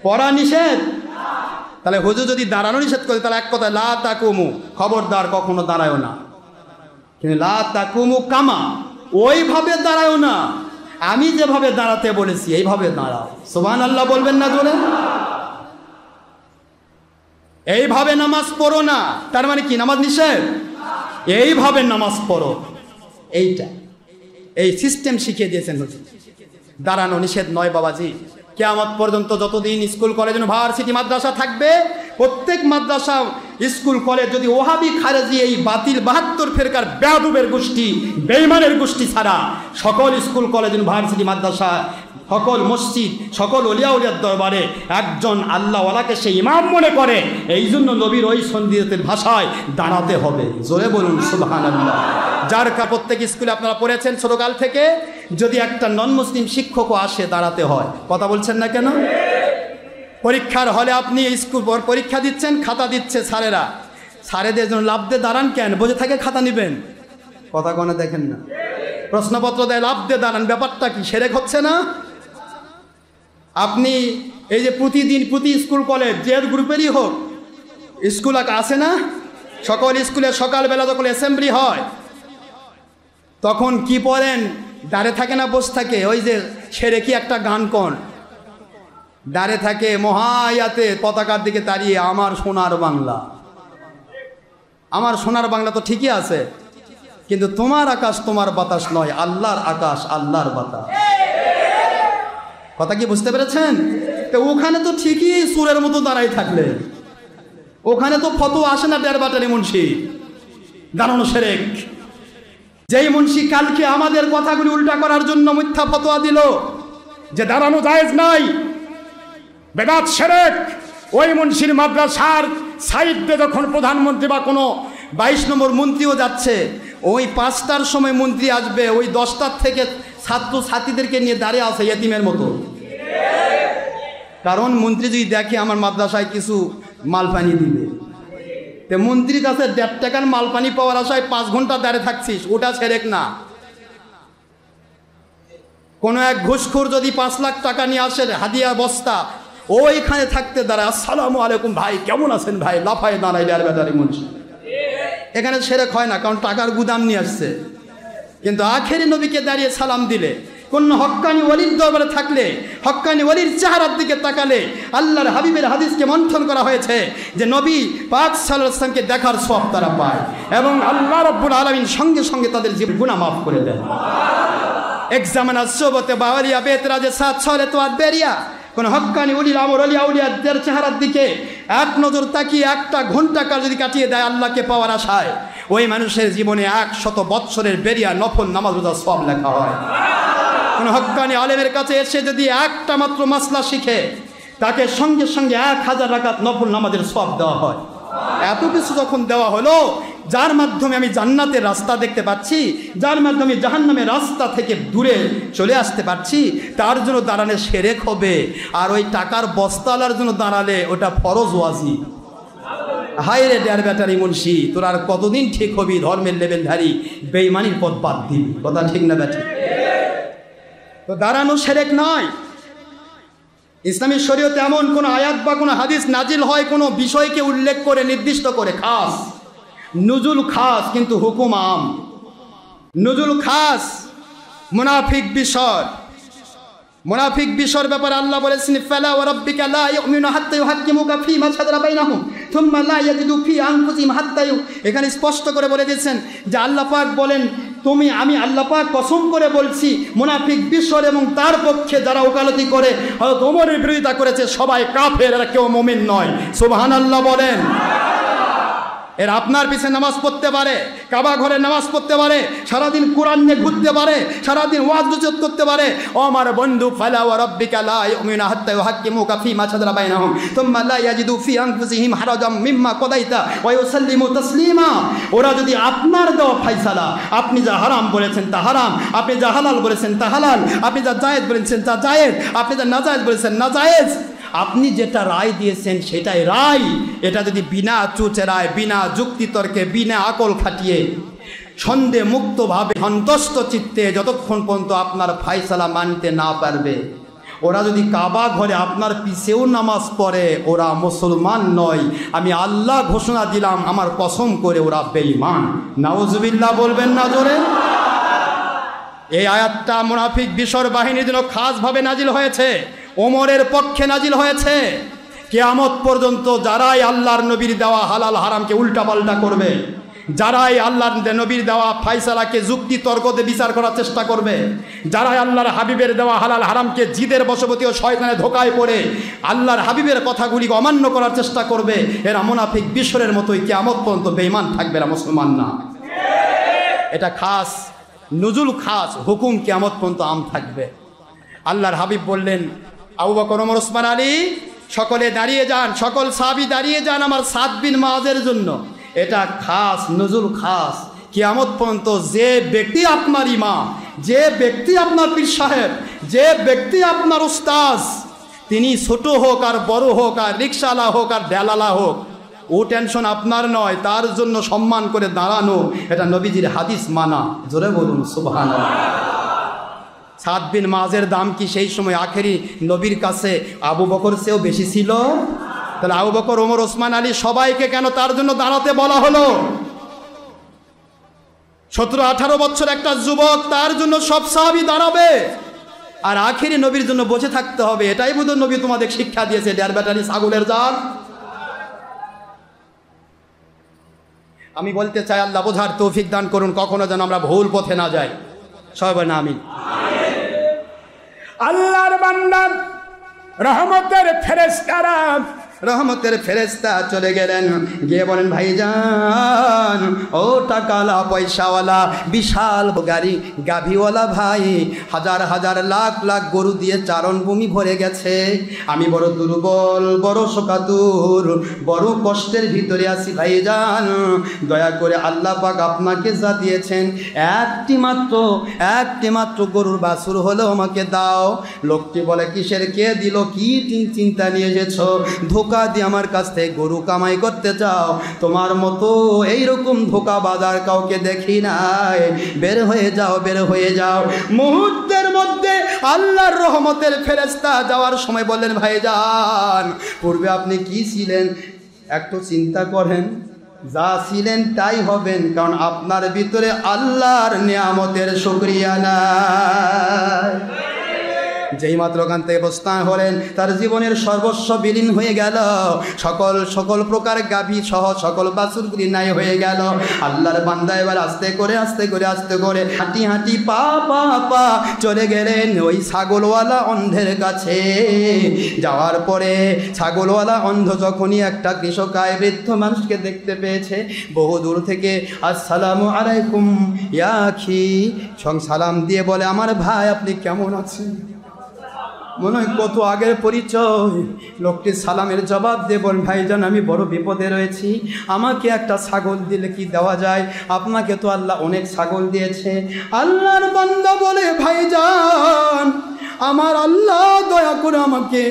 পড়া নিষেধ। তাহলে হুজুর যদি দাঁড়ানো নিষেধ করে, তাহলে এক কথা লা তাকুমু, খবরদার কখনো দাঁড়ায়ও না। কিন্তু লা তাকুমু কামা, ওইভাবে দাঁড়ায়ও না, আমি যেভাবে দাঁড়াতে বলেছি এইভাবে দাঁড়াও। সুবহানাল্লাহ বলবেন না জোরে? এইভাবে নামাজ পড়ো না, তার মানে কি নামাজ নিষেধ? এইভাবে নামাজ পড়ো, এইটা এই সিস্টেম শিখিয়ে দিয়েছেন হুজুর। দাঁড়ানো নিষেধ নয় বাবাজি। কিয়ামত পর্যন্ত যতদিন স্কুল কলেজ ইউনিভার্সিটি মাদ্রাসা থাকবে, প্রত্যেক মাদ্রাসা স্কুল কলেজ যদি ওহাবি খারেজি এই বাতিল 72 ফেরকার বেয়াদবের গোষ্ঠী, বেঈমানের গোষ্ঠী ছাড়া সকল স্কুল কলেজ ইউনিভার্সিটি মাদ্রাসা, সকল মসজিদ, সকল ওলিয়া উলিয়ার দরবারে একজন আল্লাহওয়ালাকে সে ইমাম মনে করে, এই জন্য নবীর ওই সন্ধিতের ভাষায় দাঁড়াতে হবে। জোরে বলুন সুবহানাল্লাহ। যার প্রত্যেক স্কুলে আপনারা পড়েছেন ছোটকাল থেকে, যদি একটা নন মুসলিম শিক্ষকও আসে দাঁড়াতে হয়। কথা বলছেন না কেন? পরীক্ষার হলে আপনি স্কুল পরীক্ষা দিচ্ছেন, খাতা দিচ্ছে স্যারেরা, স্যারেদের জন্য লাভ দিয়ে দাঁড়ান কেন? বসে থাকে খাতা নেবেন? কথা কোনো দেখেন না। প্রশ্নপত্র দেয়, লাভ দিয়ে দাঁড়ান, ব্যাপারটা কি সেরেক হচ্ছে না? আপনি এই যে প্রতিদিন প্রতি স্কুল কলেজ যে গ্রুপেরই হোক স্কুল আসে না, সকল স্কুলে সকালবেলা যখন অ্যাসেম্বলি হয় তখন কি পড়েন? দাঁড়িয়ে থাকে না বসে থাকে? ওই যে সেরে কি একটা গান কোন দাঁড়িয়ে থাকে মহায়াতে পতাকার দিকে দাঁড়িয়ে, আমার সোনার বাংলা। আমার সোনার বাংলা তো ঠিকই আছে, কিন্তু তোমার আকাশ তোমার বাতাস নয়, আল্লাহর আকাশ আল্লাহর বাতাস। কথা কি বুঝতে পেরেছেন? তো ওখানে তো ঠিকই সুরের মতো দাঁড়াই থাকলে, ওখানে তো ফতোয়া আসে না ডের বাটারি মুন্সি, দাঁড়ানো সেরেক। যেই মুন্সি কালকে আমাদের কথাগুলি উল্টা করার জন্য মিথ্যা ফতোয়া দিল যে দাঁড়ানো জায়েজ নাই, বেদাত সেরেক, ওই মুন্সির মাদ্রাসার সাইডে যখন প্রধানমন্ত্রী বা কোনো 22 নম্বর মন্ত্রীও যাচ্ছে, ওই 5টার সময় মন্ত্রী আসবে, ওই 10টার থেকে ছাত্র ছাত্রীদেরকে নিয়ে দাঁড়িয়ে আছে এতিমের মতো। কারণ মন্ত্রী যদি দেখে আমার মাদ্রাসায় কিছু মালপানি দিবে, তো মন্ত্রীর কাছে 1.5 টাকার মালপানি পাওয়ার আশায় 5 ঘন্টা দাঁড়িয়ে থাকছিস, ওটা সেরেক না। কোনো এক ঘুষখোর যদি 5 লাখ টাকা নিয়ে আসে হাদিয়া বস্তা, ওইখানে থাকতে দাঁড়ায়, আসসালামু আলাইকুম ভাই, কেমন আছেন ভাই, লাফায় দাঁড়াইলে আর বেদারি মুন্সি। এখানে সেরেক হয় না, কারণ টাকার গুদাম নিয়ে আসছে। কিন্তু আখেরি নবীকে দাঁড়িয়ে সালাম দিলে, কোন হক্কানি ওলির দরবারে থাকলে, হক্কানি ওলির চেহারার দিকে তাকালে, আল্লাহর হাবিবের হাদিসকে মন্থন করা হয়েছে যে নবী পাক সাল্লাল্লাহু আলাইহি ওয়াসাল্লামকে দেখার সওয়াব তারা পায়, এবং আল্লাহ রাব্বুল আলামিন সঙ্গে সঙ্গে তাদের জীবন গুনাহ মাফ করে দেন। এক জামানা সোবতে বাওয়ালিয়া বেতরাজে সাত ছলে তো বেরিয়া, কোন হক্কানি ওলির আমর ওলিয়া উলিয়াদের চেহারার দিকে এক নজর তাকিয়ে 1টা ঘন্টা কাল যদি কাটিয়ে দেয় আল্লাহকে পাওয়ার আশায়, ওই মানুষের জীবনে 100 বৎসরের বেরিয়া নফল নামাজ রোজা সওয়াব লেখা হয়। কোন হক্কানি আলেমের কাছে এসে যদি একটা মাত্র মাসলা শিখে, তাকে সঙ্গে সঙ্গে 1000 রাকাত নফল নামাজের সওয়াব দেওয়া হয়। এত কিছু যখন দেওয়া হলো, যার মাধ্যমে আমি জান্নাতের রাস্তা দেখতে পাচ্ছি, যার মাধ্যমে জাহান্নামের রাস্তা থেকে দূরে চলে আসতে পারছি, তার জন্য দাঁড়ালে শিরক হবে। আর ওই টাকার বস্তালার জন্য দাঁড়ালে ওটা ফরজ ওয়াজিব। হায় রে ডেয়ার ব্যাটারি মুন্সি, তোর আর কতদিন ঠিক হবি ধর্মের লেভেলধারী, বেঈমানির পথ বাদ দিবি। কথা ঠিক না ব্যাটা? তো দাঁড়ানো শিরক নয়। ইসলামী শরীয়তে এমন কোনো আয়াত বা কোনো হাদিস নাজিল হয় কোনো বিষয়কে উল্লেখ করে নির্দিষ্ট করে, খাস নুজুল খাস কিন্তু হুকুম আম। নুজুল খাস মুনাফিক বিষয়, মুনাফিক বিষয়ের ব্যাপারে আল্লাহ বলেছেন ফালা ওয়া রাব্বিকা লা ইউমিনু হাত্তা ইউহাক্কিমুকা ফীমা শাজারা বাইনাহুম থুম্মা লা ইয়াজিদু ফী আনফুসিহিম হাত্তা এখানে স্পষ্ট করে বলে দিয়েছেন যে আল্লাহ পাক বলেন আমি আল্লাহ পাক কসম করে বলছি, মুনাফিক বিষয় এবং তার পক্ষে যারা ওকালতি করে হযরত ওমরের বিরোধিতা করেছে সবাই কাফের, এরা কেউ মুমিন নয়। সুবহানাল্লাহ বলেন। এর আপনার পিছে নামাজ পড়তে পারে, কাবা ঘরে নামাজ পড়তে পারে, সারাদিন কোরআন নিয়ে ঘুরতে পারে, সারাদিন ওয়াজ নসিহত করতে পারে। ও আমার বন্ধু, ফালা ওয়া রাব্বিকা লা ইউমিনু হাত্তা ইউহাক্কিমুকা ফীমা শাজারা বাইনাহুম থুম্মা লা ইয়াজিদু ফী আনফুসিহিম হারাজাম মিম্মা কাদাইতা ওয়া ইউসাল্লিমু তাসলিমা। ওরা যদি আপনার দেওয়া ফয়সালা, আপনি যা হারাম বলেছেন তা হারাম, আপনি যা হালাল বলেছেন তা হালাল, আপনি যা জায়েজ বলেছেন তা জায়েজ, আপনি যা নাজায়েজ বলেছেন নাজায়েজ, আপনি যেটা রায় দিয়েছেন সেটাই রায়, এটা যদি বিনা চুচেরায়, বিনা যুক্তিতর্কে, বিনা আকল খাটিয়ে সন্দেহ মুক্তভাবে সন্তুষ্ট চিত্তে যতক্ষণ পর্যন্ত আপনার ফয়সালা মানতে না পারবে, ওরা যদি কাবা ঘরে আপনার পিছেও নামাজ পড়ে, ওরা মুসলমান নয়। আমি আল্লাহ ঘোষণা দিলাম, আমার কসম করে ওরা বেঈমান। নাউজুবিল্লাহ বলবেন না জোরে? এই আয়াতটা মুনাফিক বিষর বাহিনীর জন্য খাসভাবে নাজিল হয়েছে, ওমরের পক্ষে নাজিল হয়েছে। কিয়ামত পর্যন্ত যারাই আল্লাহর নবীর দেওয়া হালাল হারামকে উল্টাপাল্টা করবে, যারাই আল্লাহর নবীর দেওয়া ফয়সালাকে যুক্তি তর্কতে বিচার করার চেষ্টা করবে, যারাই আল্লাহর হাবিবের দেওয়া হালাল হারামকে জিদের বশবর্তী ও শয়তানের ধোকায় পড়ে আল্লাহর হাবিবের কথাগুলিকে অমান্য করার চেষ্টা করবে, এরা মুনাফিক বিশরের মতোই কিয়ামত পর্যন্ত বেঈমান থাকবে, এরা মুসলমান না। এটা খাস নুজুল খাস, হুকুম কিয়ামত পর্যন্ত আম থাকবে। আল্লাহর হাবিব বললেন, আবু বকর, ওমর, ওসমান, আলী সকলে দাঁড়িয়ে যান, সকল সাহাবী দাঁড়িয়ে যান আমার সাদ বিন মুআযের জন্য। এটা খাস নুজুল খাস। কিয়ামত পর্যন্ত যে ব্যক্তি আপনার ইমাম, যে ব্যক্তি আপনার পীর সাহেব, যে ব্যক্তি আপনার উস্তাজ, তিনি ছোট হোক আর বড় হোক, আর রিকশাওয়ালা হোক আর ডেলালা হোক, ও টেনশন আপনার নয়, তার জন্য সম্মান করে দাঁড়ানো, এটা নবীজির হাদিস মানা। জোরে বলুন সুবহানাল্লাহ। সাদ বিন মুআযের দাম কি সেই সময় আখেরি নবীর কাছে আবু বকর চেয়েও বেশি ছিল? তাহলে আবু বকর, ওমর, ওসমান, আলী সবাইকে কেন তার জন্য দাঁড়াতে বলা হলো? 17-18 বছর একটা যুবক, তার জন্য সব সাহাবী দাঁড়াবে, আর আখেরি নবীর জন্য বসে থাকতে হবে। এটাই বোধহয় নবী তোমাদের শিক্ষা দিয়েছে, ডেয়ার ব্যাটারি ছাগলের জাত। আমি বলতে চাই, আল্লাহ বোঝার তৌফিক দান করুন, কখনো যেন আমরা ভুল পথে না যাই। সবাই বলেন আমিন। আল্লাহর বান্দা রহমতের ফেরেশতারা, রহমতের ফেরেশতা চলে গেলেন, গিয়ে বলেন, ভাইজান ও টাকালা পয়সাওয়ালা বিশাল গাড়ি গাভীওয়ালা ভাই, হাজার হাজার লাখ লাখ গরু দিয়ে চারণভূমি ভরে গেছে, আমি বড় দুর্বল, বড় শোকাতুর, বড় কষ্টের ভিতরে আছি ভাইজান, দয়া করে আল্লাহ পাক আপনাকে যা দিয়েছেন একটি মাত্র গরুর বাছুর হলেও আমাকে দাও। লোকটি বলে, কিসের, কে দিল, কি চিন্তা নিয়ে এসেছো? ধোকা দিয়ে আমার কাছ থেকে গরু কামাই করতে চাও? তোমার মতো এইরকম ধোকা বাজার কাউকে দেখি নাই, বের হয়ে যাও, বের হয়ে যাও। মুহূর্তের মধ্যে আল্লাহর রহমতের ফেরেশতা যাওয়ার সময় বললেন, ভাইজান পূর্বে আপনি কি ছিলেন একটু চিন্তা করেন, যা ছিলেন তাই হবেন, কারণ আপনার ভিতরে আল্লাহর নিয়ামতের শুকরিয়া নাই। যেই মাত্র ওখান থেকে প্রস্থান হলেন, তার জীবনের সর্বস্ব বিলীন হয়ে গেল, সকল প্রকার গাভী সহ সকল বাছুরগুলি নাই হয়ে গেল। আল্লাহর বান্দা এবার আস্তে করে হাঁটি পা চলে গেলেন ওই ছাগলওয়ালা অন্ধের কাছে। যাওয়ার পরে ছাগলওয়ালা অন্ধ যখনই একটা কৃষকায় বৃদ্ধ মানুষকে দেখতে পেয়েছে, বহু দূর থেকে আসসালামু আলাইকুম ইয়া আখি সালাম দিয়ে বলে, আমার ভাই আপনি কেমন আছেন? মনে হয় কত আগের পরিচয়। লোকটি সালামের জবাব দিয়ে বলেন, ভাইজান আমি বড় বিপদে রয়েছি, আমাকে একটা ছাগল দিলে কি দেওয়া যায়? আপনাকে তো আল্লাহ অনেক ছাগল দিয়েছে। আল্লাহর বান্দা বলে, ভাইজান আমার আল্লাহ দয়া করে আমাকে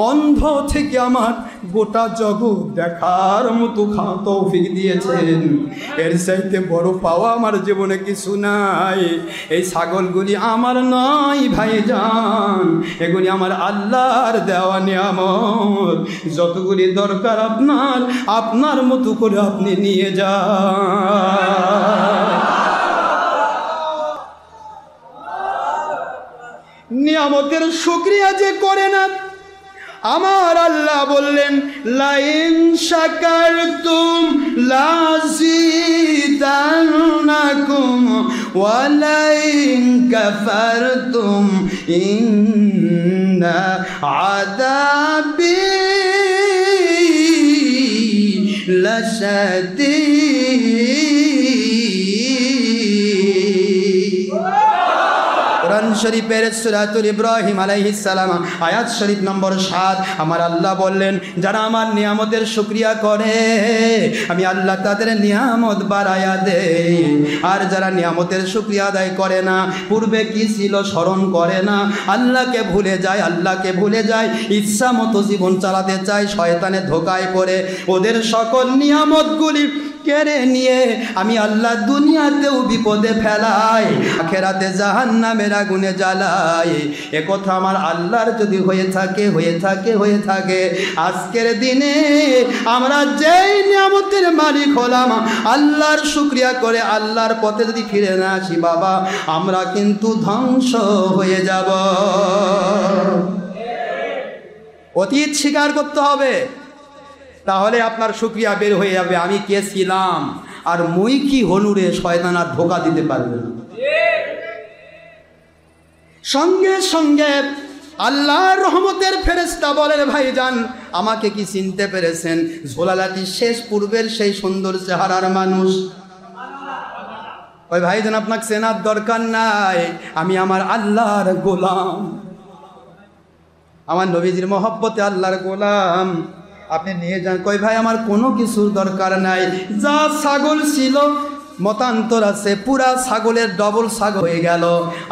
অন্ধ থেকে আমার গোটা জগৎ দেখার মতো তৌফিক দিয়েছেন। এর চাইতে বড় পাওয়া আমার জীবনে কিছু নাই। এই ছাগলগুলি আমার নয় ভাইজান, এগুলি আমার আল্লাহর দেওয়া নিয়ামত। যতগুলি দরকার আপনার, আপনার মতো করে আপনি নিয়ে যান। নিয়ামতের শুকরিয়া যে করে না, আমার আল্লাহ বললেন, লাইন শাকারতুম লাযিদান্নাকুম ওয়া লাইন কাফারতুম ইন্না আযাবি লাশাদীদ। কোরআন শরীফের সূরাতুল ইব্রাহিম আলাইহিস সালাম আয়াত শরীফ নম্বর 7 আমার আল্লাহ বললেন, যারা আমার নিয়ামতের শুকরিয়া করে আমি আল্লাহ তাদের নিয়ামত বাড়ায়া দেই। আর যারা নিয়ামতের শুকরিয়া আদায় করে না, পূর্বে কি ছিল স্মরণ করে না, আল্লাহকে ভুলে যায়, আল্লাহকে ভুলে যায়, ইচ্ছা মতো জীবন চালাতে চায়, শয়তানের ধোকায় পড়ে ওদের সকল নিয়ামতগুলি কেড়ে নিয়ে আমি আল্লাহ দুনিয়াতেও বিপদে ফেলাই, আখেরাতে জাহান্নামের আগুনে জ্বালাই। একথা আমার আল্লাহর যদি হয়ে থাকে আজকের দিনে আমরা যেই নিয়ামতের মালিক হলাম, আল্লাহর শুকরিয়া করে আল্লাহর পথে যদি ফিরে না আসি বাবা, আমরা কিন্তু ধ্বংস হয়ে যাব। অতীত স্বীকার করতে হবে, তাহলে আপনার শুকরিয়া বের হয়ে যাবে। আমি কে ছিলাম আর মুই কি হলুরে, শয়তান আর ধোকা দিতে পারবে না। সঙ্গে সঙ্গে আল্লাহর রহমতের ফেরেশতা বলেন, ভাইজান আমাকে কি চিনতে পেরেছেন? ঝোলালাটি শেষ পূর্বের সেই সুন্দর চেহারার মানুষ। ওই ভাইজান আপনাকে চেনার দরকার নাই, আমি আমার আল্লাহর গোলাম, আমার নবীজির মহব্বতে আল্লাহর গোলাম, আপনি নিয়ে যান। কই ভাই আমার কোনো কিছুর দরকার নাই, যা ছাগল ছিল মতান্তর আছে, পুরা ছাগলের ডবল ছাগল হয়ে গেল।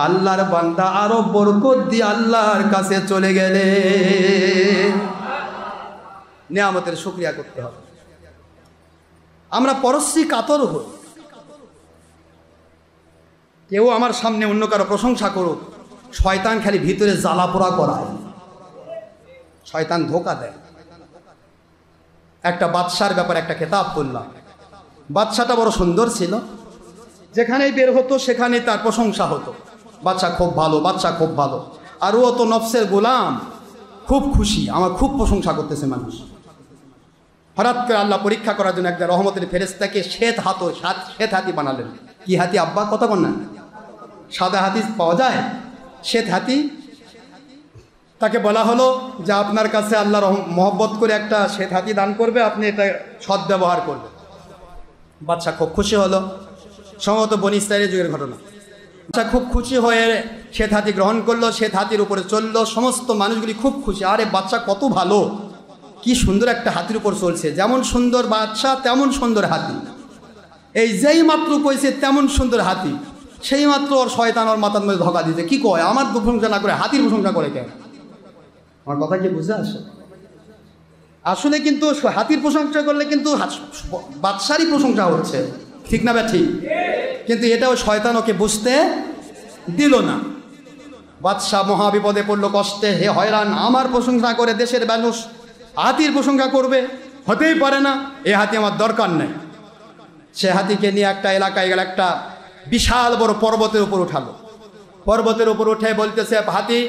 আল্লাহর বান্দা আরো বরকত দিয়ে আল্লাহর কাছে চলে গেলে। নিয়ামতের শুকরিয়া করতে হবে। আমরা পরশ্রী কাতর হই, কেউ আমার সামনে অন্য কারো প্রশংসা করুক, শয়তান খালি ভিতরে জ্বালা পোড়া করায়, শয়তান ধোকা দেয়। একটা বাদশার ব্যাপারে একটা কিতাব পড়লাম, বাদশাটা বড় সুন্দর ছিল, যেখানেই বের হতো সেখানেই তার প্রশংসা হতো, বাদশা খুব ভালো, বাদশা খুব ভালো। আর ও তো নফসের গোলাম, খুব খুশি, আমার খুব প্রশংসা করতেছে মানুষ। হঠাৎ করে আল্লাহ পরীক্ষা করার জন্য একটা রহমতের ফেরেশতাকে শ্বেত হাতি বানালেন। কি হাতি আব্বা, কথা বল না, সাদা হাতি পাওয়া যায়, শ্বেত হাতি। তাকে বলা হলো যে আপনার কাছে আল্লাহ মহব্বত করে একটা শ্বেত হাতি দান করবে, আপনি এটা সদ্ব্যবহার করবেন। বাদশা খুব খুশি হলো, সম্ভবত বনী ইসরাইলের যুগের ঘটনা। বাদশা খুব খুশি হয়ে শ্বেত হাতি গ্রহণ করলো, শ্বেত হাতির উপরে চললো, সমস্ত মানুষগুলি খুব খুশি। আরে বাদশা কত ভালো, কি সুন্দর একটা হাতির উপর চলছে, যেমন সুন্দর বাদশা তেমন সুন্দর হাতি। এই যেই মাত্র কইছে তেমন সুন্দর হাতি, সেই মাত্র ওর শয়তান ওর মাথার মধ্যে ধোকা দিতে, কি কয় আমার প্রশংসা না করে হাতির প্রশংসা করে কেন? আমার কথা কি বুঝে আসে? আসলে কিন্তু হাতির প্রশংসা করলে কিন্তু বাদশারই প্রশংসা হচ্ছে, ঠিক না? ঠিক। কিন্তু এটাও শয়তান ওকে বুঝতে দিল না। বাদশা মহাবিপদে পড়লো, কষ্টে, হে হয়রান, আমার প্রশংসা করে দেশের মানুষ হাতির প্রশংসা করবে, হতেই পারে না, এ হাতি আমার দরকার নেই। সে হাতিকে নিয়ে একটা এলাকায় গেল, একটা বিশাল বড় পর্বতের উপর উঠালো। পর্বতের উপর উঠে বলতেছে, হাতি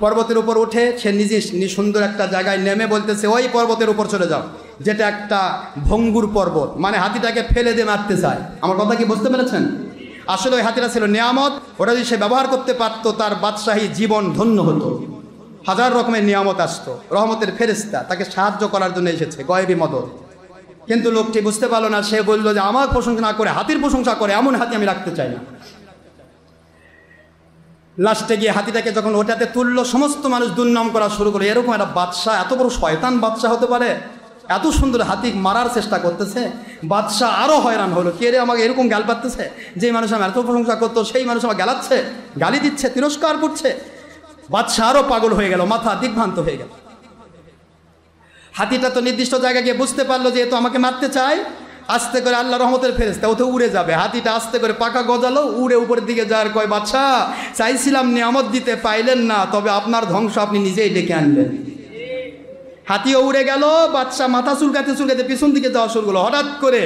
পর্বতের উপর উঠে সে নিজে সুন্দর একটা জায়গায় নেমে বলতেছে, ওই পর্বতের উপর চলে যাও, যেটা একটা ভঙ্গুর পর্বত, মানে হাতিটাকে ফেলে দিয়ে মারতে চায়। আমার কথা কি বুঝতে পেরেছেন? আসলে ওই হাতিটা ছিল নিয়ামত, ওটা যদি সে ব্যবহার করতে পারতো তার বাদশাহী জীবন ধন্য হতো, হাজার রকমের নিয়ামত আসতো। রহমতের ফেরেশতা তাকে সাহায্য করার জন্য এসেছে, গয়েবী মদদ। কিন্তু লোকটি বুঝতে পারলো না, সে বলল যে আমার প্রশংসা না করে হাতির প্রশংসা করে এমন হাতি আমি রাখতে চাই না। লাস্টে গিয়ে হাতিটাকে যখন ওটাতে তুললো, সমস্ত মানুষ দুর্নাম করা শুরু করলো, এরকম একটা বাদশাহ, এত বড় শয়তান বাদশাহ হতে পারে, এত সুন্দর হাতি মারার চেষ্টা করতেছে। বাদশাহ আরও হয়রান হলো, কে রে আমাকে এরকম গাল পাচ্ছে, যেই মানুষ আমার এত প্রশংসা করতো সেই মানুষ আমাকে গালাচ্ছে, গালি দিচ্ছে, তিরস্কার করছে। বাদশাহ আরও পাগল হয়ে গেল, মাথা দিগ্ভ্রান্ত হয়ে গেল। হাতিটা তো নির্দিষ্ট জায়গায় গিয়ে বুঝতে পারলো যে এ তো আমাকে মারতে চায়, আস্তে করে আল্লাহ রহমতের ফেরেশতা, ও তো উড়ে যাবে। হাতিটা আস্তে করে পাকা গজালো, উড়ে উপরের দিকে যাওয়ার কয়, বাদশাহ চাইছিলাম নিয়ামত দিতে, পাইলেন না, তবে আপনার ধ্বংস আপনি নিজেই ডেকে আনলেন। হাতিও উড়ে গেল, বাদশাহ মাথা চুলকাতে চুলকাতে পিছন দিকে যাওয়া শুরু করলো। হঠাৎ করে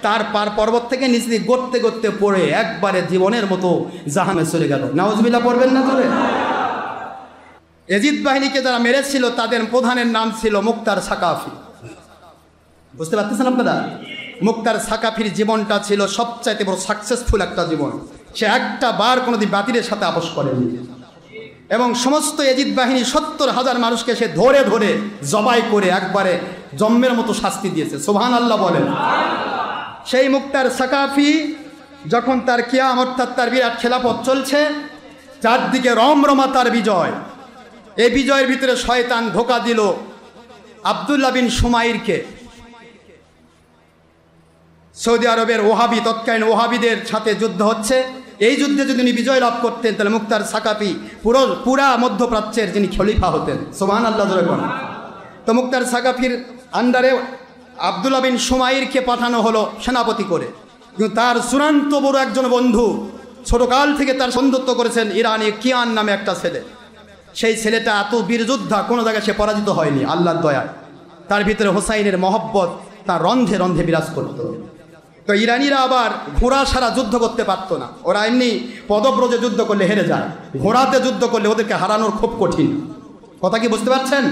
তার পর্বত থেকে নিচে দিকে গড়তে গড়তে পড়ে একবারে জীবনের মতো জাহান্নামে চলে গেল। নাউজুবিল্লাহ পড়বেন না চলে। এজিদ বাহিনীকে যারা মেরেছিল তাদের প্রধানের নাম ছিল মুক্তার সাকাফি। বুঝতে পারতেছেন আপনারা? মুক্তার সাকাফির জীবনটা ছিল সবচাইতে বড় সাকসেসফুল একটা জীবন। সে একটা বার কোনোদিন বাতিলের সাথে আপোষ করেনি এবং সমস্ত এজিদ বাহিনী ৭০,০০০ মানুষকে সে ধরে ধরে জবাই করে একবারে জম্মের মতো শাস্তি দিয়েছে। সুবহানাল্লাহ বলেন। সেই মুক্তার সাকাফি যখন তার কিয়াম অর্থাৎ তার বিরাট খেলাফত চলছে, চারদিকে রমরমা তার বিজয়, এই বিজয়ের ভিতরে শয়তান ধোঁকা দিল আব্দুল্লাহ বিন সুমাইরকে। সৌদি আরবের ওহাবি, তৎকালীন ওহাবিদের সাথে যুদ্ধ হচ্ছে। এই যুদ্ধে যদি উনি বিজয় লাভ করতেন তাহলে মুক্তার সাকাফি পুরা মধ্যপ্রাচ্যের যিনি খলিফা হতেন। সুবহানাল্লাহ জোরে বলেন। তো মুক্তার সাকাফির আন্ডারে আব্দুল্লাহ বিন সুমাইরকে পাঠানো হলো সেনাপতি করে, কিন্তু তার চূড়ান্ত বড় একজন বন্ধু, ছোটকাল থেকে তার বন্ধুত্ব করেছেন ইরানি কিয়ান নামে একটা ছেলে। সেই ছেলেটা এত বীর যোদ্ধা, কোনো জায়গায় সে পরাজিত হয়নি আল্লাহর দয়ায়। তার ভিতরে হোসাইনের মহব্বত তার রন্ধে রন্ধে বিরাজ করত। তো ইরানিরা আবার ঘোড়া সারা যুদ্ধ করতে পারতো না, ওরা এমনি পদব্রজে যুদ্ধ করলে হেরে যায়, ঘোড়াতে যুদ্ধ করলে ওদেরকে হারানোর খুব কঠিন। কথা কি বুঝতে পারছেন?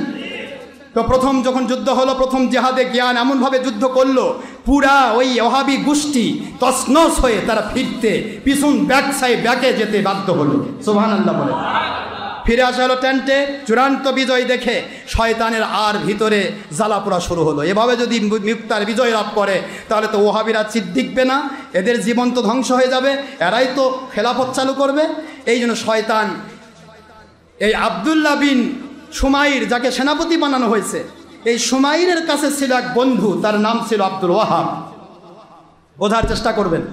তো প্রথম যখন যুদ্ধ হলো, প্রথম জেহাদে জ্ঞান এমনভাবে যুদ্ধ করলো, পুরা ওই ওহাবি গোষ্ঠী তছনছ হয়ে তারা ফিরতে পিছন ব্যাকে যেতে বাধ্য হলো। সুবহানাল্লাহ বলে ফিরে আসা হলো টেন্টে। চূড়ান্ত বিজয় দেখে শয়তানের আর ভিতরে জ্বালাপোড়া শুরু হলো। এভাবে যদি মুক্তার বিজয় লাভ করে তাহলে তো ওহাবিরা চিৎ দিকবে না, এদের জীবন তো ধ্বংস হয়ে যাবে, এরাই তো খেলাফত চালু করবে। এই জন্য শয়তান এই আব্দুল্লাহ বিন সুমাইর, যাকে সেনাপতি বানানো হয়েছে, এই সুমাইরের কাছে ছিল এক বন্ধু, তার নাম ছিল আব্দুল ওয়াহাব। বোঝার চেষ্টা করবেন।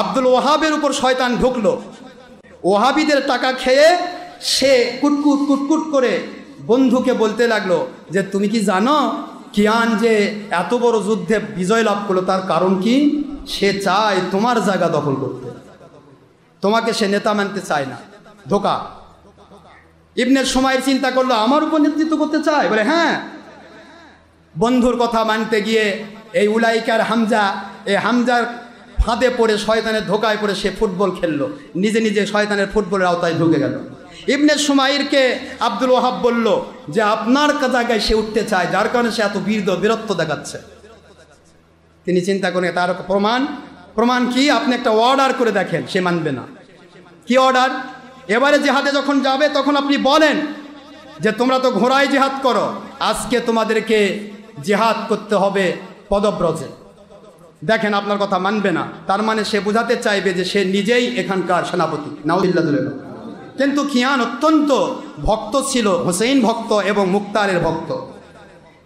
আব্দুল ওয়াহাবের উপর শয়তান ঢুকলো। ওহাবিদের টাকা খেয়ে সে কুটকুট কুটকুট করে বন্ধুকে বলতে লাগলো যে তুমি কি জানো কিয়ান যে এত বড় যুদ্ধে বিজয় লাভ করলো তার কারণ কি? সে চায় তোমার জায়গা দখল করতে, তোমাকে সে নেতা মানতে চায় না। ধোকা। ইবনে সুমাইর চিন্তা করলো আমার উপর নেতৃত্ব করতে চায়, বলে হ্যাঁ। বন্ধুর কথা মানতে গিয়ে এই উলাইকার হামজা, এই হামজার ফাঁদে পড়ে শয়তানের ধোকায় পড়ে সে ফুটবল খেললো, নিজে নিজে শয়তানের ফুটবলের আওতায় ঢুকে গেল। ইবনে সুমাইরকে আব্দুল ওয়াহাব বলল যে আপনার জায়গায় সে উঠতে চায়, যার কারণে সে এত বীরত্ব দেখাচ্ছে। তিনি চিন্তা করেন তার প্রমাণ কি? আপনি একটা অর্ডার করে দেখেন, সে মানবে না। কি অর্ডার? এবারে জেহাদে যখন যাবে তখন আপনি বলেন যে তোমরা তো ঘোড়ায় জেহাদ করো, আজকে তোমাদেরকে জেহাদ করতে হবে পদব্রজে। দেখেন আপনার কথা মানবে না, তার মানে সে বোঝাতে চাইবে যে সে নিজেই এখানকার সেনাপতি। নাউজুবিল্লাহ। কিন্তু কিয়ান অত্যন্ত ভক্ত ছিল, হোসেইন ভক্ত এবং মুক্তারের ভক্ত।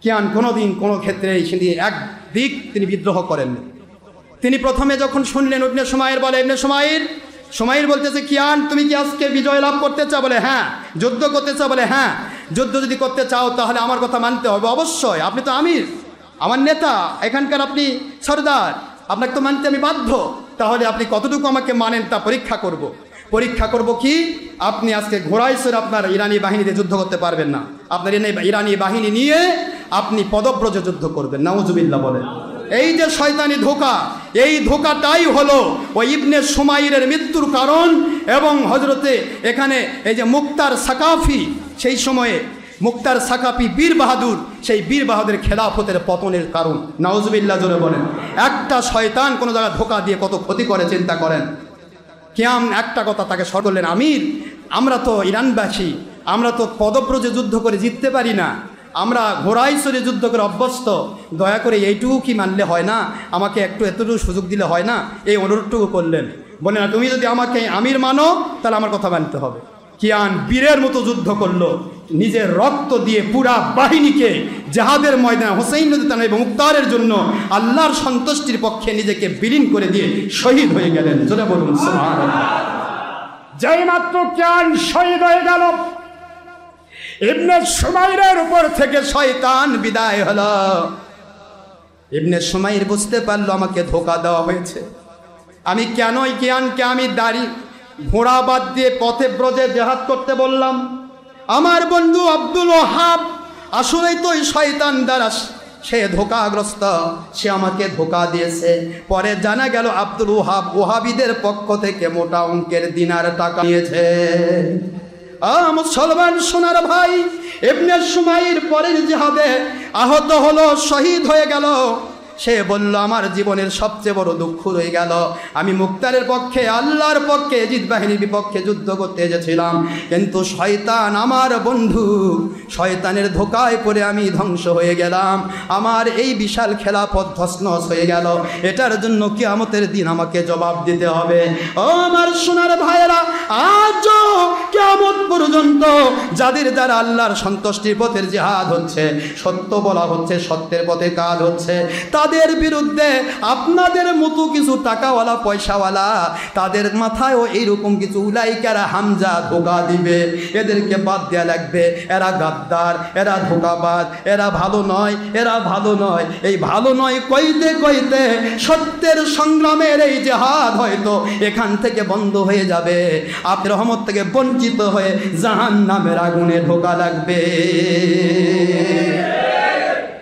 কিয়ান কোনোদিন কোনো ক্ষেত্রেই সেটি এক দিক তিনি বিদ্রোহ করেননি। তিনি প্রথমে যখন শুনলেন ইবনে সুমাইর বলে, ইবনে সুমাইর বলতেছে কিয়ান তুমি কি আজকে বিজয় লাভ করতে চাও? বলে হ্যাঁ। যুদ্ধ করতে চাও? বলে হ্যাঁ। যুদ্ধ যদি করতে চাও তাহলে আমার কথা মানতে হবে অবশ্যই, আপনি তো আমির, আমার নেতা, এখানকার আপনি সর্দার, আপনাকে তো মানতে আমি বাধ্য। তাহলে আপনি কতটুকু আমাকে মানেন তা পরীক্ষা করব কি? আপনি আজকে ঘোড়ায় চড়ে আপনার ইরানি বাহিনীতে যুদ্ধ করতে পারবেন না, আপনার ইরানি বাহিনী নিয়ে আপনি পদব্রজে যুদ্ধ করবেন। নাউজুবিল্লাহ বলে। এই যে শয়তানি ধোঁকা, এই ধোঁকাটাই হলো ওই ইবনে সুমাইরের মৃত্যুর কারণ। এবং হজরতে এখানে এই যে মুক্তার সাকাফি, সেই সময়ে মুক্তার সাকাফি বীর বাহাদুর, সেই বীর বাহাদুরের খেলাফতের পতনের কারণ। নাউজুবিল্লাহ জোরে বলেন। একটা শয়তান কোনো জায়গায় ধোঁকা দিয়ে কত ক্ষতি করে চিন্তা করেন। কিয়াম একটা কথা তাকে স্মরণ করলেন, আমির আমরা তো ইরানবাসী, আমরা তো পদব্রজে যুদ্ধ করে জিততে পারি না, আমরা ঘোড়ায় চড়ে যুদ্ধ করে অভ্যস্ত, দয়া করে এইটুকু কি মানলে হয় না? আমাকে এতটুকু সুযোগ দিলে হয় না? এই অনুরোধটুকু করলেন। বলে না তুমি যদি আমাকে আমির মানো তাহলে আমার কথা মানতে হবে। কিয়ান বীরের মতো যুদ্ধ করলো, নিজের রক্ত দিয়ে পুরা বাহিনীকে জাহাদের ময়দানে হোসেইন রাদিয়াল্লাহু এবং মুক্তারের জন্য আল্লাহর সন্তুষ্টির পক্ষে নিজেকে বিলীন করে দিয়ে শহীদ হয়ে গেলেন। জোরে বলুন সুবহানাল্লাহ। যেই মাত্র কিয়ান শহীদ হয়ে গেল, ইবনে সুমাইরের উপর থেকে শয়তান বিদায় হলো। ইবনে সুমাইর বুঝতে পারলো আমাকে ধোঁকা দেওয়া হয়েছে। আমি কেনই কিয়ানকে আমি দাড়ি ঘোড়া বাদ দিয়ে পথে ব্রজে জেহাদ করতে বললাম? আমার বন্ধু আব্দুল ওহাব আসলেই তো ওই শয়তান দ্বারা সে ধোঁকাগ্রস্ত, সে আমাকে ধোঁকা দিয়েছে। পরে জানা গেল আব্দুল ওহাব ওহাবিদের পক্ষ থেকে মোটা অঙ্কের দিনার টাকা নিয়েছে। মুসলমান সোনার ভাই, ইবনে সুমাইর পরের জিহাদে আহত হলো, শহীদ হয়ে গেল। সে বলল আমার জীবনের সবচেয়ে বড় দুঃখ রয়ে গেল, আমি মুক্তারের পক্ষে আল্লাহর পক্ষে জিদ বাহিনীর বিপক্ষে যুদ্ধ করতে এসেছিলাম, কিন্তু শয়তান আমার বন্ধু, শয়তানের ধোকায় পড়ে আমি ধ্বংস হয়ে গেলাম। আমার এই বিশাল খেলাফত ধসনস হয়ে গেল। এটার জন্য কিয়ামতের দিন আমাকে জবাব দিতে হবে। ও আমার সোনার ভাইয়েরা, আজও কিয়ামত পর্যন্ত যাদের দ্বারা আল্লাহর সন্তুষ্টির পথের জিহাদ হচ্ছে, সত্য বলা হচ্ছে, সত্যের পথে কাজ হচ্ছে, তাদের বিরুদ্ধে আপনাদের মতো কিছু টাকাওয়ালা পয়সাওয়ালা তাদের মাথায়ও এইরকম কিছু উলাইকারা হামজা ধোকা দিবে। এদেরকে বাদ দেওয়া লাগবে। এরা গাদ্দার, এরা ধোকাবাজ, এরা ভালো নয়, এরা ভালো নয়। এই ভালো নয় কইতে কইতে সত্যের সংগ্রামের এই জিহাদ হয়তো এখান থেকে বন্ধ হয়ে যাবে। আপনি রহমত থেকে বঞ্চিত হয়ে জাহান্নামের আগুনে ঢোকা লাগবে।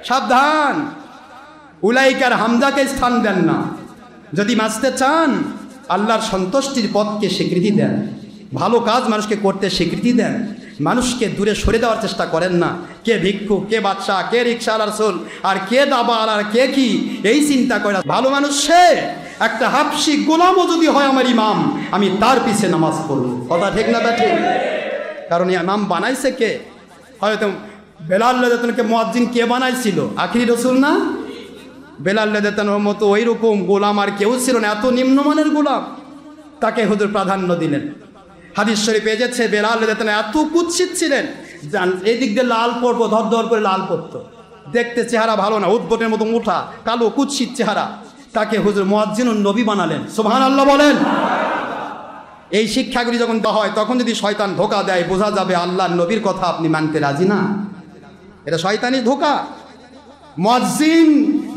সাবধান, উলাইকার হামজাকে স্থান দেন না। যদি বাঁচতে চান আল্লাহর সন্তুষ্টির পথকে স্বীকৃতি দেন, ভালো কাজ মানুষকে করতে স্বীকৃতি দেন, মানুষকে দূরে সরে দেওয়ার চেষ্টা করেন না। কে ভিক্ষু, কে বাদশাহ, কে রিক্সাওয়ালা রাসূল, আর কে দাবাল, আর কে কি, এই চিন্তা করে ভালো মানুষ সে। একটা হাবশি গোলামও যদি হয় আমার ইমাম, আমি তার পিছে নামাজ পড়ব। কথা ঠিক না ব্যাঠে? কারণ ইমাম বানাইছে কে? হয়তো বেলাল রাদিয়াল্লাহু আনহুকে মুয়াজ্জিন কে বানাইছিল? আখিরি রাসূল না? বেলাল রাদিয়াল্লাহু আনহুর মতো ওই রকম গোলাম আর কেউ ছিল না, এত নিম্নমানের গোলাম, তাকে হুজুর প্রাধান্য দিলেন। হাদিস শরীফে এসেছে বেলাল রাদিয়াল্লাহু আনহু এত কুৎসিত ছিলেন, এই দিক দিয়ে লাল পড়বো, ধর ধর করে লাল পড়তো, দেখতে চেহারা ভালো না, উদ্ভটের মতো মুঠা, কালো কুৎসিত চেহারা, তাকে হুজুর মুয়াজ্জিনুন নবী বানালেন। সুবহানাল্লাহ বলেন। এই শিক্ষাগুলি যখন দেওয়া হয় তখন যদি শয়তান ধোকা দেয়, বোঝা যাবে আল্লাহর নবীর কথা আপনি মানতে রাজি না, এটা শয়তানি ধোকা। মুয়াজ্জিন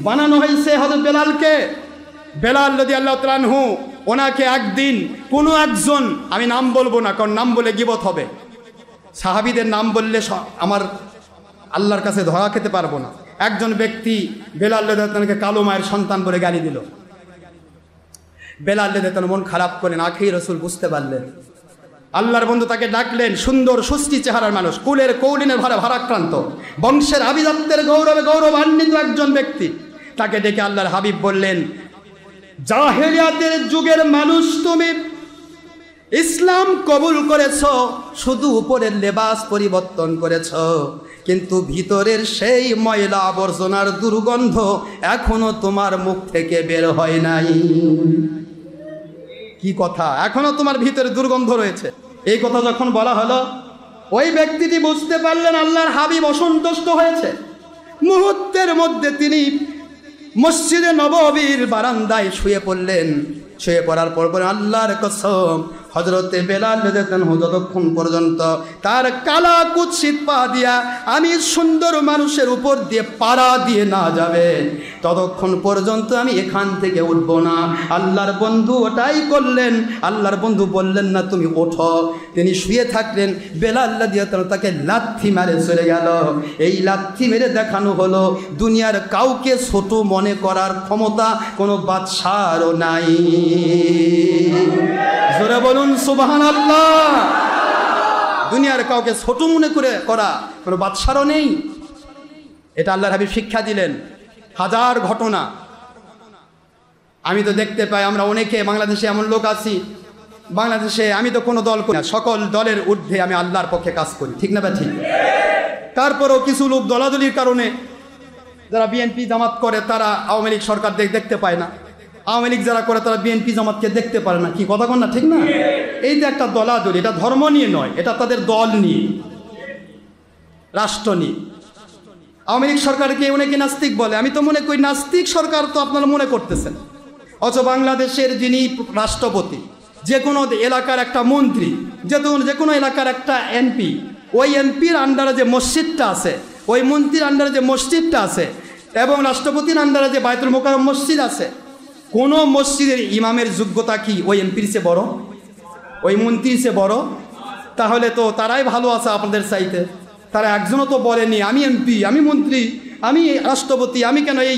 বানানো হয়েছে হযরত বেলালকে। বেলাল রাদিয়াল্লাহু তাআলা আনহু, ওনাকে একদিন কোনো একজন, আমি নাম বলবো না কারণ নাম বলে গীবত হবে, সাহাবীদের নাম বললে আমার আল্লাহর কাছে ধরা খেতে পারবো না, একজন ব্যক্তি বেলাল রাদিয়াল্লাহু তাআলাকে কালো মায়ের সন্তান বলে গালি দিল। বেলাল রাদিয়াল্লাহু তাআলা মন খারাপ করেন, আখির রাসূল বুঝতে পারলেন। আল্লাহর বন্ধু তাকে ডাকলেন, সুন্দর সুস্থি চেহারার মানুষ, কুলের কৌলিনের ভারাক্রান্ত, বংশের আভিজাত্যের গৌরবে গৌরবান্বিত একজন ব্যক্তি। তাকে ডেকে আল্লাহর হাবিব বললেন, জাহেলিয়াতের যুগের মানুষ তুমি, ইসলাম কবুল করেছ, শুধু উপরের লেবাস পরিবর্তন করেছ, কিন্তু ভিতরের সেই ময়লা আবর্জনার দুর্গন্ধ এখনো তোমার মুখ থেকে বের হয় নাই। কি কথা, এখনো তোমার ভিতরে দুর্গন্ধ রয়েছে। এই কথা যখন বলা হলো, ওই ব্যক্তিটি বুঝতে পারলেন আল্লাহর হাবিব অসন্তুষ্ট হয়েছে। মুহূর্তের মধ্যে তিনি মসজিদে নববীর বারান্দায় শুয়ে পড়লেন। শুয়ে পড়ার পর আল্লাহর কসম, হযরতে বেলাল রাদিয়াল্লাহু আনহু যতক্ষণ পর্যন্ত তার কালা কুৎসিত পা দিয়া আমি সুন্দর মানুষের উপর দিয়ে পাড়া দিয়ে না যাবে, ততক্ষণ পর্যন্ত আমি এখান থেকে উঠব না। আল্লাহর বন্ধু ওটাই করলেন। আল্লাহর বন্ধু বললেন না তুমি ওঠো, তিনি শুয়ে থাকলেন। বেলাল রাদিয়াল্লাহু আনহু তাকে লাথি মেরে চলে গেল। এই লাথি মেরে দেখানো হলো দুনিয়ার কাউকে ছোট মনে করার ক্ষমতা কোনো বাদশারও নাই। জোরে বলুন সুবহানাল্লাহ। দুনিয়ার কাউকে ছোট মনে করা কোনো বাদশারও নেই। এটা আল্লাহর হাবিব শিক্ষা দিলেন। হাজার ঘটনা আমি তো দেখতে পাই, আমরা অনেকে বাংলাদেশে এমন লোক আছি, বাংলাদেশে আমি তো কোনো দল করি না, সকল দলের ঊর্ধ্বে আমি আল্লাহর পক্ষে কাজ করি, ঠিক না? ঠিক। তারপরেও কিছু লোক দলাদলির কারণে যারা বিএনপি জামাত করে, তারা আওয়ামী লীগ সরকার দেখতে পায় না, আওয়ামী লীগ যারা করে তারা বিএনপি জামাতকে দেখতে পারে না। কি কথা কন না, ঠিক না? এই যে একটা দলাদলি, এটা ধর্ম নিয়ে নয়, এটা তাদের দল নিয়ে, রাষ্ট্র নিয়ে। আওয়ামী লীগ সরকারকে অনেকে নাস্তিক বলে, আমি তো মনে করি নাস্তিক সরকার তো আপনারা মনে করতেছেন। অথচ বাংলাদেশের যিনি রাষ্ট্রপতি, যে কোনো এলাকার একটা মন্ত্রী, যে কোনো এলাকার একটা এমপি, ওই এমপির আন্ডারে যে মসজিদটা আছে, ওই মন্ত্রীর আন্ডারে যে মসজিদটা আছে, এবং রাষ্ট্রপতির আন্ডারে যে বায়তুল মোকাররম মসজিদ আছে, কোনো মসজিদের ইমামের যোগ্যতা কি ওই এমপির চেয়ে বড়, ওই মন্ত্রীর চেয়ে বড়? তাহলে তো তারাই ভালো আছে আপনাদের চাইতে। তারা একজনও তো বলেনি আমি এমপি, আমি মন্ত্রী, আমি রাষ্ট্রপতি, আমি কেন এই।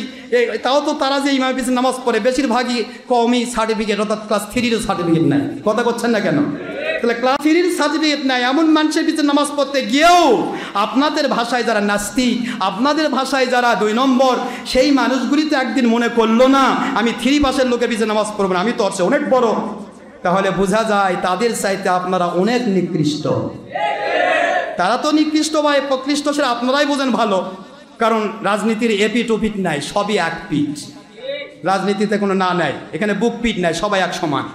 তাও তো তারা যে ইমামের পিছনে নামাজ পড়ে বেশিরভাগই কওমি সার্টিফিকেট, অর্থাৎ ক্লাস 3-র সার্টিফিকেট নেয়। কথা করছেন না কেন? তাহলে ক্লাস 3-র সার্টিফিকেট নেয় এমন মানুষের পিছনে নামাজ পড়তে গিয়েও আপনাদের ভাষায় যারা নাস্তিক, আপনাদের ভাষায় যারা 2 নম্বর, সেই মানুষগুলি তো একদিন মনে করলো না আমি 3 পাসের লোকের পিছনে নামাজ পড়বো না, আমি তো অর্থে অনেক বড়। তাহলে বোঝা যায় তাদের চাইতে আপনারা অনেক নিকৃষ্ট। তারা তো নিকৃষ্ট বা প্রকৃষ্ট সেটা আপনারাই বোঝেন ভালো, কারণ রাজনীতির এপিট ওপিট নাই, সবই এক পিঠ। রাজনীতিতে কোনো না নাই, এখানে বুক পিঠ নাই, সবাই এক সমান।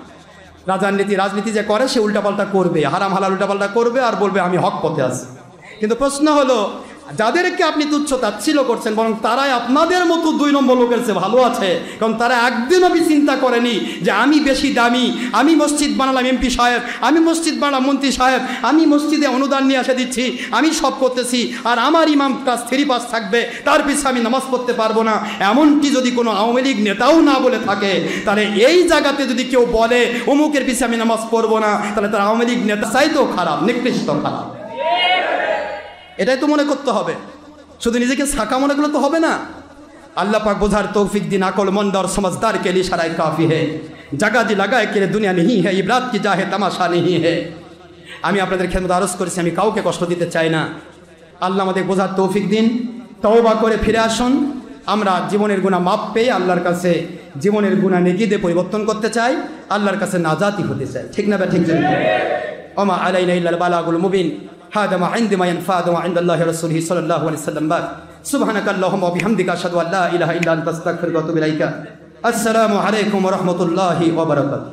রাজনীতি যে করে সে উল্টাপাল্টা করবে, হারাম হালাল উল্টাপাল্টা করবে আর বলবে আমি হক পথে আছি। কিন্তু প্রশ্ন হলো যাদেরকে আপনি তুচ্ছ তাচ্ছিল্য করছেন, বরং তারাই আপনাদের মতো 2 নম্বর লোকের চেয়ে ভালো আছে। কারণ তারা একদিনও চিন্তা করেনি যে আমি বেশি দামি, আমি মসজিদ বানালাম এমপি সাহেব, আমি মসজিদ বানালাম মন্ত্রী সাহেব, আমি মসজিদে অনুদান নিয়ে এসে দিচ্ছি, আমি সব করতেছি, আর আমার ইমাম ক্লাস 3 পাস থাকবে, তার পিছনে আমি নামাজ পড়তে পারবো না। এমনকি যদি কোনো আওয়ামী লীগ নেতাও না বলে থাকে, তাহলে এই জায়গাতে যদি কেউ বলে অমুকের পিছনে আমি নামাজ পড়বো না, তাহলে তার আওয়ামী লীগ নেতা চাইতেও খারাপ, নিকৃষ্ট খারাপ। এটাই তো মনে করতে হবে, শুধু নিজেকে সাকা মনে করলে তো হবে না। আল্লাহ পাক বোঝার তৌফিক দিন, আকল মন্দ और समझदार के लिए इशारा काफ़ी है, जगह जी लगाए के लिए दुनिया नहीं है, इबरात की जाहे तमाशा नहीं है। আমি আপনাদের খেদমতে আরজ করেছি, আমি কাউকে কষ্ট দিতে চাই না। আল্লাহ আমাদের বোঝার তৌফিক দিন, তওবা করে ফিরে আসুন। আমরা জীবনের গুনাহ মাপ পেয়ে আল্লাহর কাছে জীবনের গুনাহ নেকিতে পরিবর্তন করতে চাই, আল্লাহর কাছে নাজাতি হতে চাই। ঠিক না? ঠিক জানেন? ওমা আলাইনা ইল্লাল বালাগুল মুবিন। هذا ما عند ما ينفع وعند الله رسوله صلى الله عليه وسلم بعد سبحانك اللهم وبحمدك أشهد أن لا إله إلا أنت أستغفرك وأتوب إليك السلام عليكم ورحمة الله وبركاته